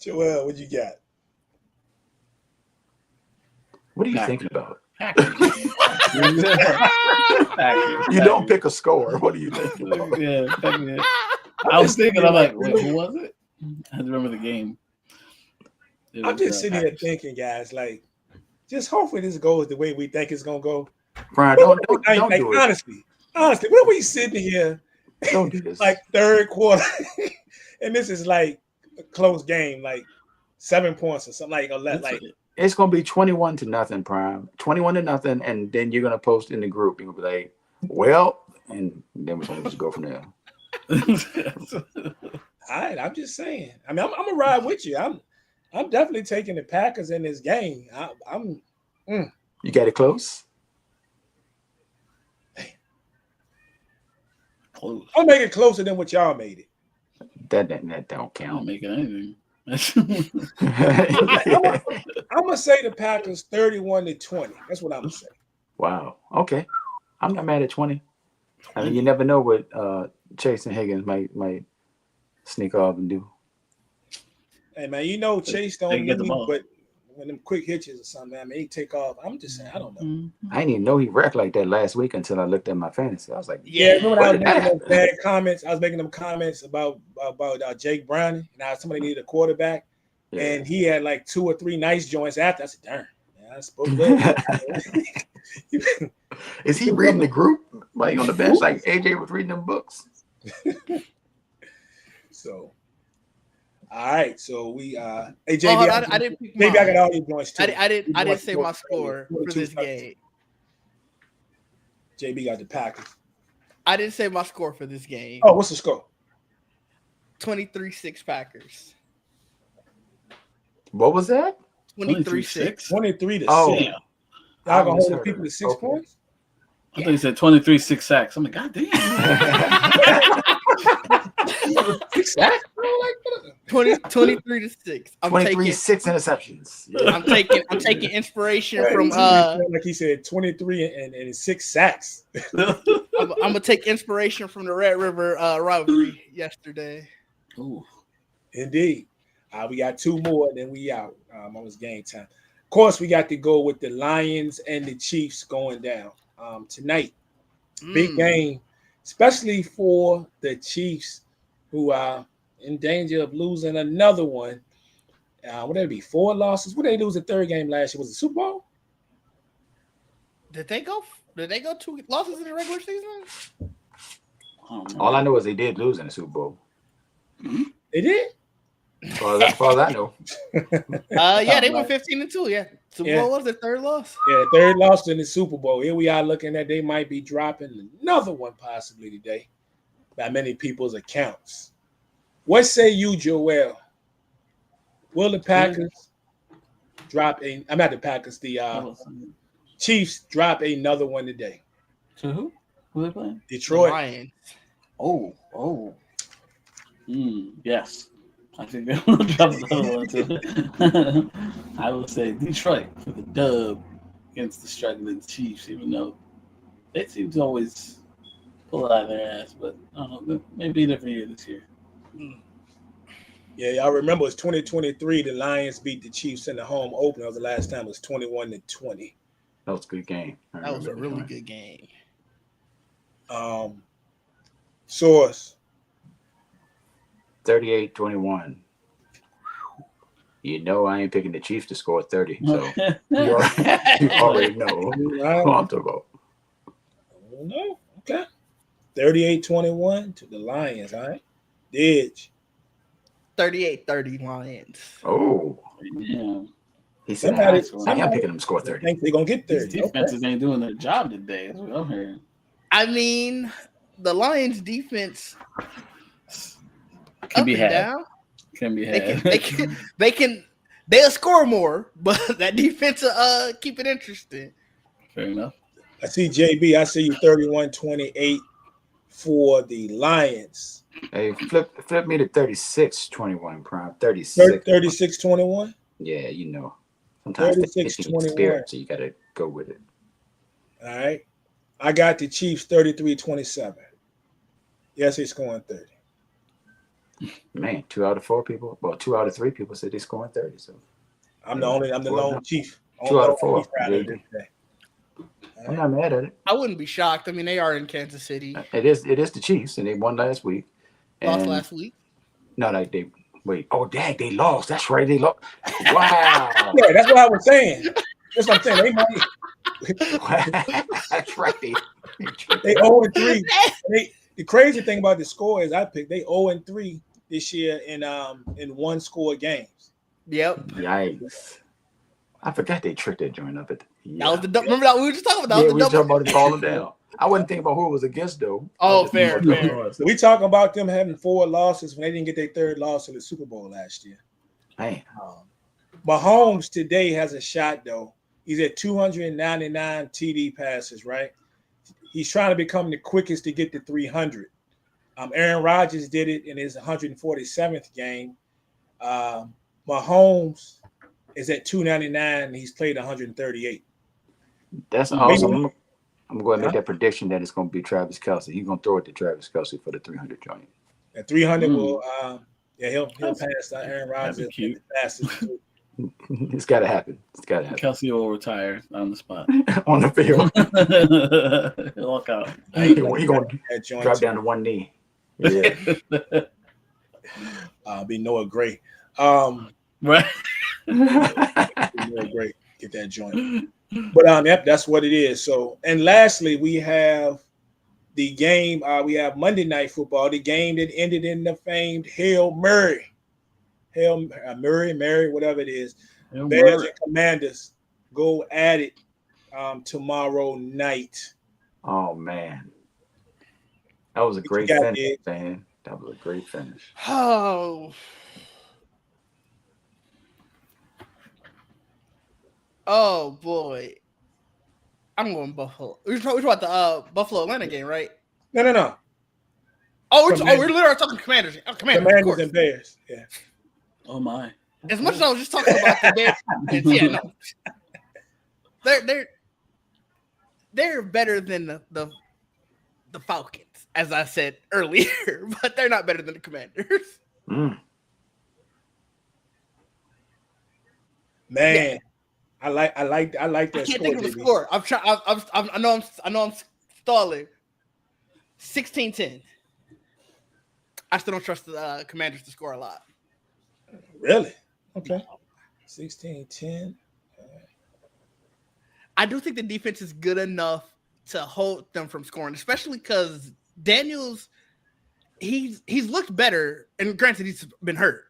Joel, what you got? What are you Packers. thinking about? Packers. You don't pick a score. What are you thinking about? Yeah, Packers. I was thinking, I'm like, wait, who was it? I had to remember the game. It I'm was, just sitting here Packers. thinking, guys, like, just hopefully this goes the way we think it's gonna go. Brian, don't Like, do it. honestly, what are we sitting here Don't do this. like third quarter, and this is like a close game, like 7 points or something like, or That's like. it. It's gonna be 21-0, Prime. 21-0, and then you're gonna post in the group. You're gonna be like, well, and then we're gonna just go from there. All right, I'm just saying. I mean, I'm gonna ride with you. I'm definitely taking the Packers in this game. You got it close? Close. I'll make it closer than what y'all made it. That don't I don't count. make it anything. I'm gonna say the Packers 31-20. That's what I'm gonna say. Wow. Okay. I'm not mad at 20. I mean, you never know what Chase and Higgins might sneak off and do. Hey man, you know Chase They don't can get the need, ball. but when them quick hitches or something, I mean, he take off. I'm just saying, I don't know. I didn't even know he wrecked like that last week until I looked at my fantasy. I was like, Yeah, remember when I was Where did making that those bad comments? I was making them comments about Jake Browning and how somebody needed a quarterback, yeah. and he had like 2 or 3 nice joints after. I said, darn, man, I spoke good. Is he reading the group like on the bench like AJ was reading them books? So, all right. So we hey JB, Oh, I didn't pick maybe I mine. got all your joints too. I didn't say my score for this game. JB got the Packers. I didn't say my score for this game. Oh, what's the score? 23-6 Packers. What was that? 23-6. 23-6. Oh, Damn. Y'all gonna hold the misheard people it. to 6 Okay. points? I think he said 23-6 sacks. I'm like, God damn. 6 sacks, bro? Like, 23-6. I'm 23, taking 6 interceptions. Yeah. I'm taking inspiration Right, from like he said, 23 and 6 sacks. I'm gonna take inspiration from the Red River rivalry yesterday. Ooh. Indeed. We got 2 more, then we out. Almost game time. Of course, we got to go with the Lions and the Chiefs going down tonight. Big game, especially for the Chiefs, who are in danger of losing another one. Would that be 4 losses? Would they lose the 3rd game last year? Was it Super Bowl? Did they go 2 losses in the regular season? All I know is they did lose in the Super Bowl. They did? As far as I know. Yeah, they went 15-2. Yeah, Super Yeah. Bowl was their 3rd loss. Yeah, 3rd loss in the Super Bowl. Here we are looking at they might be dropping another one possibly today by many people's accounts. What say you, Joel? Will the Packers drop a? I'm not the Packers. The Chiefs drop another one today. To who? Who they playing? Detroit. Lions. Oh. Yes. I think they will drop another one too. I will say Detroit for the dub against the struggling Chiefs, even though they seem to always pull it out of their ass. But I don't know, maybe a different year this year. Yeah, y'all remember it's 2023. The Lions beat the Chiefs in the home opener. That was the last time. It was 21-20. That was a good game. That was a really good game. Source. 38-21. You know I ain't picking the Chiefs to score 30, so you already know who I'm talking about. No, okay. 38-21 to the Lions, all right? Didge. 38-30 Lions. Oh. Yeah. He said, Somebody I'm picking them to score 30. think they're going to get 30. These defenses ain't doing their job today. That's what I'm hearing. I mean, the Lions defense Can up be and had. down. Can be had. They'll score more, but that defense will keep it interesting. Fair enough. I see JB. I see you 31-28 for the Lions. Hey, flip me to 36-21, Prime. 36. 36-21? Yeah, you know. Sometimes 36-21. spirit, so you got to go with it. All right. I got the Chiefs 33-27. Yes, he's scoring 30. Man, 2 out of 4 people. Well, 2 out of 3 people said they're scoring 30. So I'm the lone Chief. 2 out of 4. I'm not mad at it. I wouldn't be shocked. I mean, they are in Kansas City. It is the Chiefs, and they won last week. Lost last week. No, like they wait. Oh, dang, they lost. That's right, they lost. Wow. Yeah, that's what I was saying. That's what I'm saying. They might. That's right. They 0-3. The crazy thing about the score is I picked they 0-3 this year in one score games. Yep. Yikes. I forgot they tricked that joint up at That was the remember that we were just talking about. We were talking about it falling down. I wasn't thinking about who it was against though. Oh, fair. So we talking about them having 4 losses when they didn't get their 3rd loss in the Super Bowl last year. Man. Mahomes today has a shot though. He's at 299 TD passes, right? He's trying to become the quickest to get to 300. Aaron Rodgers did it in his 147th game. Mahomes is at 299 and he's played 138. That's awesome. I'm going to make that prediction that it's going to be Travis Kelce. He's going to throw it to Travis Kelce for the 300 joint. At 300 will he'll pass Aaron Rodgers the fastest. It's got to happen. Kelce will retire on the spot. On the field. He'll walk out. He's going to drop down to one knee. Yeah. Be Noah Gray. Right. Noah Gray. Get that joint. But yep, that's what it is. So, and lastly, we have the game. We have Monday Night Football, the game that ended in the famed Hail Mary, whatever it is. Bears and Commanders go at it tomorrow night. Oh man, that was a great finish, man. That was a great finish. Oh boy, I'm going Buffalo. We're talking about the Buffalo Atlanta game, right? No. We're literally talking Commanders. Commanders and Bears. Yeah. Oh my. As much as I was just talking about the Bears, no. They're better than the Falcons, as I said earlier, but they're not better than the Commanders. Man. Yeah. I like that. I can't think of the score. I know I'm stalling. 16-10. I still don't trust the Commanders to score a lot. Really? Okay. 16-10. I do think the defense is good enough to hold them from scoring, especially because Daniels, he's looked better, and granted he's been hurt.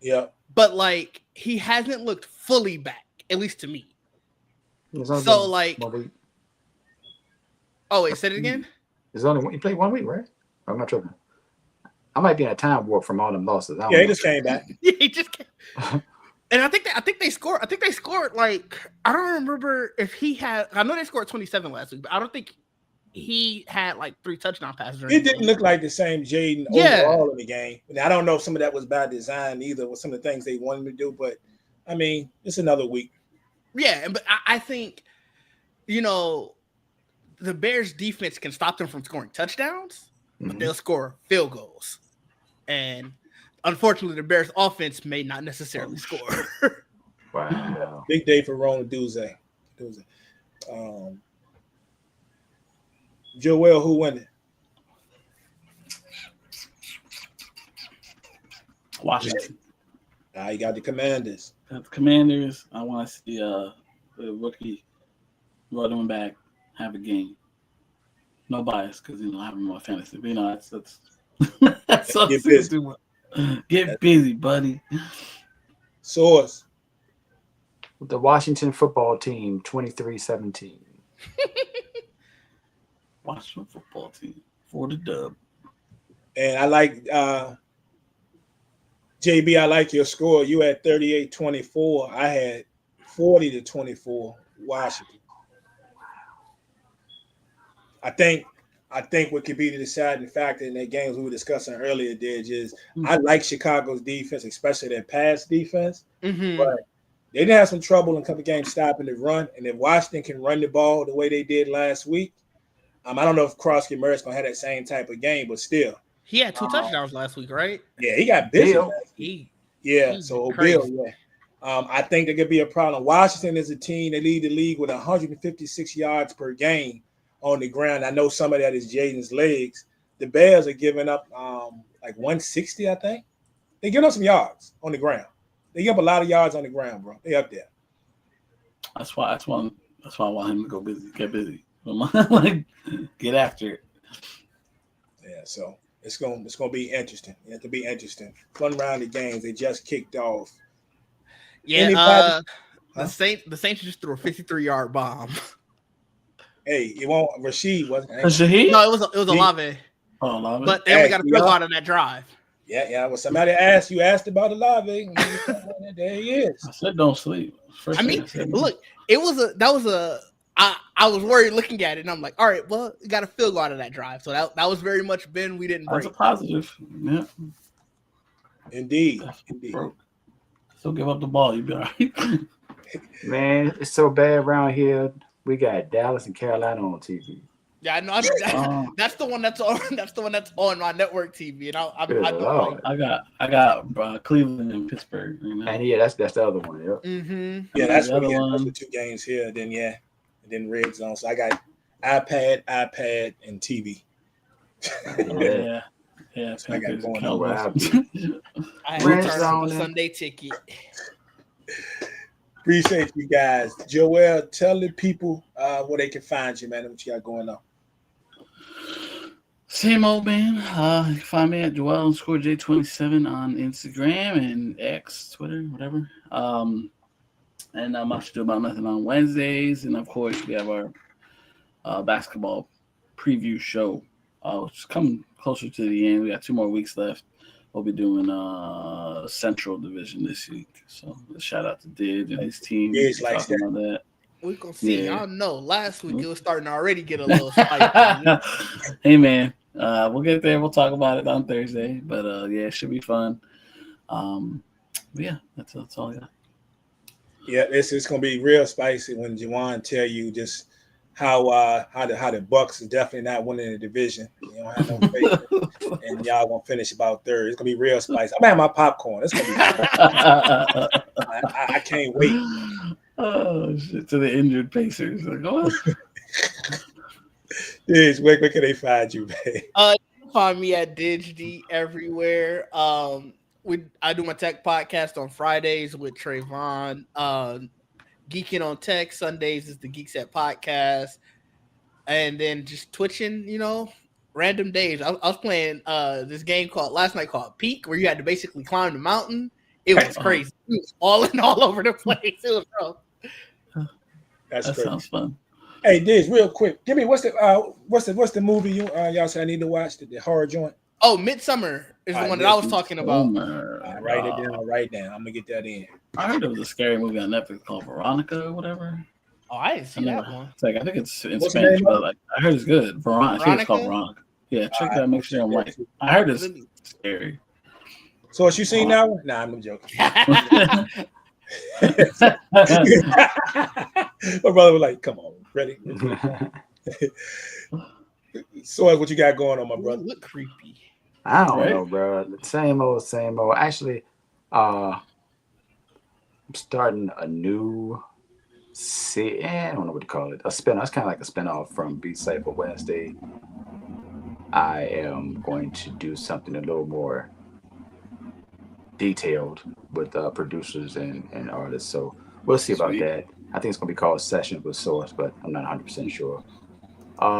Yeah. But like he hasn't looked fully back. At least to me. So like, oh wait, say it again. It's only you played 1 week, right? I'm not tripping. I might be in a time warp from all them losses. He just came back. Yeah, he just came. And I think they scored. I think they scored like I don't remember if he had. I know they scored 27 last week, but I don't think he had like 3 touchdown passes. It didn't look like the same Jaden overall in the game. And I don't know if some of that was by design either, with some of the things they wanted to do. But I mean, it's another week. Yeah, but I think, the Bears defense can stop them from scoring touchdowns, but they'll score field goals. And unfortunately, the Bears offense may not necessarily score. Wow. Big day for Ron Duze. Joel, who won it? Washington. You got the Commanders. The Commanders. I want to see the rookie running back have a game. No bias, because I have more fantasy. But that's Get busy. Get busy, buddy. Source. The Washington football team, 23-17. Washington football team for the dub. And I like JB. I like your score. You had 38-24. I had 40-24. Washington. I think what could be the deciding factor in that games we were discussing earlier, is I like Chicago's defense, especially their pass defense. Mm-hmm. But they did have some trouble in a couple games stopping the run. And if Washington can run the ball the way they did last week, I don't know if Crosby Murray's going to have that same type of game, but still. He had 2 touchdowns last week, right? Yeah, he got busy. He's Bill, I think there could be a problem. Washington is a team that lead the league with 156 yards per game on the ground. I know some of that is Jaden's legs. The Bears are giving up like 160, I think. They give up some yards on the ground. They give up a lot of yards on the ground, bro. They up there. That's why I want him to go busy, get busy. Like, get after it. Yeah, so it's gonna be interesting. It could be interesting. Fun round of games. They just kicked off. Yeah, the Saints just threw a 53-yard bomb. Hey, it won't. Rashid wasn't. Shahid? No, it was Olave. Oh, Olave. But they only got a field goal out on that drive. Yeah. Well, somebody asked about Olave. There he is. I said don't sleep. Look, I was worried looking at it, and I'm like, all right, well, you got a field goal out of that drive. So that was very much Ben. We didn't break. That's a positive. Yeah. Indeed. Still give up the ball. You'll be all right. Man, it's so bad around here. We got Dallas and Carolina on TV. Yeah, I know. That's the one that's on. That's the one that's on my network TV, and I don't like. I got Cleveland and Pittsburgh. And yeah, that's the other one. Yep. Mm-hmm. Yeah, that's the 2 games here. Then and then red zone. So I got iPad, and TV. Yeah. So I got going on. I had a Sunday ticket. Appreciate you guys. Joel, tell the people where they can find you, man, what you got going on. Same old, man. You can find me at Joel_J27 on Instagram and X, Twitter, whatever. And I'm actually doing about nothing on Wednesdays. And of course, we have our basketball preview show, which is coming closer to the end. We got 2 more weeks left. We'll be doing Central Division this week. So shout out to Didge and his team. Didge likes that. We're going to see. I don't know. Last week it was starting to already get a little spicy. Hey, man. We'll get there. We'll talk about it on Thursday. But, it should be fun. But, yeah, that's all I got. Yeah, it's going to be real spicy when Juwan tell you just how the Bucks is definitely not winning the division. You don't have no faith, and y'all gonna finish about third. It's gonna be real spicy. I'm having my popcorn. It's gonna be. I can't wait. Oh shit! To the injured Pacers. Like, oh. Diz, where can they find you, man? You can find me at DidgeD everywhere. I do my tech podcast on Fridays with Trayvon. Geeking on Tech Sundays is the Geeks at Podcast, and then just twitching, random days. I was playing this game last night called Peak, where you had to basically climb the mountain. It was crazy. It was all over the place. It was rough. That sounds fun. Hey, Diz, real quick, give me what's the movie y'all say I need to watch, the horror joint? Oh, Midsummer is the one that I was talking about. Write it down. Right now, I'm gonna get that in. I heard there was a scary movie on Netflix called Veronica or whatever. Oh, I didn't see that one. It's like I think it's in Spanish, but I heard it's good. Veronica. I think it's called Veronica. Yeah, check that. Make sure I'm right. I heard it's scary. So, what you seen now? Nah, I'm joking. My brother was like, "Come on, ready?" So, what you got going on, my brother? Look creepy. I don't know, bro. Same old. Actually, I'm starting a new I don't know what to call it. A spin-off. It's kind of like a spin-off from Beat Cypher Wednesday. I am going to do something a little more detailed with producers and artists. So we'll see about Sweet. that. I think it's gonna be called Sessions with Source, but I'm not 100% sure.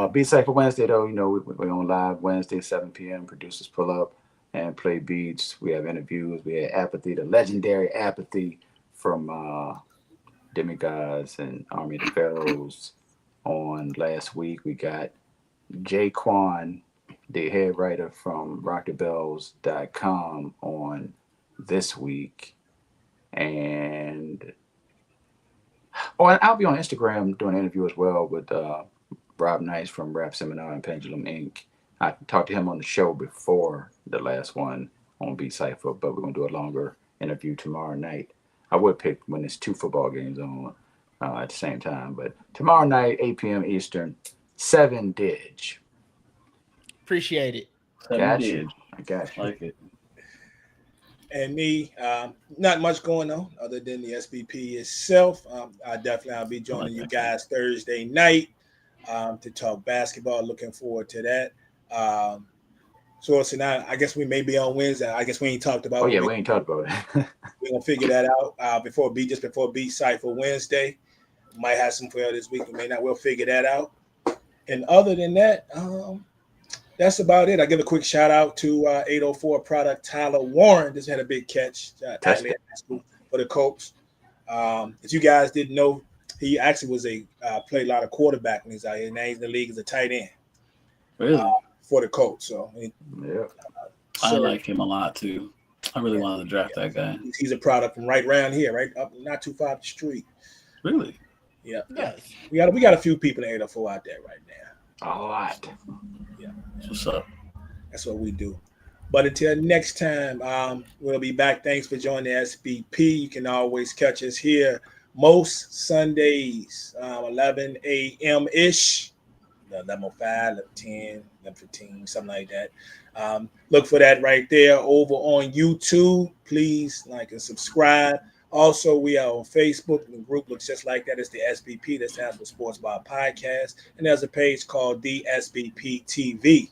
Be safe for Wednesday though. We're on live Wednesday 7 p.m. Producers pull up and play beats. We have interviews. We had Apathy, the legendary Apathy from Demigods and Army of the Pharaohs on last week. We got Jay Quan, the head writer from rockthebells.com on this week. And and I'll be on Instagram doing an interview as well with Rob Nice from Rap Seminar and Pendulum Inc. I talked to him on the show before the last one on B Cypher, but we're gonna do a longer interview tomorrow night. I would pick when there's 2 football games on at the same time, but tomorrow night, 8 p.m. Eastern, 7 Dig. Appreciate it. Got you. I got you. Like it. And me, not much going on other than the SBP itself. I'll be joining you guys Thursday night to talk basketball. Looking forward to that. So now I guess we may be on Wednesday. I guess we ain't talked about. Oh yeah, we ain't talked about it. We're gonna figure that out before Beat Cypher Wednesday. We might have some for you this week. We may not. We'll figure that out. And other than that, that's about it. I give a quick shout out to 804 product Tyler Warren. Just had a big catch for the Colts. If you guys didn't know, he actually was played a lot of quarterback when he's out here. Now he's in the league as a tight end. Really? For the Colts. So yeah, I like him a lot too. I really wanted to draft that guy. He's a product from right around here, right up, not too far up the street. Really? Yeah. Nice. We got a few people in 804 out there right now. a lot. Yeah. What's up? That's what we do. But until next time, we'll be back. Thanks for joining the SBP. You can always catch us here most Sundays, 11 a.m. ish, 11:05, 11:10, 11:15, something like that. Look for that right there over on YouTube. Please like and subscribe. Also, we are on Facebook. The group looks just like that. It's the SBP. That stands for Sports Bar Podcast. And there's a page called the SBP TV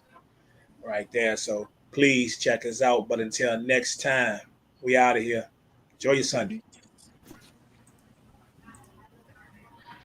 right there. So please check us out. But until next time, we out of here. Enjoy your Sunday.